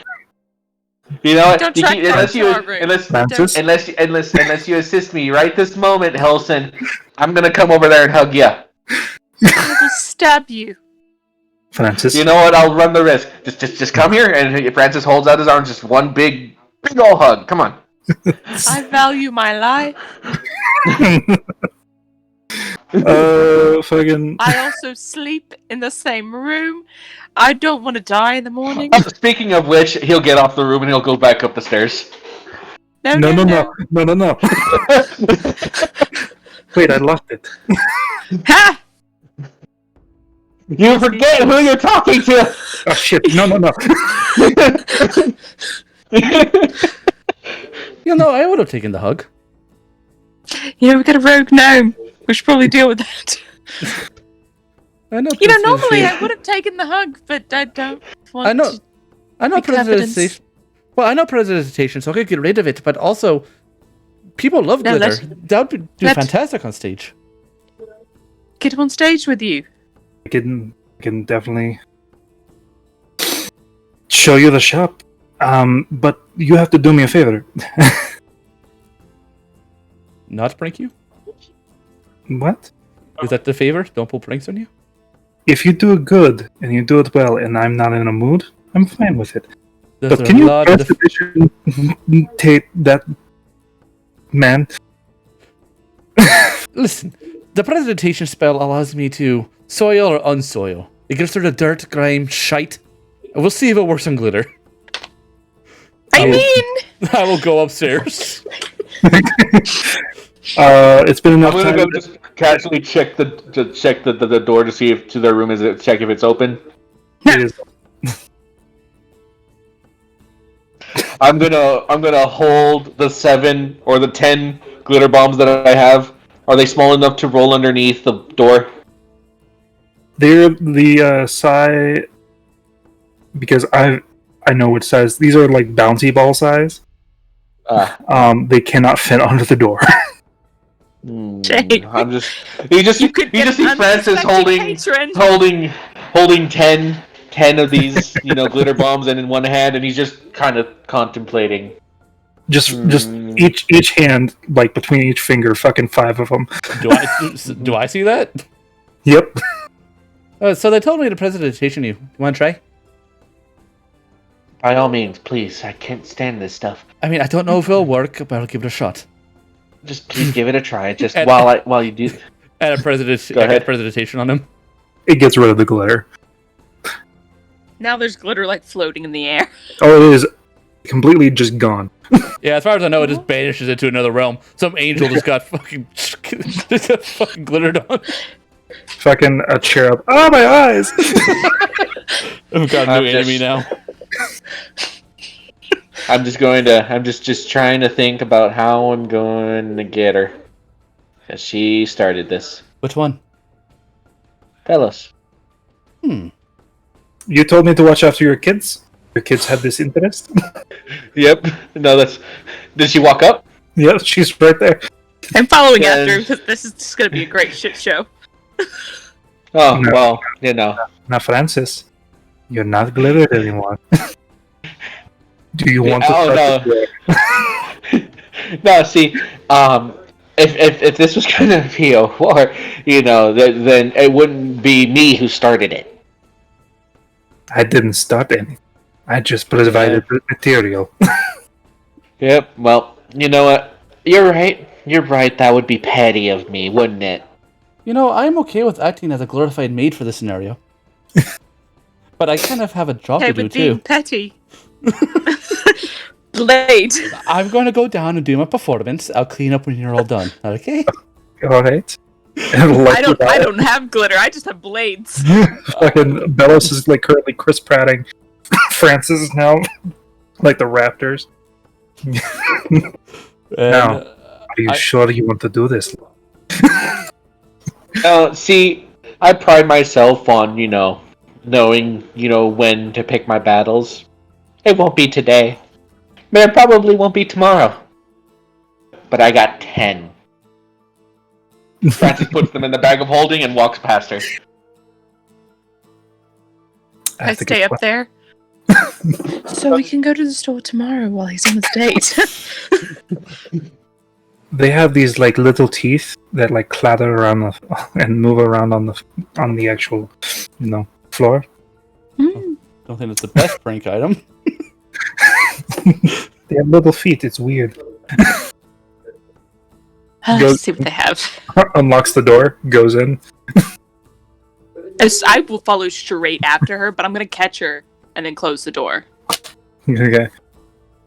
You know what? Don't You track keep- that unless you far, Rick. unless Francis? unless you assist me right this moment, Helson, I'm gonna come over there and hug you. I will stab you. Francis. You know what? I'll run the risk. Just come here, and Francis holds out his arms. Just one big old hug. Come on. I value my life. Fucking. I also sleep in the same room. I don't want to die in the morning. Speaking of which, he'll get off the room and he'll go back up the stairs. No. Wait, I lost it. Ha! You forget who you're talking to. Oh shit! No. I would have taken the hug. We got a rogue gnome. We should probably deal with that. I know. Normally I would have taken the hug, but I don't want I know. to. I know Make evidence. presidentation. Well, I know presidentation, so I could get rid of it. But also, people love No, glitter. That would do let- fantastic on stage. Get him on stage with you. I can definitely show you the shop. But you have to do me a favor. Not prank you? What? Is that the favor? Don't pull pranks on you? If you do it good and you do it well, and I'm not in a mood, I'm fine with it. There's But a can you lot of prestidigitate that man? Listen, the presidentation spell allows me to soil or unsoil. It gets rid of dirt, grime, shite. And we'll see if it works on glitter. I will- mean, I will go upstairs. It's been I'm enough gonna time. go just casually check the door to see if to their room check if it's open. It is- I'm gonna hold the 7 or the 10 glitter bombs that I have. Are they small enough to roll underneath the door? They're the size because I know which size. These are like bouncy ball size. They cannot fit under the door. Jake. I'm just you just see Francis patron. holding 10 of these glitter bombs and in one hand, and he's just kind of contemplating. Just each hand, like between each finger, fucking 5 of them. Do I see that? Yep. So they told me to presidentation you. You want to try? By all means, please. I can't stand this stuff. I mean, I don't know if it'll work, but I'll give it a shot. Just please give it a try. Just And- while you do. Add a Go ahead. presidentation on him. It gets rid of the glitter. Now there's glitter like floating in the air. Oh, it is completely just gone. Yeah, as far as I know, it just banishes it to another realm. Some angel just got fucking just got fucking glittered on. Fucking a cherub. Oh, my eyes! I've got a I'm new enemy now. I'm just trying to think about how I'm going to get her. 'Cause she started this. Which one? Fellas. You told me to watch after your kids. Your kids had this interest. Yep. No, that's. Did she walk up? Yeah, she's right there. I'm following Yes. after because this is just going to be a great shit show. Oh, No. well, Now, Francis, you're not glittered anymore. Do you want to Oh, start no. the No, see, if this was gonna be a war, then it wouldn't be me who started it. I didn't start any. I just provided material. Yep, well, you know what? You're right. You're right. That would be petty of me, wouldn't it? You know, I'm okay with acting as a glorified maid for this scenario. But I kind of have a job Okay, to do, with being too. petty. Blade. I'm going to go down and do my performance. I'll clean up when you're all done. Okay? Alright. I don't have glitter. I just have blades. Fucking Bellos is like currently Chris Pratting. Francis is now like the Raptors. Now, are you sure you want to do this? See, I pride myself on, knowing, when to pick my battles. It won't be today. But it probably won't be tomorrow. But I got 10. Francis puts them in the bag of holding and walks past her. I stay up there. So we can go to the store tomorrow while he's on his date. They have these like little teeth that like clatter around and move around on the actual, floor. Mm. Don't think it's the best prank item. They have little feet. It's weird. Let's see what they have. Unlocks the door, goes in. I will follow straight after her, but I'm gonna catch her and then close the door. Okay.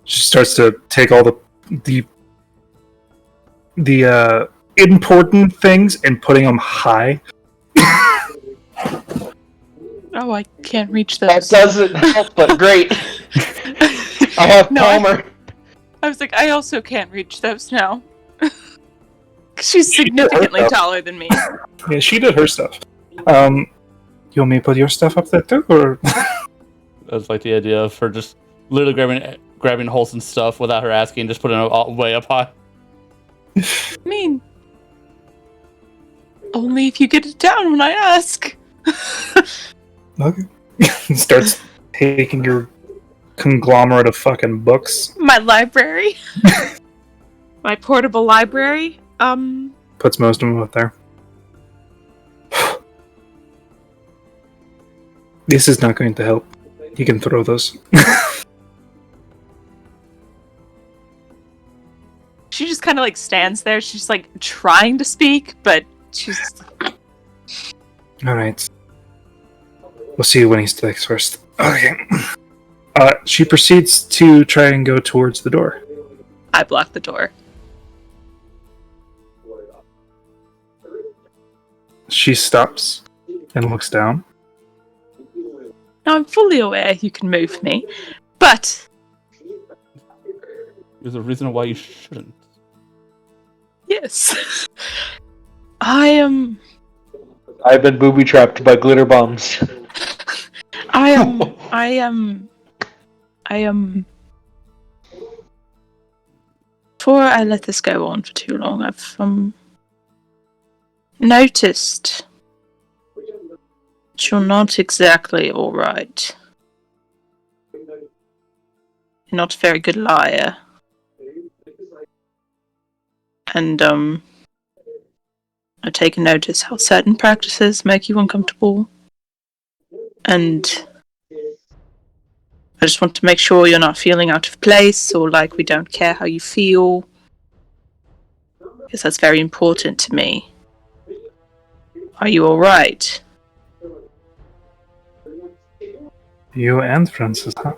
She starts to take all the important things and putting them high. Oh, I can't reach That those. doesn't help, but great. I have Palmer. I was like, I also can't reach those now. She's significantly taller than me. Yeah, she did her stuff. You want me to put your stuff up there too, or? That's like the idea of her just literally grabbing Holston's stuff without her asking, just putting it all way up high. I mean, only if you get it down when I ask. Okay. Starts taking your conglomerate of fucking books. My library. My portable library. Puts most of them up there. This is not going to help. You can throw those. She just kind of like stands there. She's like trying to speak, but she's. Alright. We'll see when he strikes first. Okay. She proceeds to try and go towards the door. I block the door. She stops and looks down. Now I'm fully aware you can move me, but There's a reason why you shouldn't. yes, I've been booby trapped by glitter bombs. I am. Before I let this go on for too long, I've noticed that you're not exactly all right. You're not a very good liar, and I've taken notice how certain practices make you uncomfortable, and I just want to make sure you're not feeling out of place or like we don't care how you feel, because that's very important to me. Are you alright? You and Francis, huh?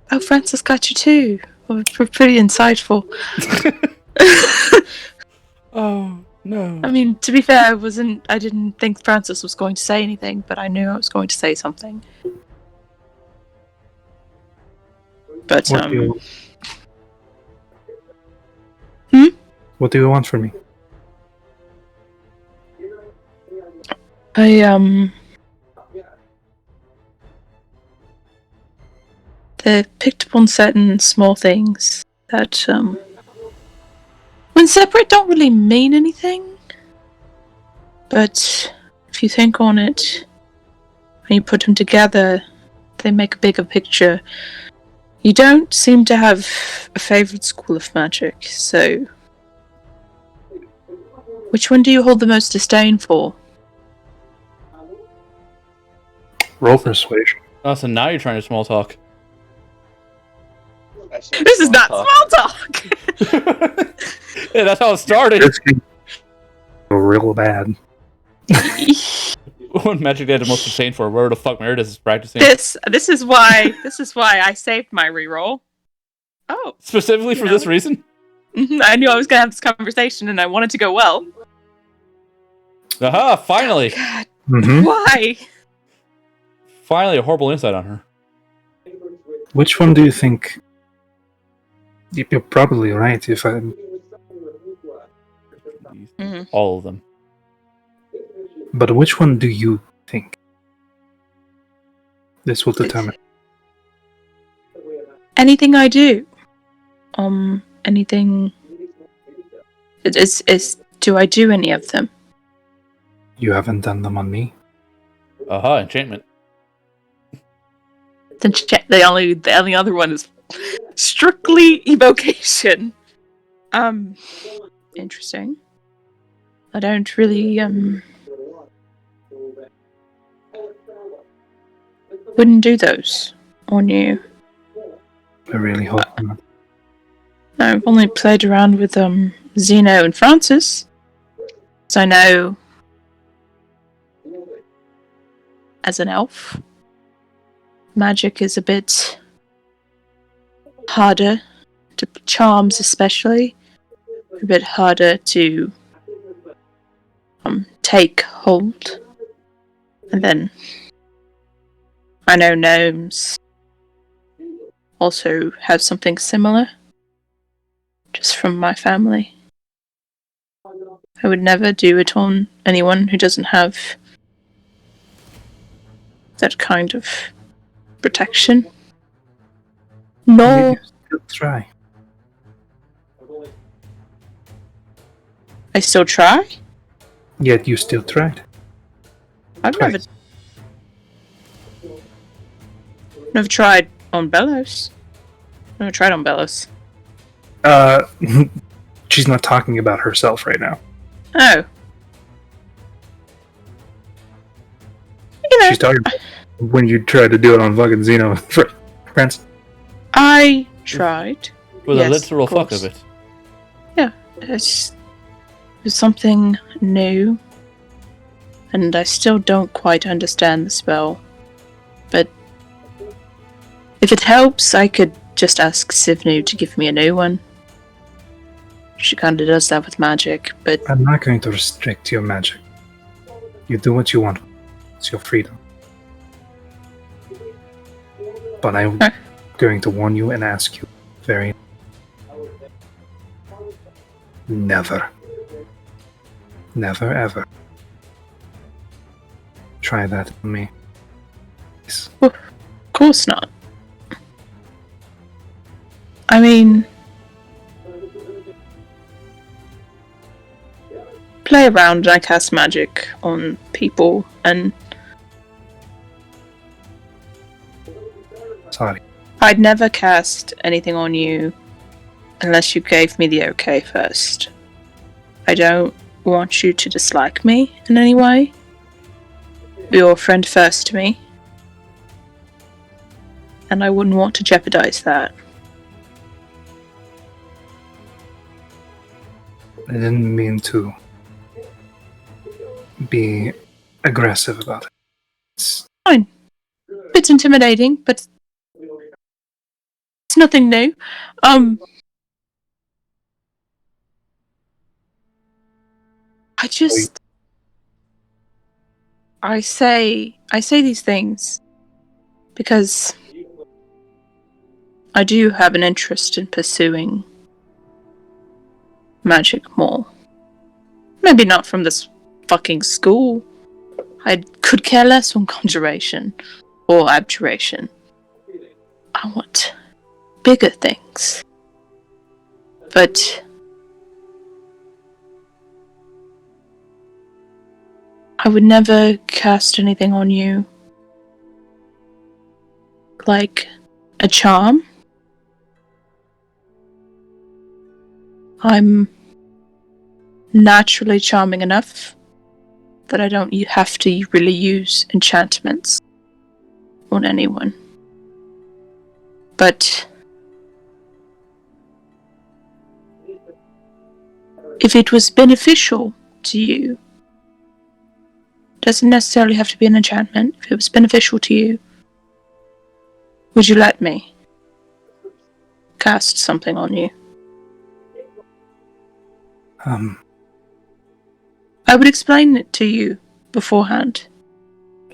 Oh, Francis got you too. Well, we're pretty insightful. Oh, no. I mean, to be fair, I didn't think Francis was going to say anything, but I knew I was going to say something. But, What do you... Hmm? What do you want from me? They picked up on certain small things that, when separate don't really mean anything. But if you think on it, and you put them together, they make a bigger picture. You don't seem to have a favorite school of magic, so which one do you hold the most disdain for? Roll persuasion. Oh, so now you're trying to small talk. This is not small talk. Yeah, that's how it started. It's getting real bad. When Magic Dad most insane for where the fuck Meredith is practicing. This is why I saved my reroll. Oh, Specifically for this reason? I knew I was gonna have this conversation, and I wanted to go well. Aha! Finally, God, Mm-hmm. why? finally, a horrible insight on her. Which one do you think? You're probably right. If I, All of them. but which one do you think? This will determine. Anything I do, anything. Do I do any of them? You haven't done them on me. Aha! Enchantment. The only other one is strictly evocation. Interesting. I don't really wouldn't do those on you. I really hope not. I've only played around with Zeno and Francis, so I know as an elf, magic is a bit harder to charms, especially a bit harder to take hold. And then I know gnomes also have something similar, just from my family. I would never do it on anyone who doesn't have that kind of protection. No, You still try. I still try. Yet you still tried. I've Twice. never tried on Bellows. Never tried on Bellows. She's not talking about herself right now. Oh. You know, She's talking about when you tried to do it on fucking Zeno Prince. I tried. With Yes, a literal of fuck course. of it. It was something new, and I still don't quite understand the spell. But if it helps, I could just ask Sivnu to give me a new one. She kind of does that with magic, but I'm not going to restrict your magic. You do what you want. It's your freedom. But I'm Okay. going to warn you and ask you very. Never. Never ever. Try that on me. Please. of course not. I mean, play around and I cast magic on people, and Sorry. I'd never cast anything on you unless you gave me the okay first. I don't want you to dislike me in any way. You're a friend first to me, and I wouldn't want to jeopardize that. I didn't mean to be aggressive about it. It's Bit intimidating, but it's nothing new. I say these things because I do have an interest in pursuing magic more. Maybe not from this fucking school. I could care less on conjuration or abjuration. I want bigger things. But I would never cast anything on you like a charm. I'm naturally charming enough that I don't have to really use enchantments on anyone. But if it was beneficial to you, doesn't necessarily have to be an enchantment. If it was beneficial to you, would you let me cast something on you? I would explain it to you beforehand.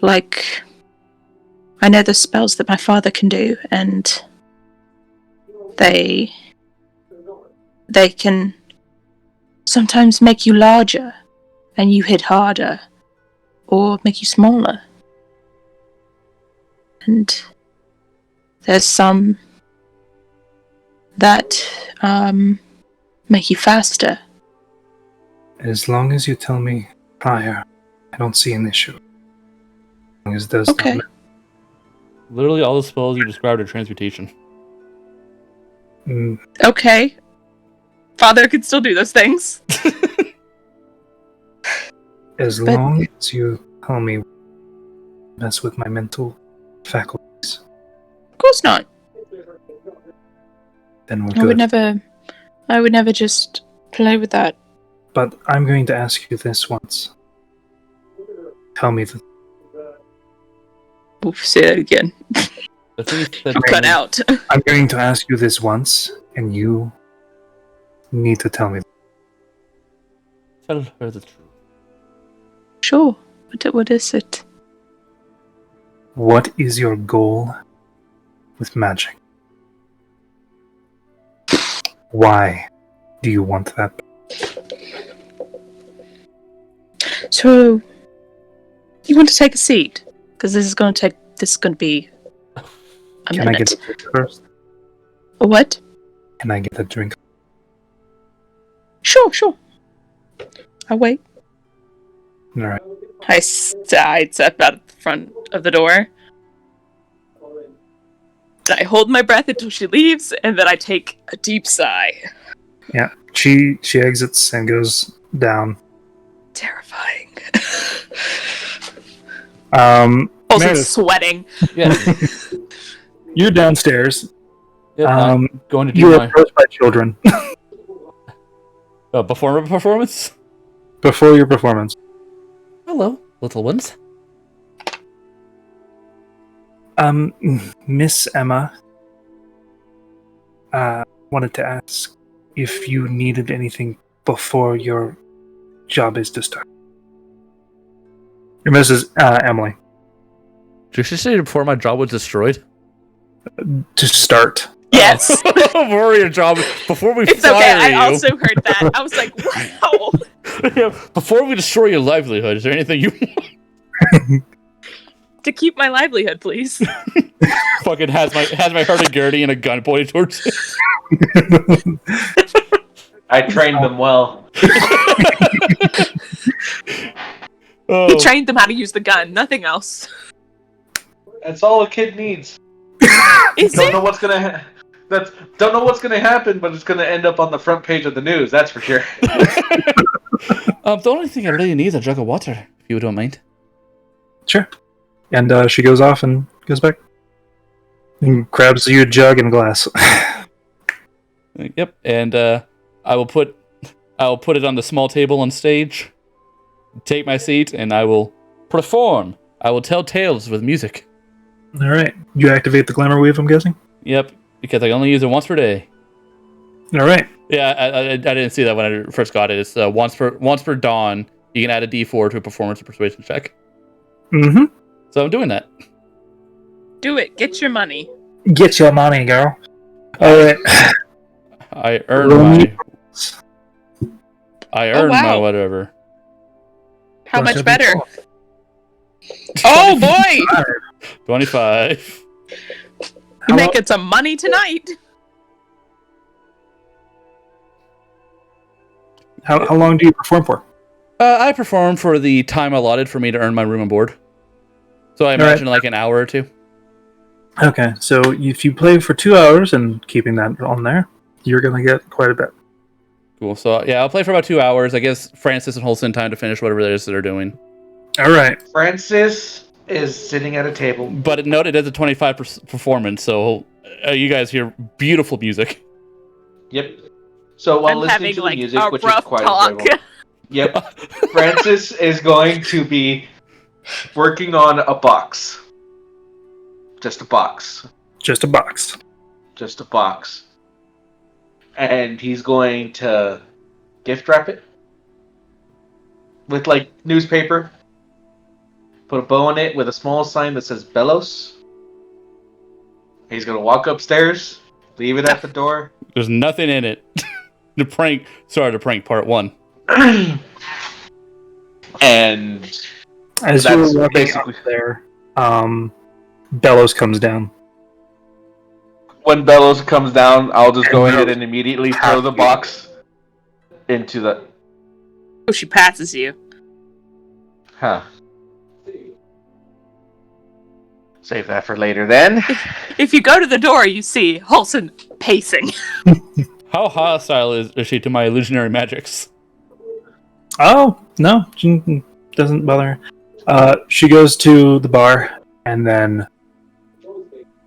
Like, I know the spells that my father can do, and they can sometimes make you larger and you hit harder, or make you smaller. And there's some that make you faster. As long as you tell me prior, I don't see an issue. As long as it does not Okay. matter. Literally all the spells you described are transmutation. Okay. Father could still do those things. As But- long as you tell me mess with my mental faculties, Of course not. then we're I would good. never just play with that. But I'm going to ask you this once. Tell me the Oof, say that again. The thing is that Cut out. I'm going to ask you this once, and you need to tell me. Tell her the truth. Sure. What is it? What is your goal with magic? Why do you want that? So, you want to take a seat? Because this is going to be a Can I minute. get a drink first? A what? Can I get a drink? Sure. I'll wait. All right. I step out at the front of the door. I hold my breath until she leaves, and then I take a deep sigh. Yeah. She exits and goes down. Terrifying. Also Meredith, sweating. Yeah. you're downstairs. Yep, I'm going to do You are my approached by children performance. before your performance. Hello, little ones. Miss Emma, wanted to ask if you needed anything before your job is to start. Your Mrs. Emily, Did you say before my job was destroyed? to start. Yes. Before your job, before we It's fire okay. I you. also heard that. I was like, wow. Yeah, before we destroy your livelihood, is there anything you To keep my livelihood, please. fucking has my hurdy-gurdy and a gun pointed towards it? I trained them well. Oh, He trained them how to use the gun, nothing else. That's all a kid needs. Is Don't it? know what's gonna don't know what's gonna happen, but it's gonna end up on the front page of the news. That's for sure. the only thing I really need is a jug of water, if you don't mind. Sure. And she goes off and goes back. And grabs you a jug and glass. Yep, and I will put it on the small table on stage, take my seat, and I will perform. I will tell tales with music. All right. You activate the glamour weave, I'm guessing? Yep, because I only use it once per day. All right. Yeah, I didn't see that when I first got it. It's once per dawn. You can add a D4 to a performance or persuasion check. Mm-hmm. So I'm doing that. Do it. Get your money. Get your money, girl. All right. I earn Roll my me- wow. whatever. How What's much your better? default? Oh boy! 25. You're making some money tonight. How long do you perform for? I perform for the time allotted for me to earn my room and board. So I imagine like an hour or two. Okay, so if you play for 2 hours and keeping that on there, you're gonna get quite a bit. Cool. So yeah, I'll play for about 2 hours. I guess Francis and Holston time to finish whatever it is that they're doing. All right. Francis is sitting at a table. But note it is a 25% performance, so you guys hear beautiful music. Yep. So while I'm listening having to the like music, a which is rough quite talk. enjoyable. Yep. Francis is going to be working on a box. Just a box. Just a box. Just a box. And he's going to gift wrap it with like newspaper. Put a bow on it with a small sign that says Bellows. He's going to walk upstairs, leave it at the door. There's nothing in it. The prank part 1. And As that's you're walking basically up there, Bellows comes down. when Bellows comes down, I'll just go ahead and immediately throw the box into the... Oh, she passes you. Huh. Save that for later then. If you go to the door, you see Halson pacing. How hostile is she to my illusionary magics? Oh, no. She doesn't bother her. She goes to the bar, and then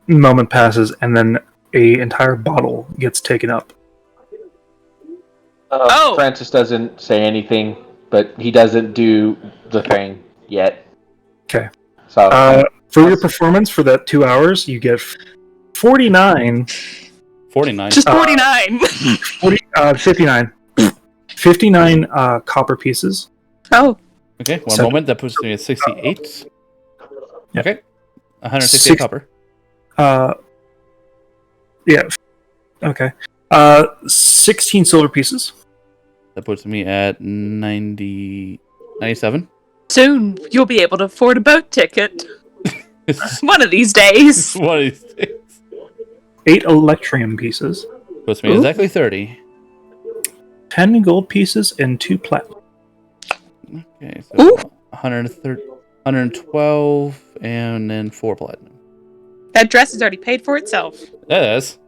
a moment passes, and then a entire bottle gets taken up. Francis doesn't say anything, but he doesn't do the thing yet. Okay. So For your performance for that 2 hours, you get 49. 49. Just 49. 59. 59 copper pieces. Oh. Okay, one So- moment. That puts me at 68. Yeah. Okay. 168 Six- copper. Yeah. Okay. 16 silver pieces. That puts me at 97. Soon you'll be able to afford a boat ticket. One of these days. What is this? 8 electrium pieces. Puts me at exactly 30. 10 gold pieces and 2 platinum. Okay, so Ooh. 112 and then 4 platinum. That dress is already paid for itself. That is.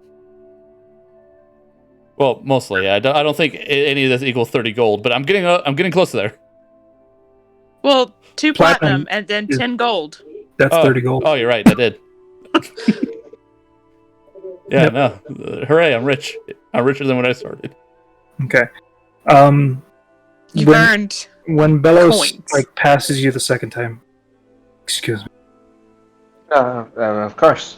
Well, mostly. I don't think any of this equals 30 gold, but I'm getting close to there. Well, 2 Platinum platinum and then is- 10 gold. That's 30 gold. Oh, you're right. I did. Yeah, no. Hooray, I'm rich. I'm richer than when I started. Okay. You've when, earned. when Bellows coins. passes you the second time. Excuse me. of course.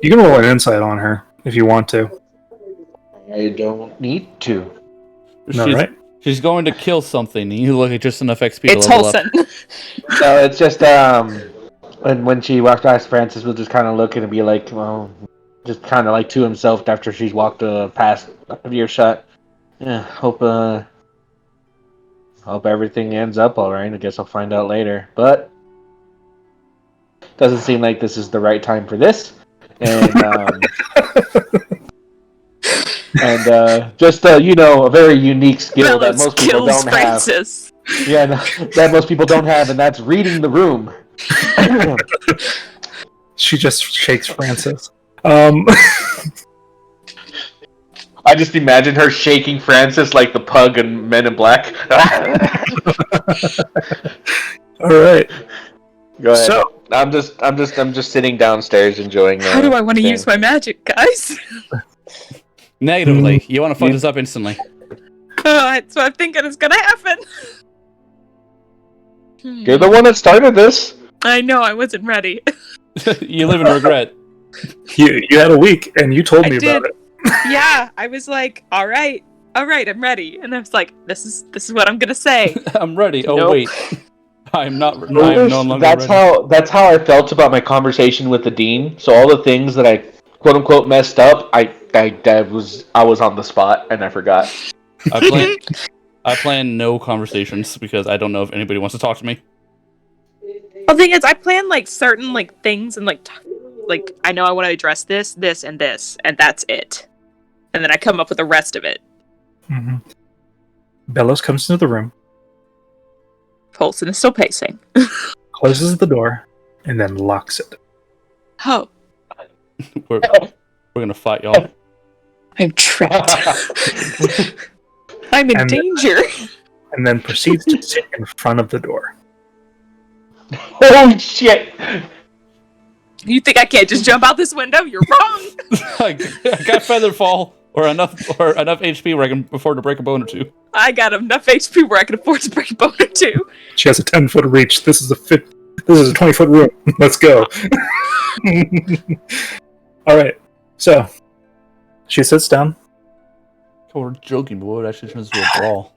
You can roll an insight on her if you want to. I don't need to. All right. She's going to kill something. And you look at just enough XP It's to level up. Halson. No, it's just when she walked past, Francis will just kind of look and be like, well, just kind of like to himself after she's walked past earshot. Yeah, hope everything ends up all right. I guess I'll find out later, but doesn't seem like this is the right time for this. And just a very unique skill that Bellows most people kills don't Francis. have. Yeah, no, that most people don't have, and that's reading the room. She just shakes Francis. I just imagine her shaking Francis like the pug in Men in Black. All right. Go ahead. So- I'm just sitting downstairs enjoying. How do I want to use my magic, guys? Negatively. You want to fuck this up instantly. That's what I'm thinking is gonna happen. You're the one that started this. I know, I wasn't ready. You live in regret. You had a week, and you told I me did. about it. Yeah, I was like, all right, I'm ready. And I was like, this is what I'm gonna say. I'm ready. Oh, Nope. wait. I'm not. I am no longer That's ready. that's how I felt about my conversation with the dean. So all the things that I quote unquote messed up, I was on the spot and I forgot. I plan no conversations because I don't know if anybody wants to talk to me. Well, the thing is, I plan like certain like things and like I know I want to address this, and this, and that's it. And then I come up with the rest of it. Mm-hmm. Bellows comes into the room, Polson is still pacing. closes the door, and then locks it. Oh, We're gonna fight, y'all. I'm trapped. I'm in And- danger. And then proceeds to sit in front of the door. Holy shit! You think I can't just jump out this window? You're wrong. I got feather fall or enough HP where I can afford to break a bone or two. I got enough HP where I can afford to break a bone or two. She has a 10-foot reach. This is a 20-foot room. Let's go. All right. So she sits down. Oh, we're joking, but what actually turns into a brawl?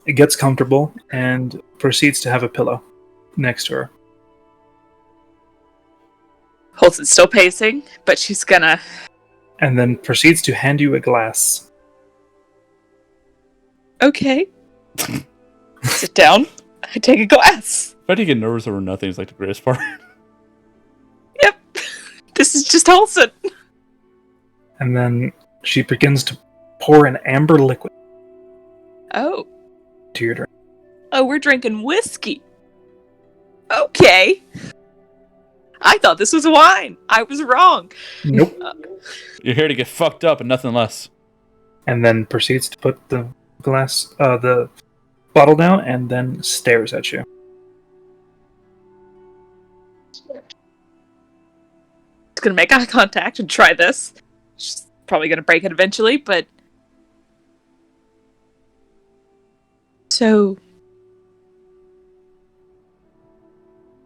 It gets comfortable and proceeds to have a pillow next to her. Holson's still pacing, but she's gonna... And then proceeds to hand you a glass. Okay. Sit down. I take a glass. If I do get nervous over nothing, it's like the greatest part. Yep. This is just Holson. And then she begins to pour an amber liquid Oh. to your drink. Oh, we're drinking whiskey. Okay. I thought this was wine. I was wrong. Nope. You're here to get fucked up and nothing less. And then proceeds to put the the bottle down and then stares at you. Just gonna make eye contact and try this. She's probably gonna break it eventually, but... So...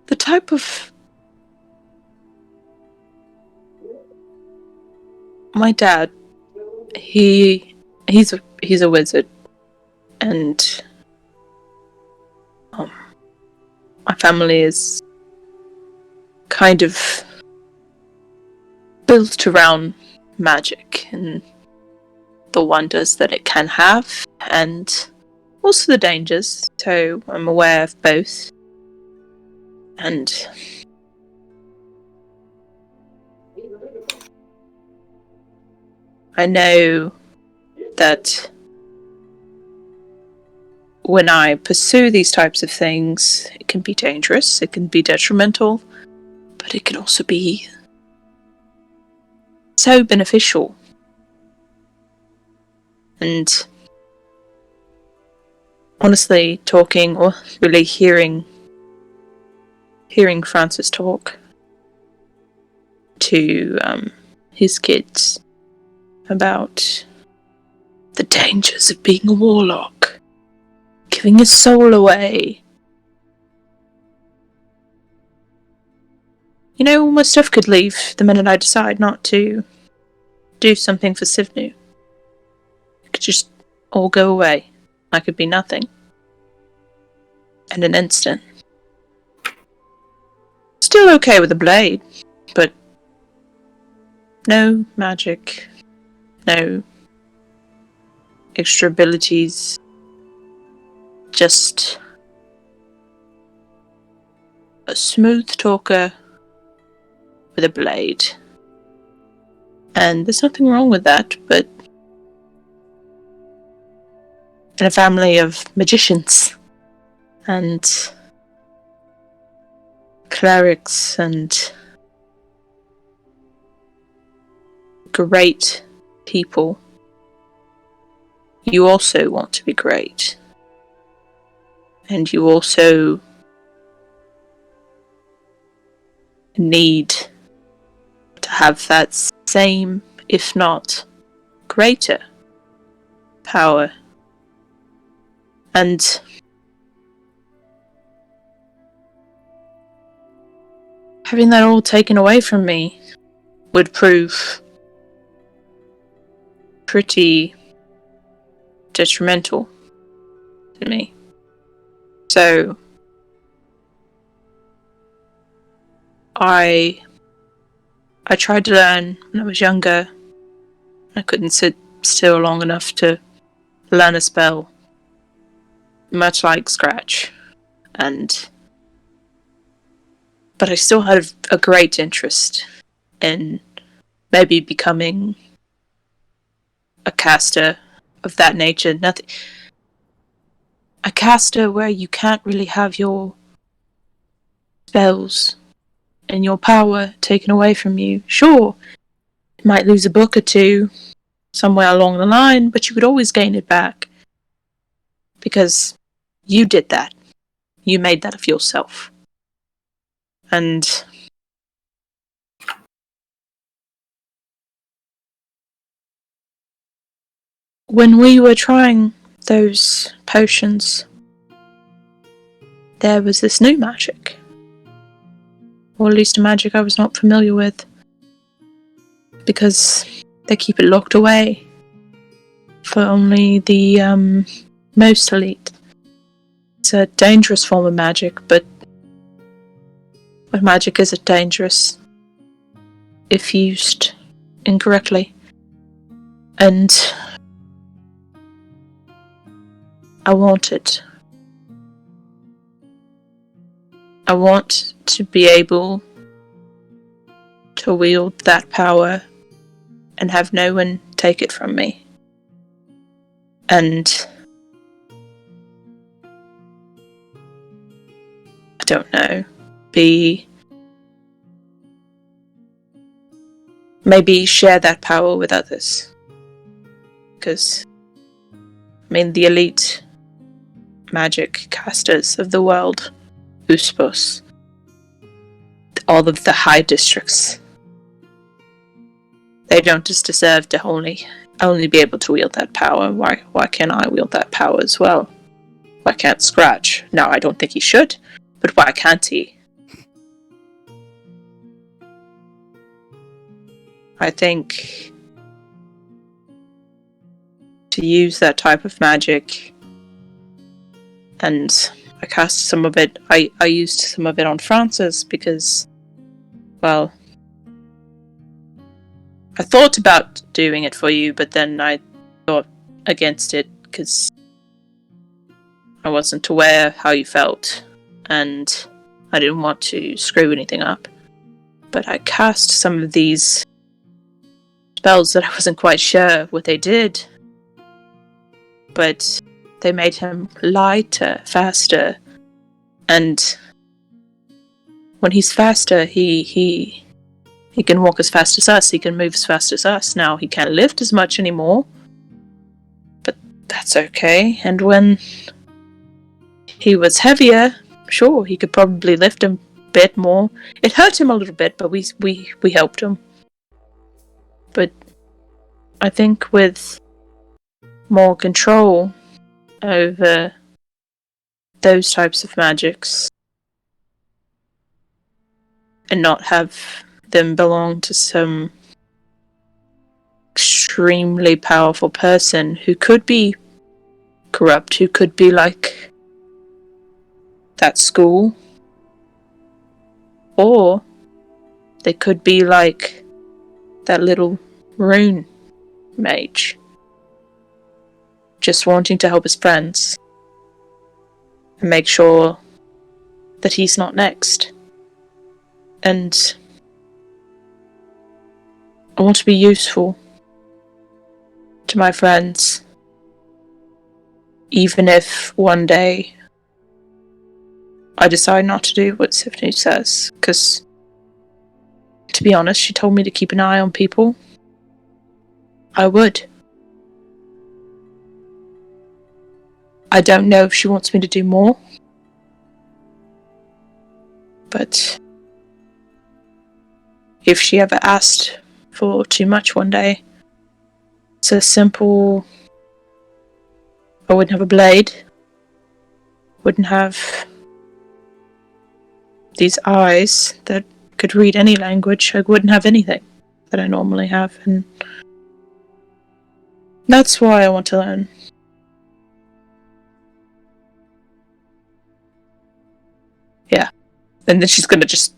The type of... My dad, he's a wizard, and my family is kind of built around magic and the wonders that it can have, and also the dangers. So I'm aware of both, and I know that when I pursue these types of things, it can be dangerous, it can be detrimental, but it can also be so beneficial. And honestly, talking or really hearing Francis talk to his kids about the dangers of being a warlock, giving your soul away. You know, all my stuff could leave the minute I decide not to do something for Sivnu. It could just all go away. I could be nothing. In an instant. Still okay with a blade, but no magic. No extra abilities, just a smooth talker with a blade. And there's nothing wrong with that, but in a family of magicians and clerics and great people, you also want to be great, and you also need to have that same, if not greater, power. And having that all taken away from me would prove pretty detrimental to me. So I tried to learn when I was younger. I couldn't sit still long enough to learn a spell, much like Scratch, but I still had a great interest in maybe becoming a caster of that nature. A caster where you can't really have your spells and your power taken away from you. Sure, you might lose a book or two somewhere along the line, but you could always gain it back. Because you did that. You made that of yourself. And When we were trying those potions, there was this new magic. Or at least a magic I was not familiar with. Because they keep it locked away for only the most elite. It's a dangerous form of magic, but magic isn't dangerous if used incorrectly. And I want it. I want to be able to wield that power and have no one take it from me. And I don't know, maybe share that power with others. Because, the elite magic casters of the world, Uspos, all of the high districts, they don't just deserve to only be able to wield that power. Why can't I wield that power as well? Why can't Scratch? No, I don't think he should, but why can't he? I think to use that type of magic, and I cast some of it, I used some of it on Francis because, well, I thought about doing it for you, but then I thought against it because I wasn't aware how you felt, and I didn't want to screw anything up. But I cast some of these spells that I wasn't quite sure what they did, but they made him lighter, faster, and when he's faster, he can walk as fast as us, he can move as fast as us. Now, he can't lift as much anymore, but that's okay. And when he was heavier, sure, he could probably lift a bit more. It hurt him a little bit, but we helped him. But I think with more control over those types of magics and not have them belong to some extremely powerful person who could be corrupt, who could be like that school, or they could be like that little rune mage, just wanting to help his friends and make sure that he's not next. And I want to be useful to my friends, even if one day I decide not to do what Tiffany says, because, to be honest, she told me to keep an eye on people. I would. I don't know if she wants me to do more, but if she ever asked for too much one day, it's a simple... I wouldn't have a blade, wouldn't have these eyes that could read any language, I wouldn't have anything that I normally have, and that's why I want to learn. Yeah. And then she's gonna just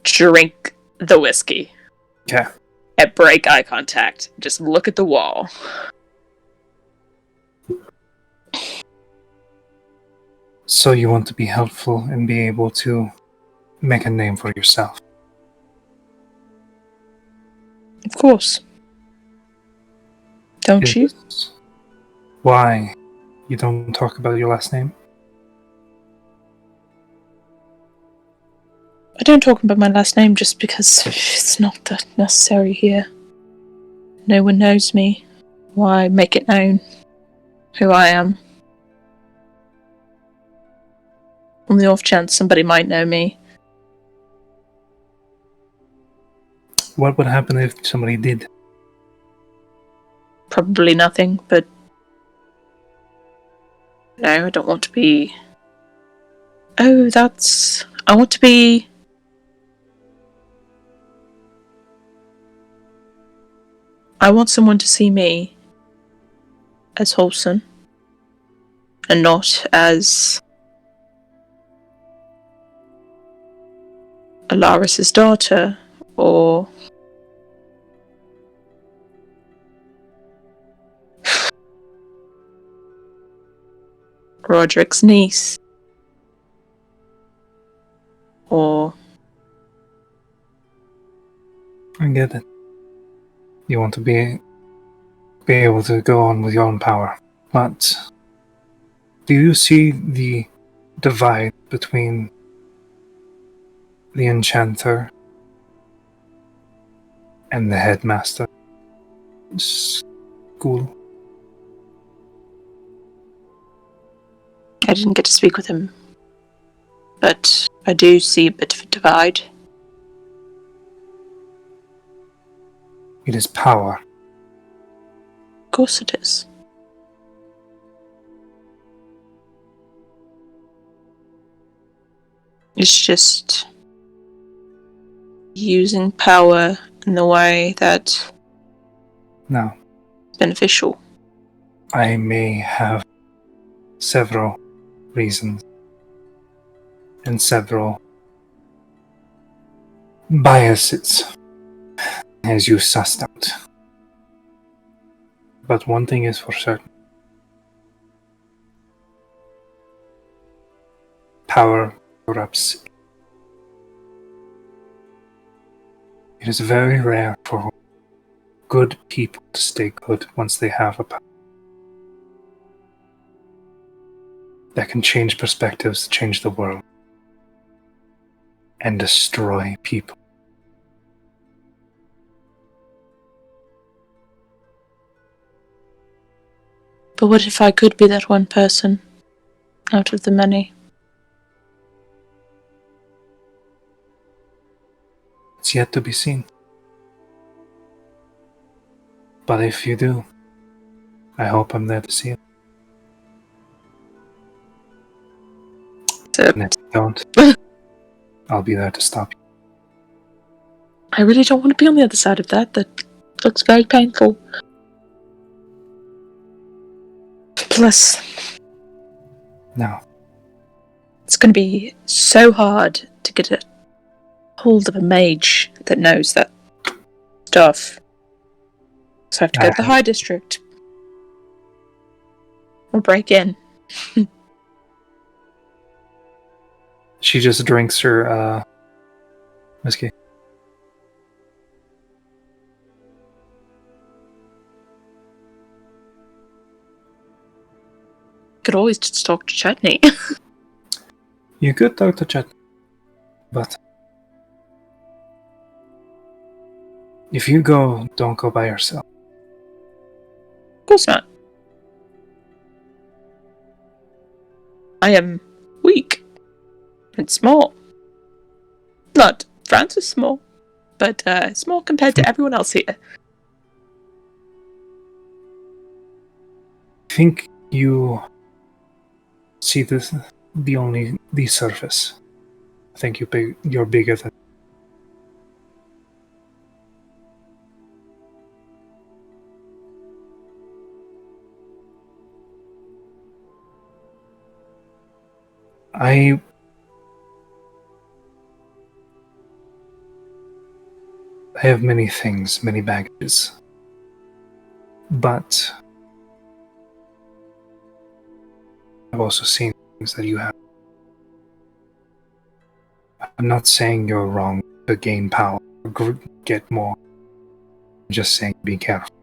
drink the whiskey. Okay. And break eye contact. Just look at the wall. So you want to be helpful and be able to make a name for yourself. Of course. Don't you? Why you don't talk about your last name? I don't talk about my last name just because it's not that necessary here. No one knows me. Why make it known who I am? On the off chance somebody might know me. What would happen if somebody did? probably nothing, but no, I don't want to be. Oh, that's. I want to be. I want someone to see me as Wholesome and not as Alaris's daughter or Roderick's niece or I get it. You want to be able to go on with your own power. But do you see the divide between the enchanter and the headmaster school? I didn't get to speak with him, but I do see a bit of a divide. It is power. Of course it is. It's just using power in the way that's Now, beneficial. I may have several reasons and several biases, as you sussed out. But one thing is for certain. Power corrupts. It is very rare for good people to stay good once they have a power. That can change perspectives, change the world, and destroy people. But what if I could be that one person out of the many? It's yet to be seen. But if you do, I hope I'm there to see it. And if you don't, I'll be there to stop you. I really don't want to be on the other side of that. That looks very painful. Plus, No, it's going to be so hard to get a hold of a mage that knows that stuff. So I have to go to the High District. Or break in. she just drinks her whiskey. Could always just talk to Chutney. You could talk to Chet, but if you go, don't go by yourself. Of course not. I am weak and small. Not Francis small, but small compared to everyone else here. I think you see the surface. I think you're bigger than. I have many things, many baggages, but I've also seen things that you have. I'm not saying you're wrong to gain power or get more. I'm just saying be careful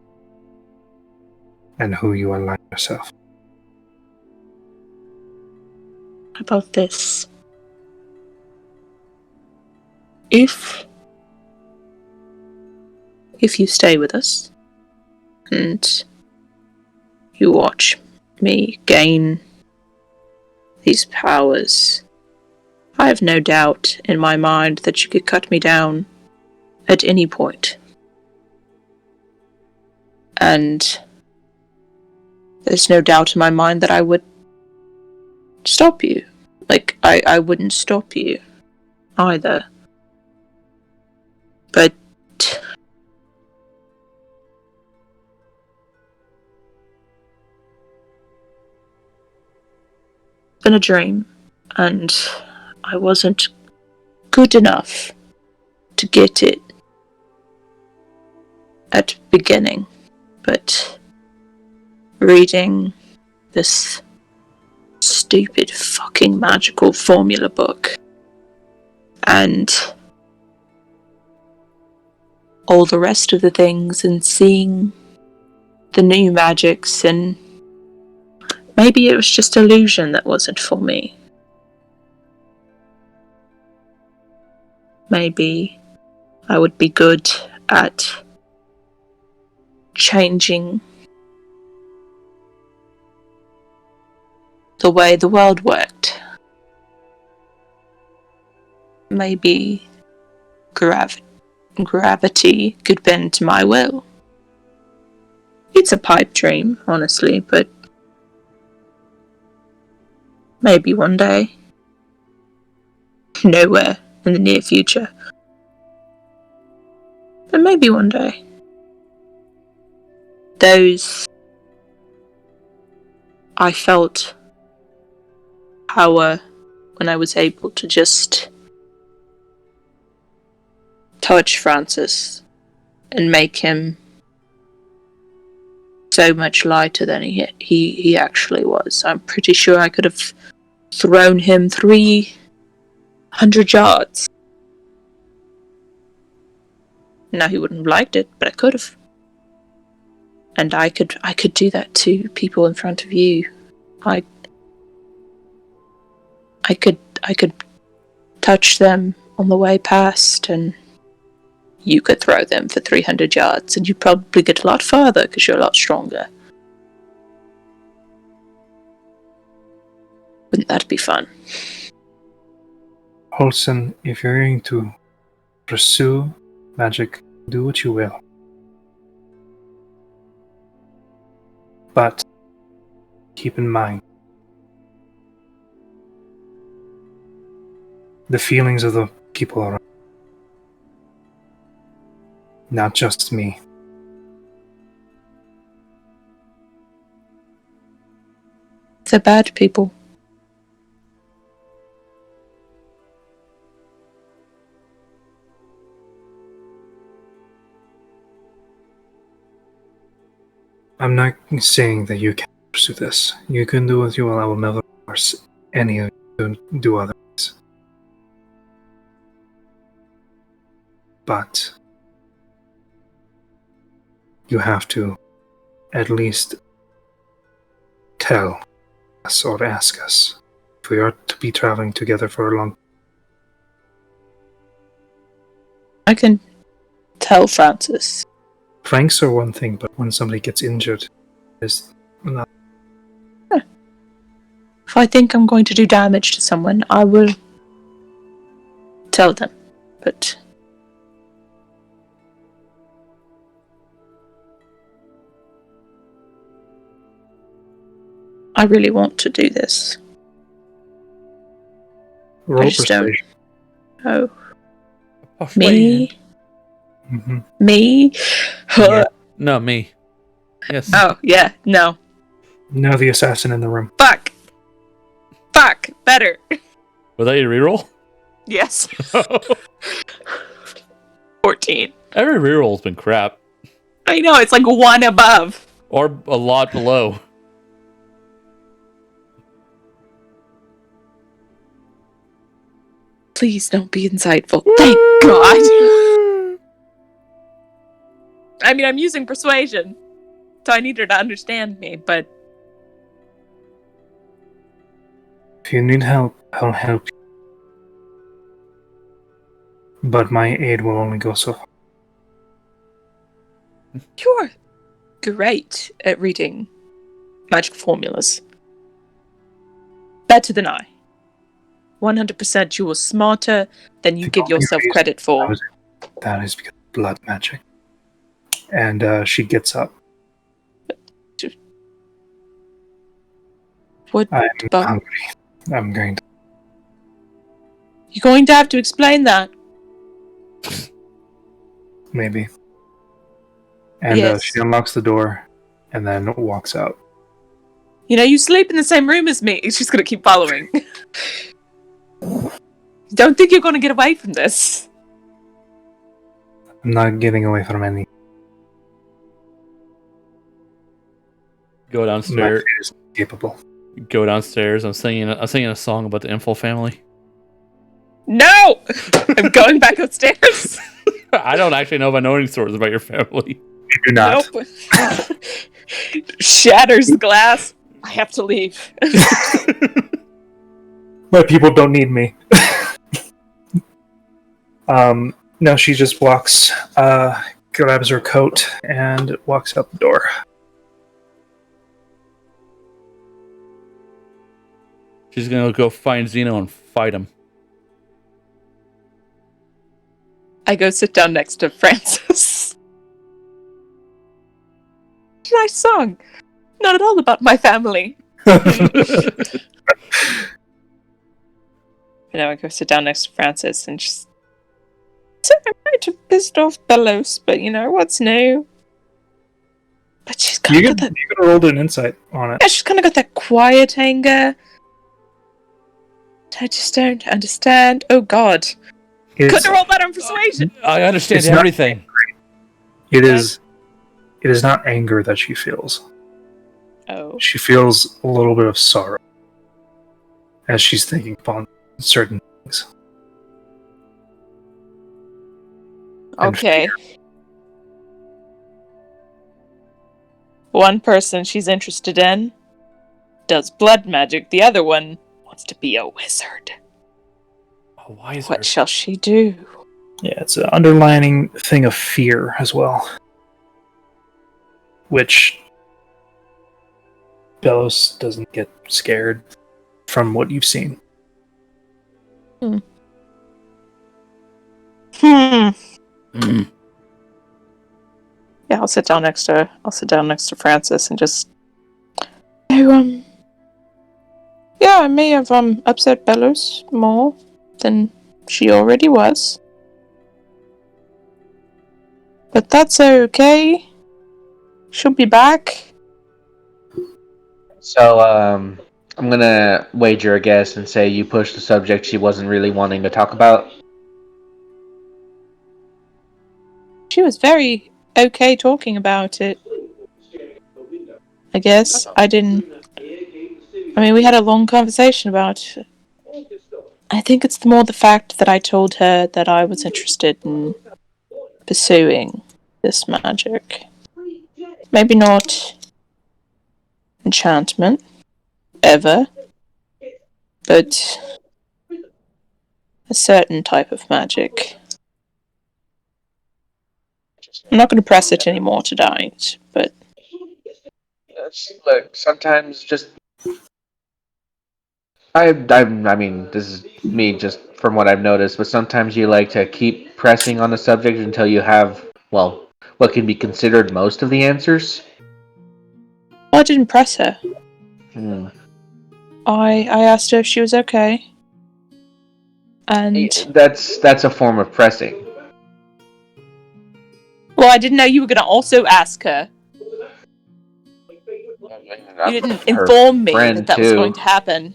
and who you align yourself. About this. If you stay with us and you watch me gain these powers, I have no doubt in my mind that you could cut me down at any point. And there's no doubt in my mind that I would stop you. Like, I wouldn't stop you either. But it's been a dream, and I wasn't good enough to get it at the beginning. But reading this stupid fucking magical formula book and all the rest of the things, and seeing the new magics, and maybe it was just illusion that wasn't for me. Maybe I would be good at changing the way the world worked. Maybe gravity could bend to my will. It's a pipe dream, honestly, but maybe one day. Nowhere in the near future. But maybe one day. I felt power when I was able to just touch Francis and make him so much lighter than he actually was. I'm pretty sure I could have thrown him 300 yards. Now he wouldn't have liked it, but I could have. And I could do that to people in front of you. I could touch them on the way past, and you could throw them for 300 yards, and you'd probably get a lot farther because you're a lot stronger. Wouldn't that be fun? Olsen, if you're going to pursue magic, do what you will. But keep in mind the feelings of the people around. Not just me. They're bad people. I'm not saying that you can't pursue this. You can do what you will. I will never force any of you to do otherwise. But you have to at least tell us or ask us if we are to be traveling together for a long time. I can tell Francis. Pranks are one thing, but when somebody gets injured, is another. If I think I'm going to do damage to someone, I will tell them. But I really want to do this. Roll I just don't. persuasion. Oh, Persuasion. me? Mm-hmm. Me? Yeah. No, me. Yes. Oh, yeah, no. No, the assassin in the room. Fuck! Better! Was that your reroll? Yes. 14. Every reroll's been crap. I know, it's like one above. Or a lot below. Please don't be insightful. Thank God! I mean, I'm using persuasion, so I need her to understand me, but If you need help, I'll help you. But my aid will only go so far. you're great at reading magic formulas. Better than I. 100% you were smarter than you The give only yourself reason credit for. That is because of blood magic. And she gets up. What? I'm But hungry. I'm going to. you're going to have to explain that. Maybe. And Yes. she unlocks the door and then walks out. You know, you sleep in the same room as me. She's gonna keep following. Don't think you're gonna get away from this. I'm not getting away from any. Go My downstairs. fate is capable. Go downstairs. I'm singing a song about the Info family. No! I'm going back upstairs. I don't actually know if I know any stories about your family. You do not. Nope. Shatters the glass. I have to leave. My people don't need me. No, she just walks, grabs her coat, and walks out the door. She's gonna go find Zeno and fight him. I go sit down next to Francis. Nice song. Not at all about my family. I go sit down next to Francis and just. So I might have pissed off Bellows, but what's new? But she's kind You of got that. could have rolled an insight on it. Yeah, she's kind of got that quiet anger. I just don't understand. Oh God! It's, Couldn't have rolled that on persuasion. I understand It's not everything. it is not anger that she feels. Oh. She feels a little bit of sorrow as she's thinking upon certain things. And Okay. One person she's interested in does blood magic. The other one wants to be a wizard. Oh, why is What shall she do? Yeah, it's an underlining thing of fear as well. Which Bellows doesn't get scared from what you've seen. Hmm. Mm. Yeah, I'll sit down next to Francis and just. Yeah, I may have upset Bellows more than she already was, but that's okay. She'll be back. So, I'm gonna wager a guess and say you pushed the subject she wasn't really wanting to talk about. She was very okay talking about it. I guess I didn't. I mean, we had a long conversation about it. I think it's more the fact that I told her that I was interested in pursuing this magic. Maybe not enchantment, ever, but a certain type of magic. I'm not going to press it anymore tonight, but Look, sometimes just I mean, this is me just from what I've noticed, but sometimes you like to keep pressing on the subject until you have, well, what can be considered most of the answers. I didn't press her. Hmm. I asked her if she was okay. And That's a form of pressing. well, I didn't know you were going to also ask her. You didn't inform me that was going to happen.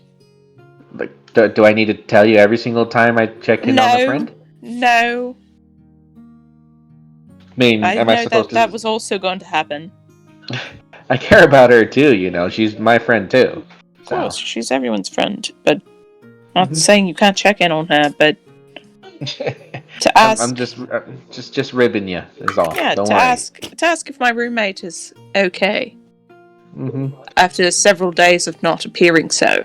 Like, do I need to tell you every single time I check in on a friend? No. I mean, I am didn't I know supposed to? that was also going to happen. I care about her too. She's my friend too. Of course, she's everyone's friend, but I'm not saying you can't check in on her, but to ask, I'm just ribbing you is all. yeah, Don't to worry. ask if my roommate is okay Mm-hmm. after several days of not appearing so.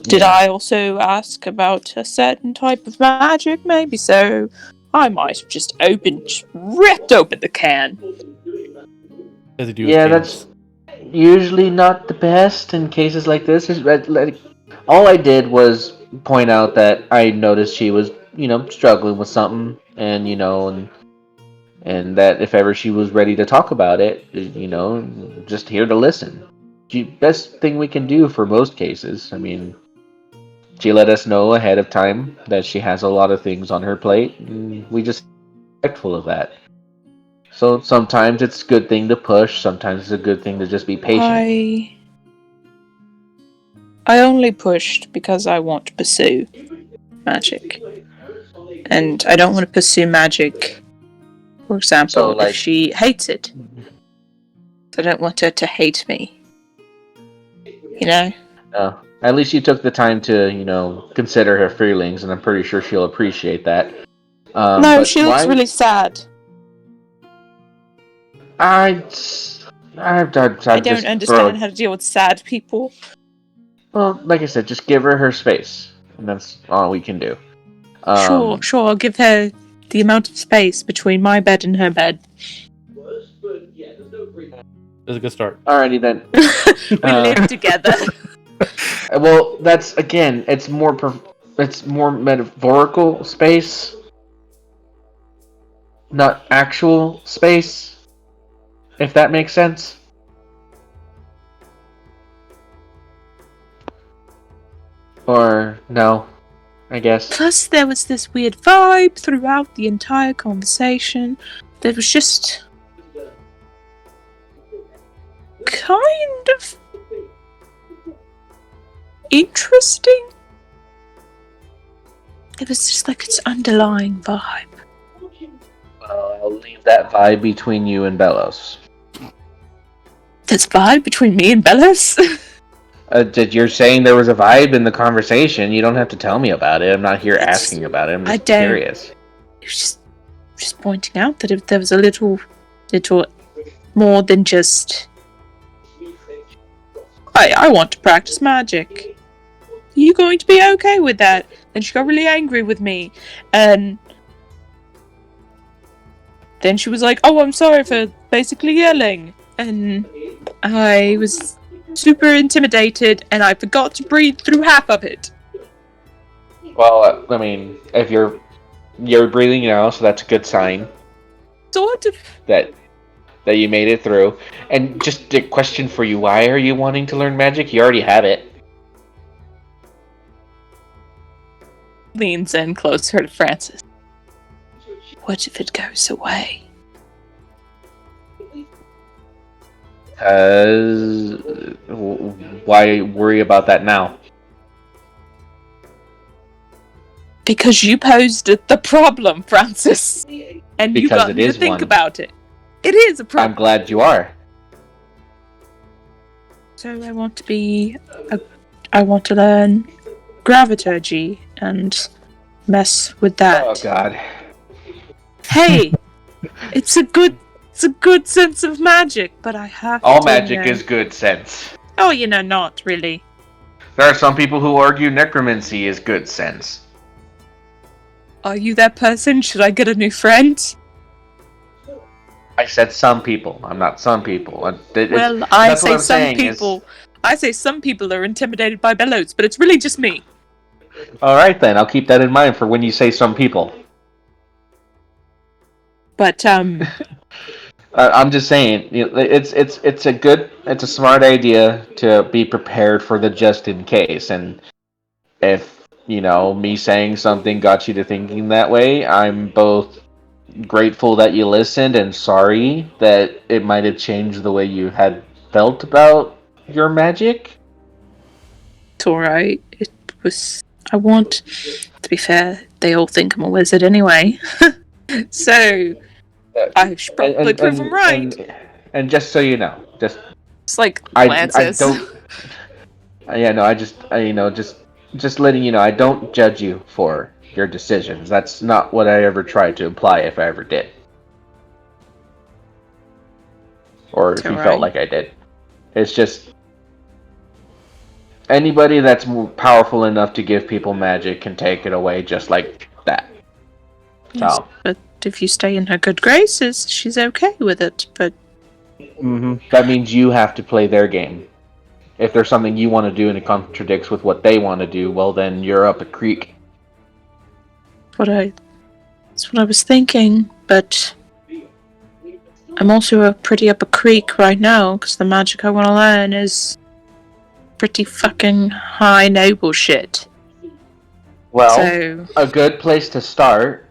Did I also ask about a certain type of magic? Maybe so. I might have just ripped open the can. Yeah, that's usually not the best in cases like this. All I did was point out that I noticed she was, struggling with something, and and that if ever she was ready to talk about it, just here to listen. best thing we can do for most cases. I mean, she let us know ahead of time that she has a lot of things on her plate, and we just respectful of that. So sometimes it's a good thing to push, sometimes it's a good thing to just be patient. I only pushed because I want to pursue magic. And I don't want to pursue magic, for example, So, like- if she hates it. I don't want her to hate me. You know? At least you took the time to, consider her feelings, and I'm pretty sure she'll appreciate that. No, but she looks why- really sad. I don't understand how to deal with sad people. Well, like I said, just give her space, and that's all we can do. Sure, I'll give her the amount of space between my bed and her bed. That's a good start. Alrighty then. We live together. Well, that's again, it's more metaphorical space, not actual space. If that makes sense. Or no, I guess. Plus, there was this weird vibe throughout the entire conversation that was just kind of interesting. It was just like its underlying vibe. Well, I'll leave that vibe between you and Bellows. This vibe between me and Bellows? You're saying there was a vibe in the conversation. You don't have to tell me about it. I'm not here asking about it. I'm just curious. It was just pointing out that if there was a little more than just I want to practice magic. Are you going to be okay with that? And she got really angry with me. And then she was like, oh, I'm sorry for basically yelling. And I was super intimidated, and I forgot to breathe through half of it. Well, I mean, if you're breathing now, so that's a good sign. Sort of. That you made it through. And just a question for you, why are you wanting to learn magic? You already have it. Leans in closer to Francis. What if it goes away? Why worry about that now? Because you posed the problem, Francis. And you got me to think about it. It is a problem. I'm glad you are. So I want to learn graviturgy and mess with that. Oh God. Hey, it's a good sense of magic, but I have all to magic is good sense. Oh, not really. There are some people who argue necromancy is good sense. Are you that person? Should I get a new friend? I said some people. I'm not some people. I say some people. I say some people are intimidated by Bellows, but it's really just me. All right then, I'll keep that in mind for when you say some people. But I'm just saying, it's a smart idea to be prepared for the just in case, and if me saying something got you to thinking that way, I'm both grateful that you listened and sorry that it might have changed the way you had felt about your magic. It's alright. It was. I want to be fair. They all think I'm a wizard anyway, so I should probably prove them right. And just so you know, it's like Lance's. I don't. Yeah, no. Just letting you know, I don't judge you for your decisions. That's not what I ever tried to imply, if I ever did, or if you felt like I did. It's just anybody that's powerful enough to give people magic can take it away just like that. Yes, so, but if you stay in her good graces, she's okay with it. But that means you have to play their game. If there's something you want to do and it contradicts with what they want to do, well, then you're up a creek. That's what I was thinking, but I'm also pretty up a creek right now because the magic I want to learn is pretty fucking high noble shit. Well, So a good place to start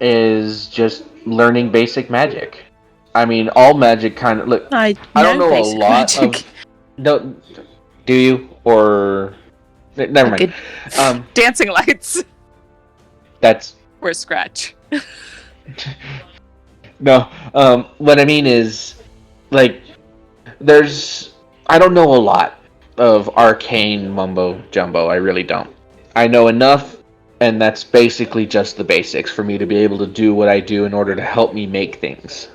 is just learning basic magic. I mean, all magic kind of look. I don't know a basic lot magic. of. No, do you or never mind? Dancing lights That's or a scratch. no. What I mean is, like, there's. I don't know a lot of arcane mumbo jumbo. I really don't. I know enough, and that's basically just the basics for me to be able to do what I do in order to help me make things.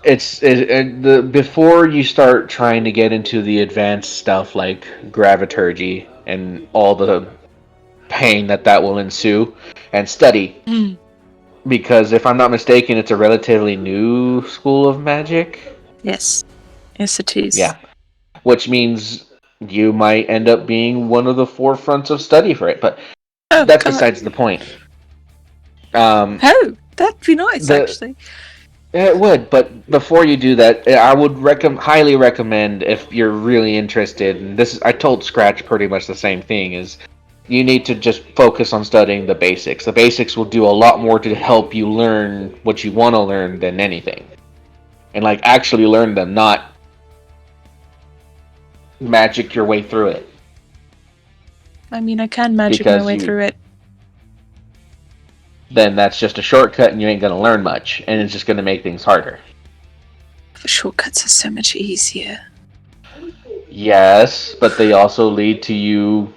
Before you start trying to get into the advanced stuff like graviturgy and all the pain that will ensue, and study. Because if I'm not mistaken, it's a relatively new school of magic. Yes. Yes, it is. Yeah. Which means you might end up being one of the forefronts of study for it, but that's besides the point. Oh, that'd be nice, actually. It would, but before you do that, I would highly recommend, if you're really interested, and I told Scratch pretty much the same thing, is you need to just focus on studying the basics. The basics will do a lot more to help you learn what you want to learn than anything. And, like, actually learn them, not magic your way through it. I mean, I can magic my way through it. Then that's just a shortcut and you ain't going to learn much. And it's just going to make things harder. The shortcuts are so much easier. Yes, but they also lead to you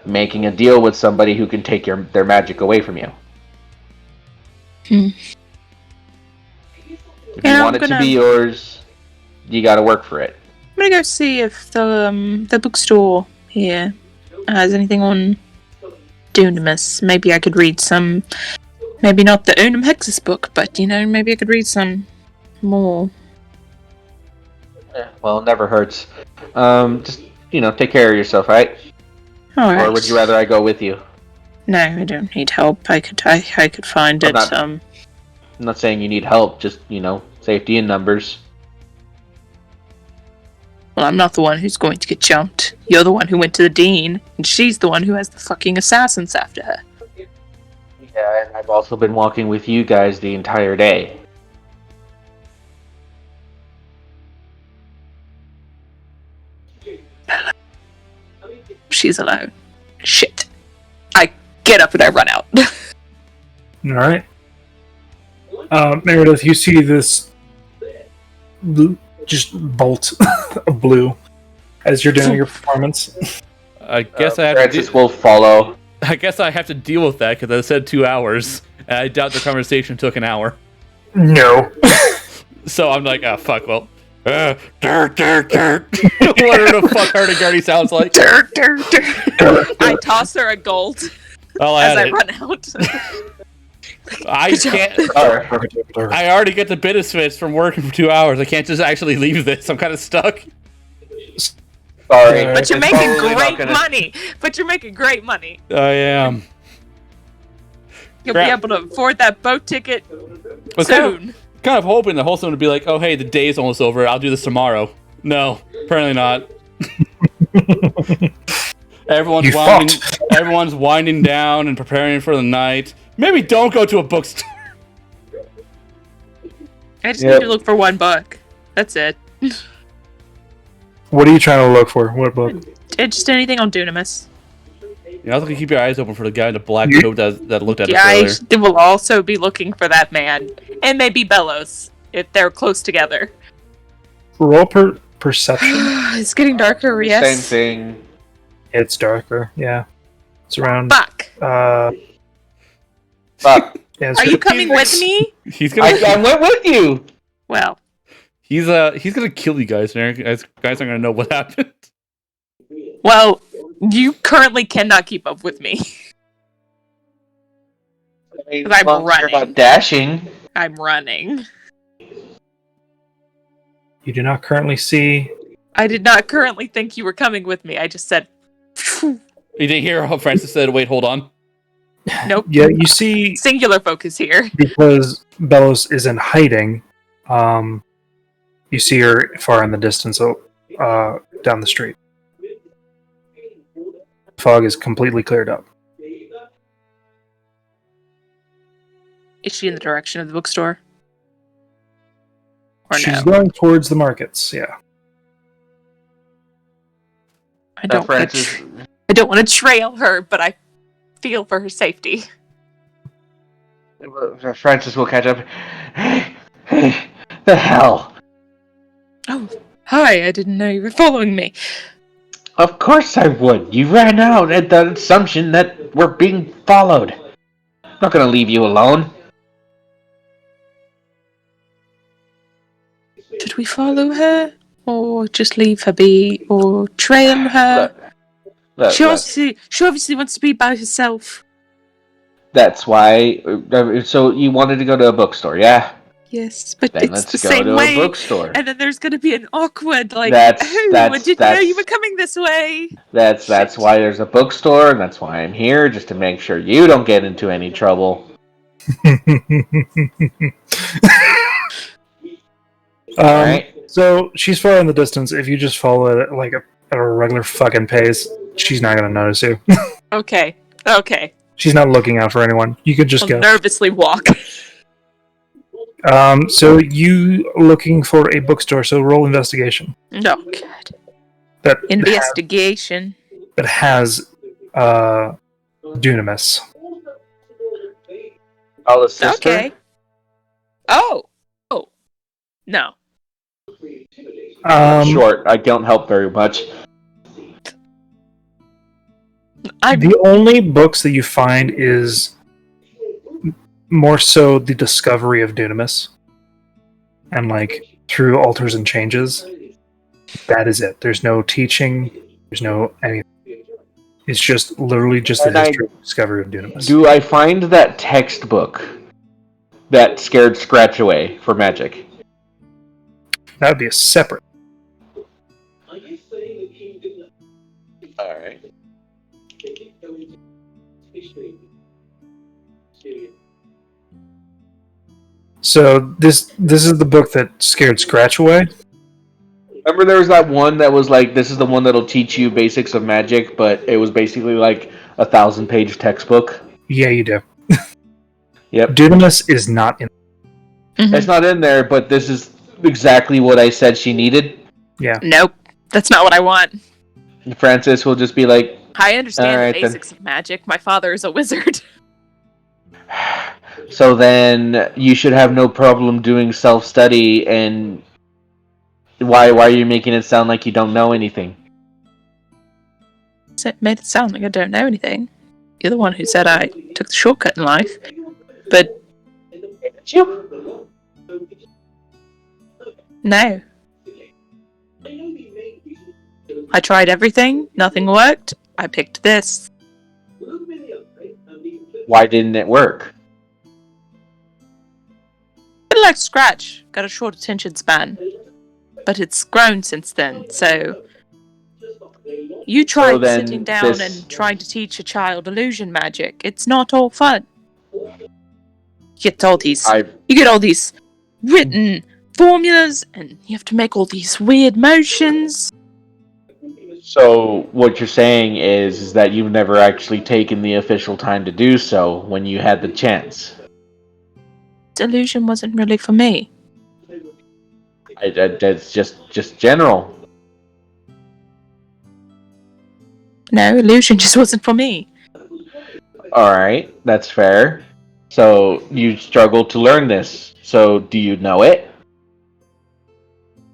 making a deal with somebody who can take their magic away from you. If you want it to be yours, you got to work for it. I'm gonna go see if the bookstore here has anything on Dunamis. Maybe I could read some. Maybe not the Unum Hexus book, but maybe I could read some more. Yeah, well, it never hurts. Just take care of yourself, right? All right. Or would you rather I go with you? No, I don't need help. I could find it. I'm not saying you need help. Just safety in numbers. Well, I'm not the one who's going to get jumped. You're the one who went to the dean, and she's the one who has the fucking assassins after her. Yeah, and I've also been walking with you guys the entire day. She's alone. Shit. I get up and I run out. Alright. Meredith, you see this just bolt of blue as you're doing your performance. I guess Francis will follow. I guess I have to deal with that because I said 2 hours, and I doubt the conversation took an hour. No. So I'm like, oh fuck, well, dirt. Whatever the fuck Hardigardy sounds like. Dirt. I toss her a gold as I run out. I can't. I already get the benefits from working for 2 hours. I can't just actually leave this. I'm kind of stuck. Sorry, but you're making great money. I am. You'll be able to afford that boat ticket soon. Kind of hoping the whole thing would be like, oh hey, the day's almost over. I'll do this tomorrow. No, apparently not. Everyone's winding down and preparing for the night. Maybe don't go to a bookstore. I just need to look for one book. That's it. What are you trying to look for? What book? Just anything on Dunamis. You also can keep your eyes open for the guy in the black coat that looked at us earlier. I will also be looking for that man. And maybe Bellows, if they're close together. Roll perception. It's getting darker, yes. Same thing. It's darker, yeah. It's around... Fuck! Fuck. Yeah, are you coming with me? I went with you! Well. He's gonna kill you guys, and you guys aren't gonna know what happened. Well, you currently cannot keep up with me. I'm running. You're not dashing. I'm running. You do not currently see... I did not currently think you were coming with me. I just said... You didn't hear how Francis said, wait, hold on? Nope. Yeah, you see... Singular focus here. Because Bellows is in hiding, You see her far in the distance down the street. Fog is completely cleared up. Is she in the direction of the bookstore? Or She's no? going towards the markets, yeah. I don't want Francis, to trail her, but I feel for her safety. Francis will catch up. Hey, the hell! Oh, hi, I didn't know you were following me. Of course I would. You ran out at the assumption that we're being followed. I'm not gonna leave you alone. Should we follow her? Or just leave her be? Or trail her? She obviously wants to be by herself. That's why. So you wanted to go to a bookstore, yeah? Yes, but Then it's let's the go same to way. a bookstore. And then there's going to be an awkward, like, That's- oh, that's- I didn't know you that's- were coming this way. That's Shit. why there's a bookstore, and that's why I'm here, just to make sure you don't get into any trouble. Alright? So she's far in the distance. If you just follow it like at a regular fucking pace, she's not gonna notice you. Okay. She's not looking out for anyone. You could just I'll go. nervously walk. So you looking for a bookstore? So roll investigation. Oh, God. That Investigation. that has Dunamis. I'll assist her. Okay. Oh. No. Short, I don't help very much. The only books that you find is more so the discovery of Dunamis, and like through alters and changes. That is it. There's no teaching. There's no anything. It's just literally just the history of discovery of Dunamis. Do I find that textbook that scared Scratch away for magic? That would be a separate. Alright. So this is the book that scared Scratch away. Remember there was that one that was like, this is the one that'll teach you basics of magic, but it was basically like a 1,000-page textbook? Yeah, you do. Yep. Dunamis is not in. Mhm. It's not in there, but this is exactly what I said she needed. Yeah. Nope. That's not what I want. Francis will just be like, I understand Alright, the then. basics of magic. My father is a wizard. so then you should have no problem doing self-study, and why are you making it sound like you don't know anything? So it made it sound like I don't know anything. You're the one who said I took the shortcut in life. But You? no. I tried everything. Nothing worked. I picked this. Why didn't it work? Bit like Scratch. Got a short attention span. But it's grown since then, so... You tried then sitting down this- and trying to teach a child illusion magic. It's not all fun. You get all these written formulas, and you have to make all these weird motions. So what you're saying is that you've never actually taken the official time to do so when you had the chance. Illusion wasn't really for me. That's just general. No, illusion just wasn't for me. Alright, that's fair. So you struggled to learn this. So do you know it?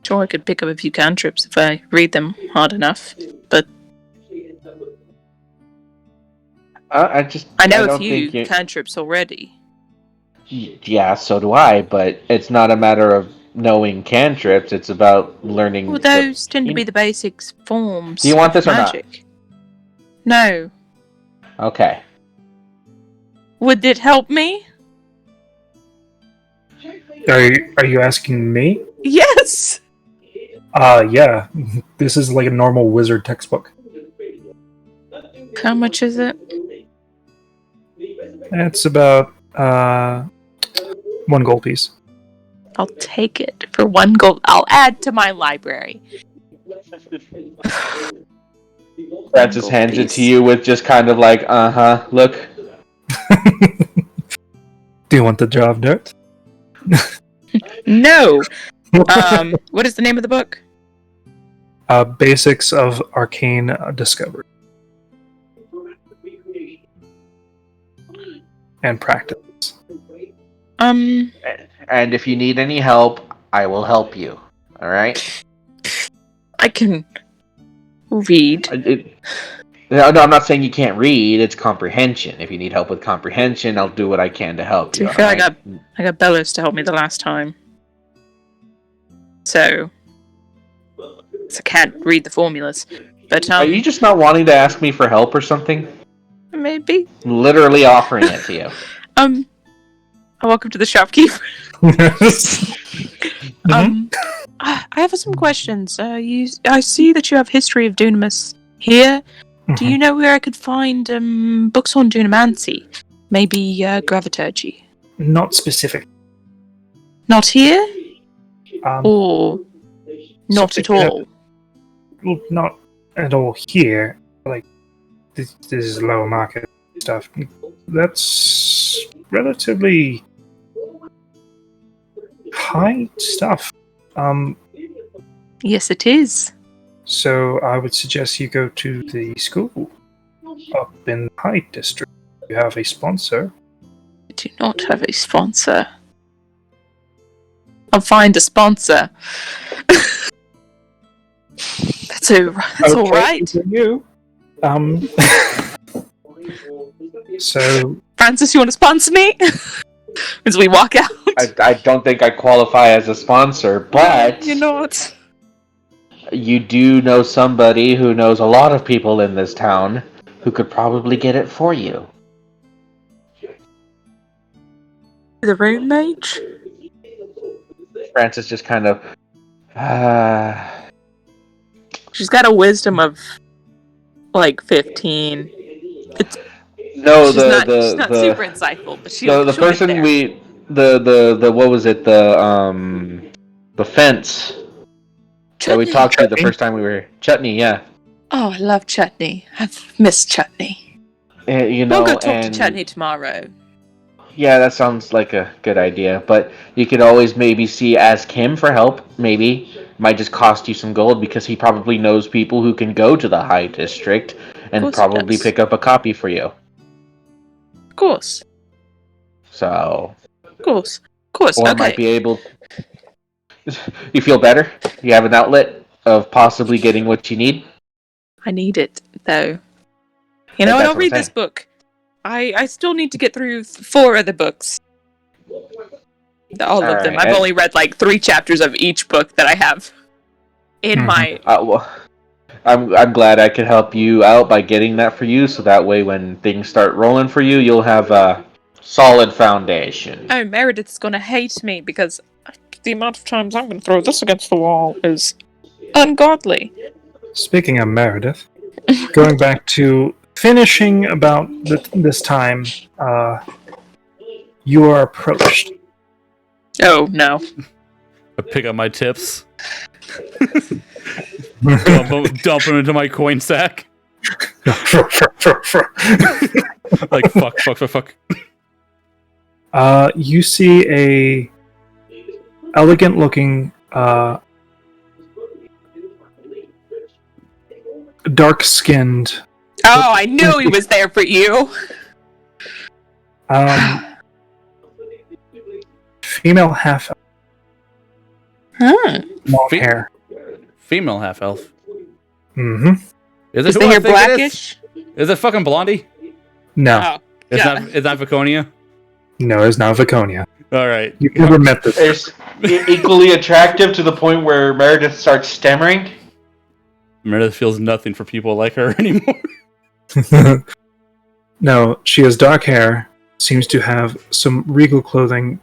Sure, I could pick up a few cantrips if I read them hard enough, but I know a don't few think you... cantrips already. Yeah, so do I, but it's not a matter of knowing cantrips, it's about learning... Well, those tend to be the basic forms Do you want of this or not? magic. No. Okay. Would it help me? Are you asking me? Yes! Yeah. This is like a normal wizard textbook. How much is it? It's about 1 gold piece. I'll take it for 1 gold. I'll add to my library. Francis hands it to you with just kind of like, look. Do you want the job, Dirt? No. What is the name of the book? Basics of Arcane Discovery. And practice. And if you need any help, I will help you. All right? I can read. No, I'm not saying you can't read. It's comprehension. If you need help with comprehension, I'll do what I can to help To you. be fair, right? I got Bellows to help me the last time. So I can't read the formulas. But Are you just not wanting to ask me for help or something? maybe. I'm literally offering it to you. Welcome to the shopkeeper. Mhm. I have some questions. I see that you have history of Dunamis here. Do you know where I could find books on Dunamancy? Maybe Graviturgy? Not specific. Not here? Um, Or not at all? Well, not at all here. Like, this is lower market stuff. That's relatively high stuff. Yes, it is. So I would suggest you go to the school up in the Hyde District. You have a sponsor. I do not have a sponsor. I'll find a sponsor. That's all right. For you. So Francis, you want to sponsor me? As we walk out. I don't think I qualify as a sponsor, but You're not. you do know somebody who knows a lot of people in this town who could probably get it for you. The rune mage? Francis just kind of... She's got a wisdom of like 15. No, She's not super insightful, but she'll the get person there. the what was it, the fence that we talked to the first time we were here. Chutney, yeah. Oh, I love Chutney. I've missed Chutney. You know, We'll go talk to Chutney tomorrow. Yeah, that sounds like a good idea. But you could always maybe ask him for help. Maybe might just cost you some gold because he probably knows people who can go to the High District and probably pick up a copy for you. Of course. So. Of course. Or okay. might be able. You feel better? You have an outlet of possibly getting what you need? I need it, though. You know, I don't read this book. I still need to get through 4 other books. All of them. I've only read like 3 chapters of each book that I have in my... Well, I'm glad I could help you out by getting that for you, so that way when things start rolling for you, you'll have a solid foundation. Oh, Meredith's gonna hate me because the amount of times I'm gonna throw this against the wall is ungodly. Speaking of Meredith, going back to finishing about this time, you are approached. Oh, no. I pick up my tips. dump them into my coin sack. Like, fuck. You see a elegant-looking, dark-skinned... Oh, I knew he was there for you! Female half-elf. Long hair. Female half-elf. Mm-hmm. Is the hair blackish? Is it fucking Blondie? No. Oh, It's not Viconia? No, it's not Viconia. Alright. You've never met this. It's equally attractive to the point where Meredith starts stammering. Meredith feels nothing for people like her anymore. No, she has dark hair, seems to have some regal clothing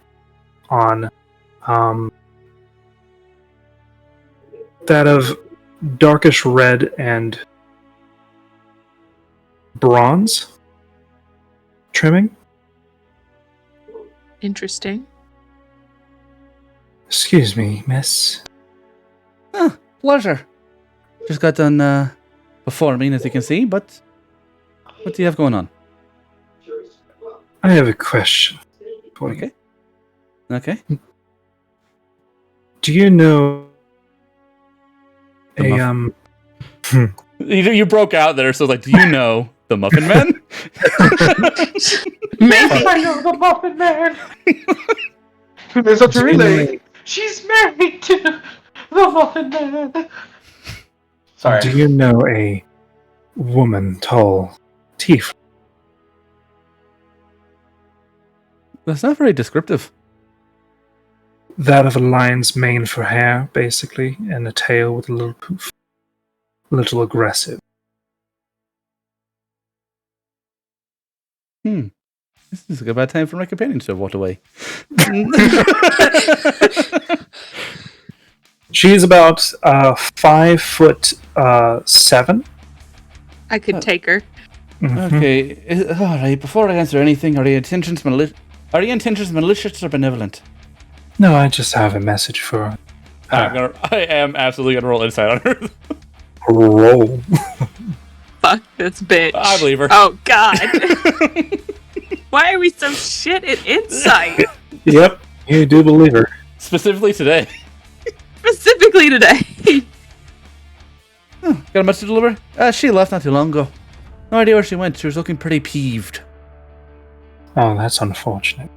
on, that of darkish red and bronze trimming. Interesting. Excuse me, miss. Ah, pleasure. Just got done performing, as you can see, but what do you have going on? I have a question for you. Okay. Do you know The a You broke out there, so like, do you know the Muffin Man? Maybe. I know the Muffin Man. There's a Do you know relay. She's married to the Muffin Man. Sorry. Do you know a woman tall tiefling? That's not very descriptive. That of a lion's mane for hair, basically, and a tail with a little poof. A little aggressive. This is a bad time for my companion to have walked away. She's about 5'7". I could take her. Mhm. Okay, all right. Before I answer anything, are your intentions malicious or benevolent? No, I just have a message for her. I am absolutely gonna roll insight on her. Roll. Fuck this bitch. I believe her. Oh god. Why are we so shit at insight? Yep, you do believe her. Specifically today. Specifically today. Got a message to deliver? She left not too long ago. No idea where she went. She was looking pretty peeved. Oh, that's unfortunate.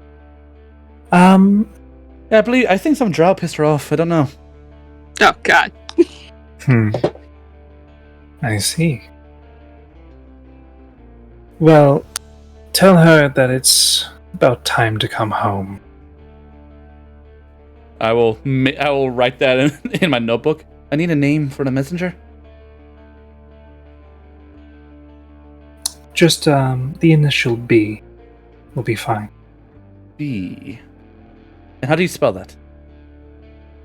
Yeah, I think some drow pissed her off. I don't know. Oh god. I see. Well, tell her that it's about time to come home. I will write that in my notebook. I need a name for the messenger. Just the initial B will be fine. B. And how do you spell that?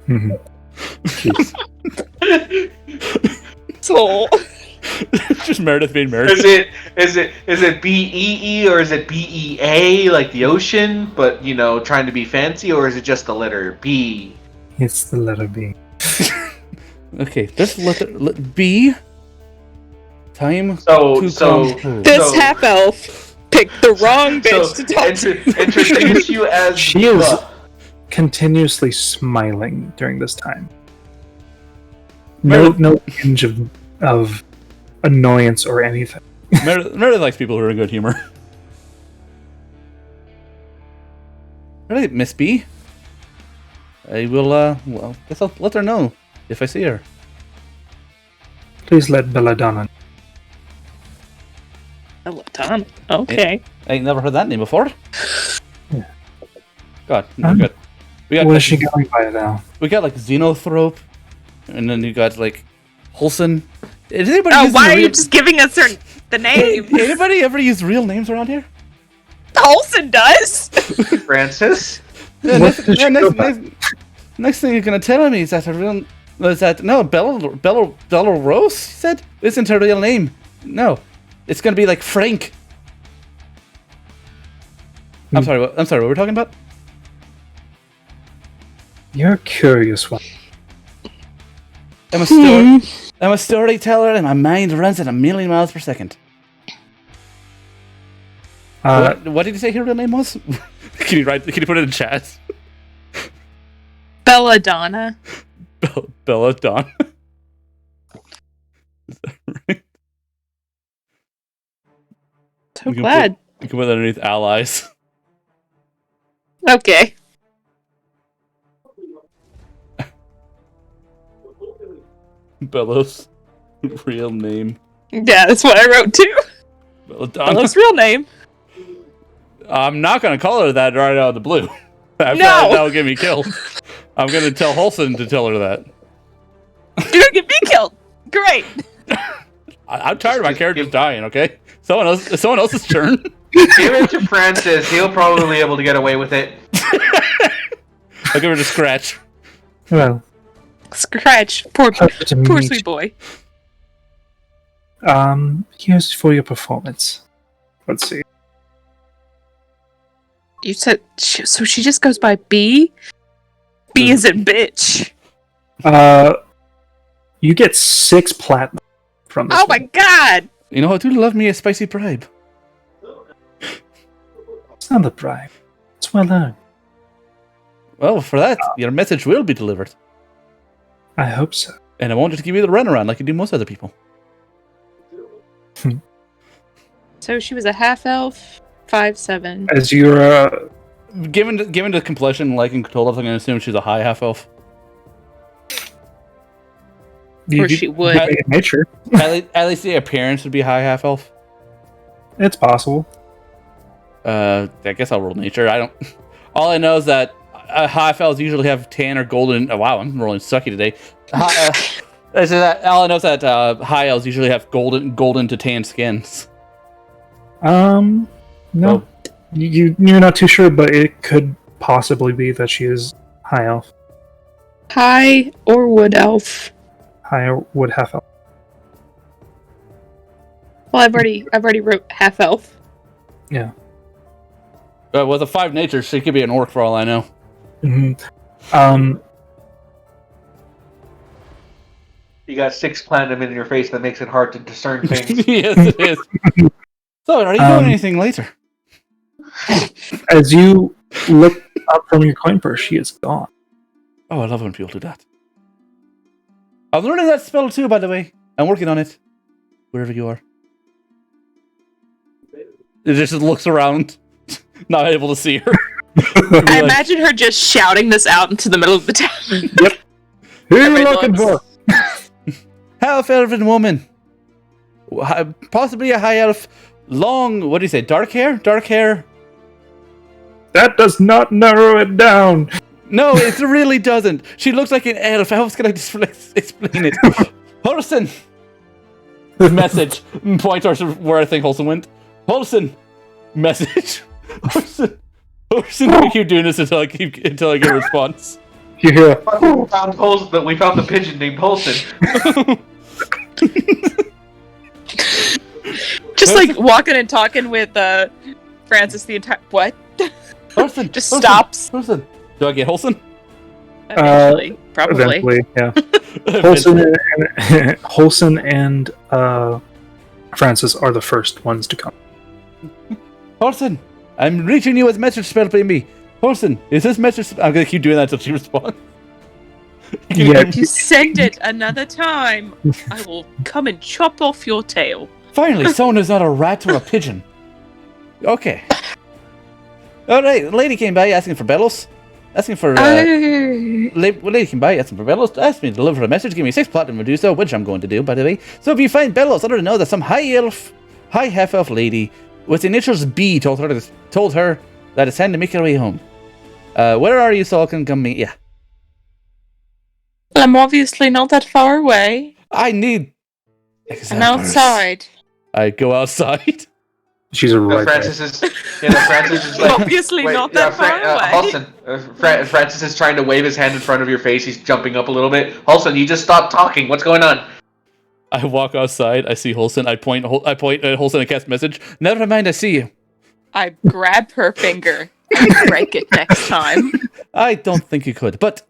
Mhm. So Just Meredith being Meredith. Is it BEE or is it BEA like the ocean, but trying to be fancy, or is it just the letter B? It's the letter B. Okay, this letter B. Time So to so come. this So- half elf picked the wrong bitch to talk to. introduce you as She is the- continuously smiling during this time. No hinge of annoyance or anything. Meredith likes people who are in good humor. Alright, Miss B. I will, guess I'll let her know if I see her. Please let Belladonna. Tom. Okay. I ain't never heard that name before. Yeah. God, we're good. What is she going by now? We got like Xenothrope, and then you got like Holson. Is anybody Oh, using why are real... you just giving us the name? Anybody ever use real names around here? Olsen does. Francis. Yeah, What does she go by? next thing you're gonna tell me is that her real Bella Rose said isn't her real name. No, it's gonna be like Frank. I'm sorry. What we're talking about? You're a curious one. I'm a storyteller, and my mind runs at 1,000,000 miles per second. What did you say her real name was? Can you put it in chat? Belladonna. Belladonna. Is that right? So glad. You can put that underneath allies. Okay. Bella's real name. Yeah, that's what I wrote too. Belladonna. Bella's real name. I'm not gonna call her that right out of the blue. I feel No! like that'll get me killed. I'm gonna tell Holson to tell her that. You're gonna get me killed. Great. I'm tired of my characters dying. Okay, someone else's turn. Give it to Francis. He'll probably be able to get away with it. I'll give her a scratch. Well, Scratch. Poor pleasure to meet sweet boy. here's for your performance. Let's see. You said so. She just goes by B. B is in bitch. You get 6 platinum from this. Oh my god! You know, I do love me a spicy bribe. It's not a bribe. It's well earned. Well, for that, your message will be delivered. I hope so. And I won't just give you the runaround like I do most other people. So she was a half elf, 5'7". As you're Given the complexion, like in Cthulhu, I'm going to assume she's a high half elf. you Or she would. make it nature. At least the appearance would be high half elf. It's possible. I guess I'll roll nature. I don't. All I know is that half elves usually have tan or golden. Oh, wow, I'm rolling sucky today. All I know is that high elves usually have golden to tan skins. No, Well, you're not too sure, but it could possibly be that she is high elf, High or wood elf? high wood half elf. Well, I've already wrote half elf. Yeah. with a 5 nature, she could be an orc for all I know. Mm-hmm. You got 6 platinum in your face that makes it hard to discern things. Yes, it is. So, are you doing anything later? As you look up from your coin purse, she is gone. Oh, I love when people do that. I'm learning that spell too, by the way. I'm working on it. Wherever you are. It just looks around, not able to see her. I imagine her just shouting this out into the middle of the town. Yep. Who are you Everyone looking for? Half elven woman. Possibly a high elf. Long, what do you say? Dark hair? Dark hair? That does not narrow it down. No, it really doesn't. She looks like an elf. How else can I just explain it? Holson! Message. Point towards where I think Holson went. Holson! Message. Holson! We keep doing this until I get a response. You hear? We found the pigeon named Holson. Just like walking and talking with Francis the entire what? Holson! Just stops. Holson! Do I get Holson? Eventually, probably. Eventually, yeah. Holson and Francis are the first ones to come. Holson! I'm reaching you with message spell by me. Holson, is this message... I'm gonna keep doing that until she responds. Yeah, If you send it another time, I will come and chop off your tail. Finally, someone who's not a rat or a pigeon. Okay. Alright, a lady came by asking for bellows. Asking for... lady came by asking for bellows. Asked me to deliver a message. Give me 6 platinum to do so, which I'm going to do, by the way. So if you find bellows, let her know that some high half-elf lady with the initials B told her that it's time to make her way home. Where are you, so I can come meet you? Well, I'm obviously not that far away. I need... I'm outside. I go outside. she's a right. Francis is like, Obviously not that far away. Holson, Francis is trying to wave his hand in front of your face. He's jumping up a little bit. Holson, you just stopped talking. What's going on? I walk outside. I see Holson. I point at Holson and cast message. Never mind, I see you. I grab her finger and break it next time. I don't think you could, but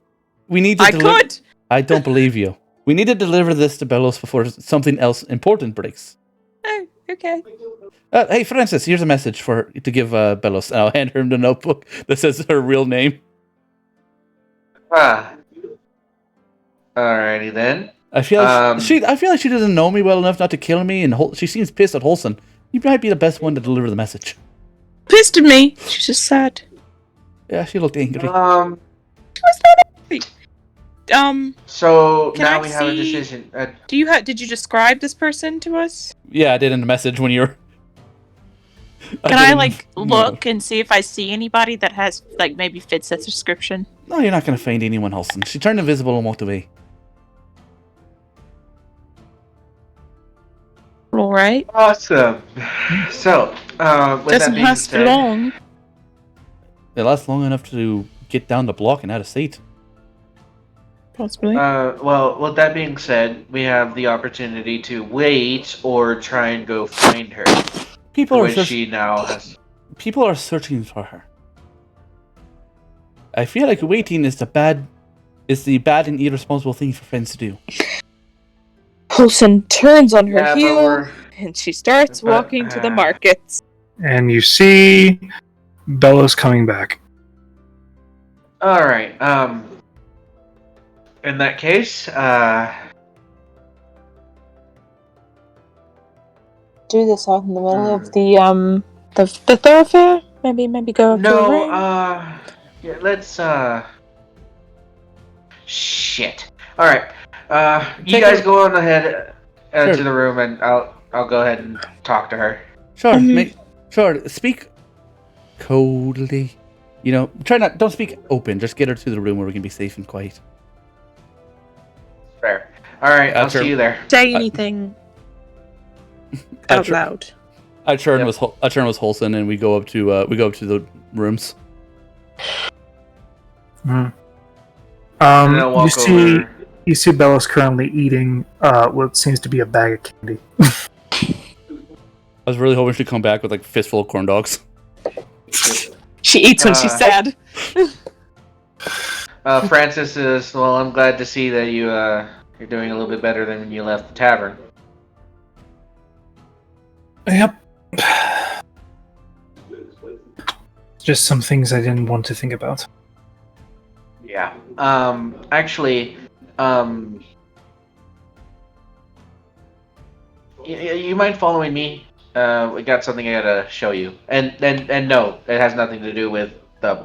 we need to I could! I don't believe you. We need to deliver this to Bellows before something else important breaks. Oh, okay. Hey, Francis, here's a message to give Bellows. And I'll hand her the notebook that says her real name. Alrighty then. I feel like she doesn't know me well enough not to kill me, and she seems pissed at Holson. You might be the best one to deliver the message. Pissed at me. She's just sad. Yeah, she looked angry. She was not angry. So Can now I we have a see- decision. Did you describe this person to us? Yeah, I did in the message when you were... Can I look and see if I see anybody that has maybe fits that description? No, you're not going to find anyone, Holson. She turned invisible and walked away. All right. Awesome. So, with that Doesn't being last said, long. It lasts long enough to get down the block and out of state. Possibly. well, with that being said, we have the opportunity to wait or try and go find her, People which she now has. are searching for her. I feel like waiting is the bad is the bad and irresponsible thing for friends to do. Paulson turns on her Yeah, but heel, we're- and she starts but, walking to the markets. And you see Bella's coming back. All right. In that case, Do this out in the middle of the thoroughfare. Maybe go up to a no. ring. Yeah. Let's. Shit. All right. You Take guys her- go on ahead Sure. to the room, and I'll go ahead and talk to her. Sure, Mhm. sure. Speak coldly. You know, don't speak open. Just get her to the room where we can be safe and quiet. Fair. All right. I'll Sure. see you there. Say anything out loud. I turn Yep. with Holson, and we go up to the rooms. Mhm. And then I'll walk over. You see Bella's currently eating what seems to be a bag of candy. I was really hoping she'd come back with like a fistful of corn dogs. She eats when she's sad. Francis is. Well, I'm glad to see that you're doing a little bit better than when you left the tavern. Yep. Just some things I didn't want to think about. Yeah. Actually, you mind following me? We got something I gotta show you. And no, it has nothing to do with the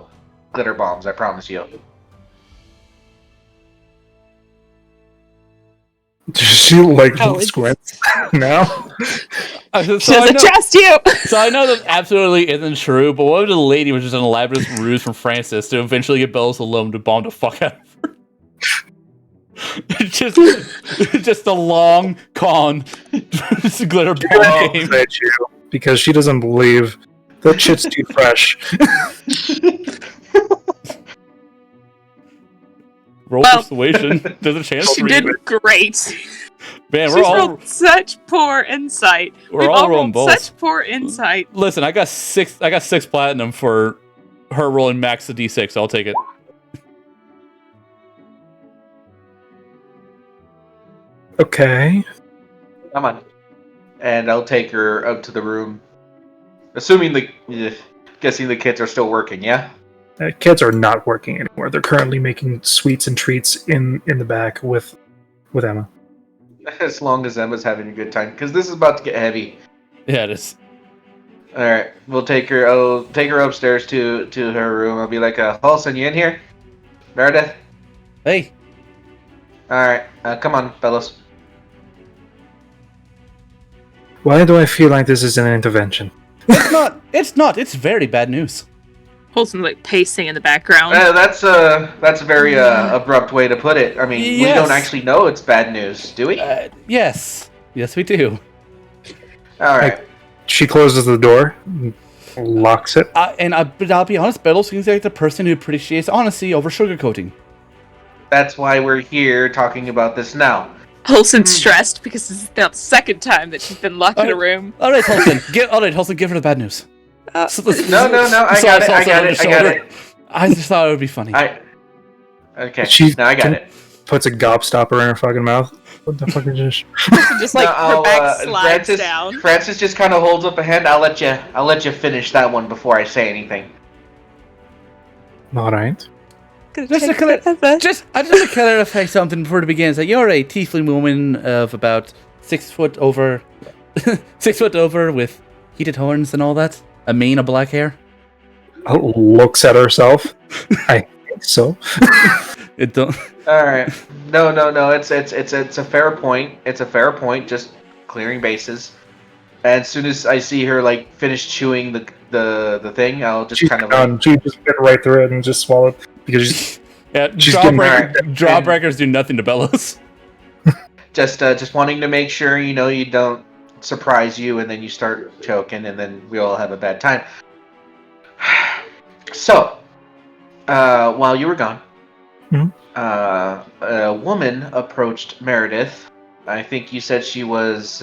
glitter bombs. I promise you. She like Oh, it's- squints now. So She I doesn't know- trust you. So I know that absolutely isn't true, but what if the lady was just an elaborate ruse from Francis to eventually get Bellows alone to bomb the fuck out of her? just a long con glitter bomb game. At you because she doesn't believe that shit's too fresh. Roll Well- persuasion. There's a chance. She for did you. great. Man, She's rolled such poor insight. we're We've all all rolling rolled balls. such poor insight. Listen, I got six platinum for her rolling max the D6. So I'll take it. Okay. Come on. And I'll take her out to the room. Assuming guessing the kids are still working, yeah? Kids are not working anymore. They're currently making sweets and treats in the back with Emma. As long as Emma's having a good time, because this is about to get heavy. Yeah, it is. All right, I'll take her upstairs to her room. I'll be like, Halson, you in here? Meredith? Hey, All right, come on, fellas. Why do I feel like this is an intervention? it's not. It's not. It's very bad news. Holson like pacing in the background. That's a very abrupt way to put it. I mean, we Yes. don't actually know it's bad news, do we? Yes, we do. All right. She closes the door, locks it. But I'll be honest, Bettles seems like the person who appreciates honesty over sugarcoating. That's why we're here talking about this now. Holson's stressed because this is the second time that she's been locked in a Alright. room. All right, Holson, give her the bad news. No, I got it. I just thought it would be funny. Okay. She Now I got can- it. Puts a gobstopper in her fucking mouth. What the fuck is this? Just like No, her back slides Francis, down. Francis just kind of holds up a hand. I'll let you finish that one before I say anything. Alright. I just to clarify something before it begins. That you're a tiefling woman of about 6 foot over, 6 foot over with heated horns and all that. A mane of black hair. Looks at herself. I think so. It don't. All right. No. It's a fair point. It's a fair point. Just clearing bases. And as soon as I see her like finish chewing the thing, I'll just She's kind of done. She just bit right through it and just swallowed because she's Yeah, She's getting jawbreakers do nothing to Bellows. just wanting to make sure you don't surprise you and then you start choking and then we all have a bad time. So, while you were gone, Mhm. a woman approached Meredith. I think you said she was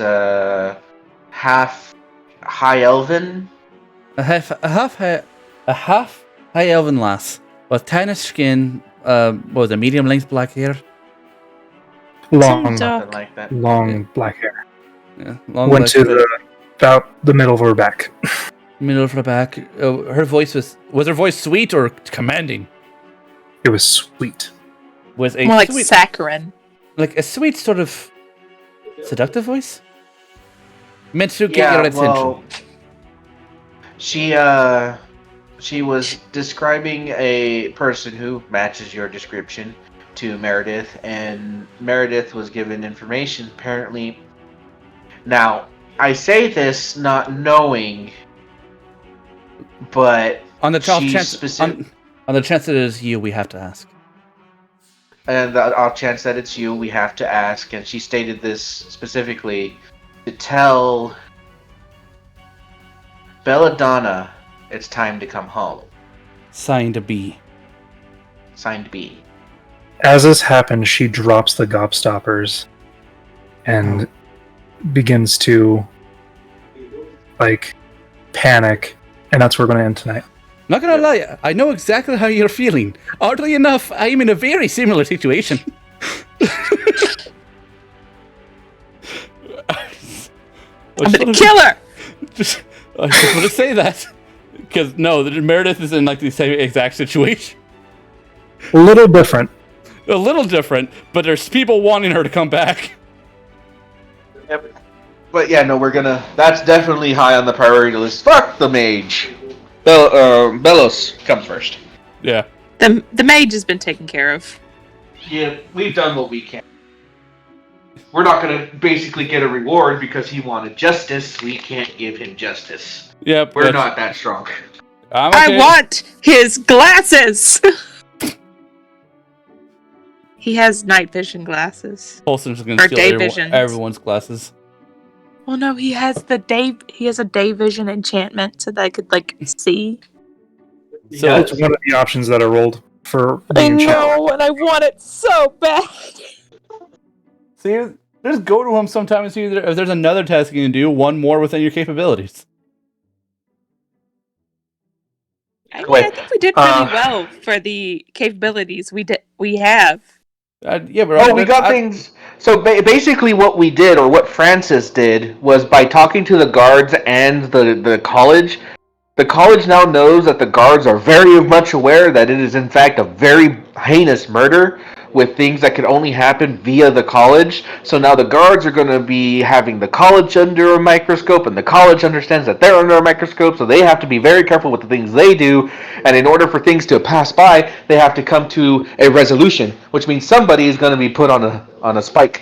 half high elven. A half high elven lass with tannish skin, what was it, medium length black hair? Long, Dark. Something like that. long black hair. Yeah, long Went black to hair. about the middle of her back. Middle of her back. Her voice was her voice sweet or commanding? It was sweet. Was a More like sweet, saccharine. like a sweet sort of seductive voice, meant to get your attention. Well, she was describing a person who matches your description to Meredith, and Meredith was given information apparently. Now, I say this not knowing, but On the off she chance, on the chance that it is you, we have to ask. and the off chance that it's you, we have to ask. And she stated this specifically to tell Belladonna it's time to come home. Signed B. Signed B. As this happens, she drops the gobstoppers and begins to panic, and that's where we're going to end tonight. Not gonna lie, I know exactly how you're feeling. Oddly enough, I'm in a very similar situation. I'm gonna kill her! I just want to say that because no, Meredith is in like the same exact situation. A little different. A little different, but there's people wanting her to come back. Yep. But yeah, no, that's definitely high on the priority list. Fuck the mage. Belos comes first. Yeah. The mage has been taken care of. Yeah, we've done what we can. We're not gonna basically get a reward because he wanted justice. We can't give him justice. Yep. We're not that strong. I'm okay. I want his glasses! He has night vision glasses. Paulson's gonna Or steal day visions. everyone's glasses. Well, no, he has a day vision enchantment so that I could see. So That's one of the options that I rolled for I being challenged. know, and I want it so bad. see, just go to him sometime and see if there's another task you can do, one more within your capabilities. I Wait, think we did pretty well for the capabilities we have. Yeah, but Oh, we got things. So basically, what we did, or what Francis did, was by talking to the guards and the college. The college now knows that the guards are very much aware that it is in fact a very heinous murder with things that can only happen via the college. So now the guards are going to be having the college under a microscope, and the college understands that they're under a microscope, so they have to be very careful with the things they do. And in order for things to pass by, they have to come to a resolution, which means somebody is going to be put on a spike.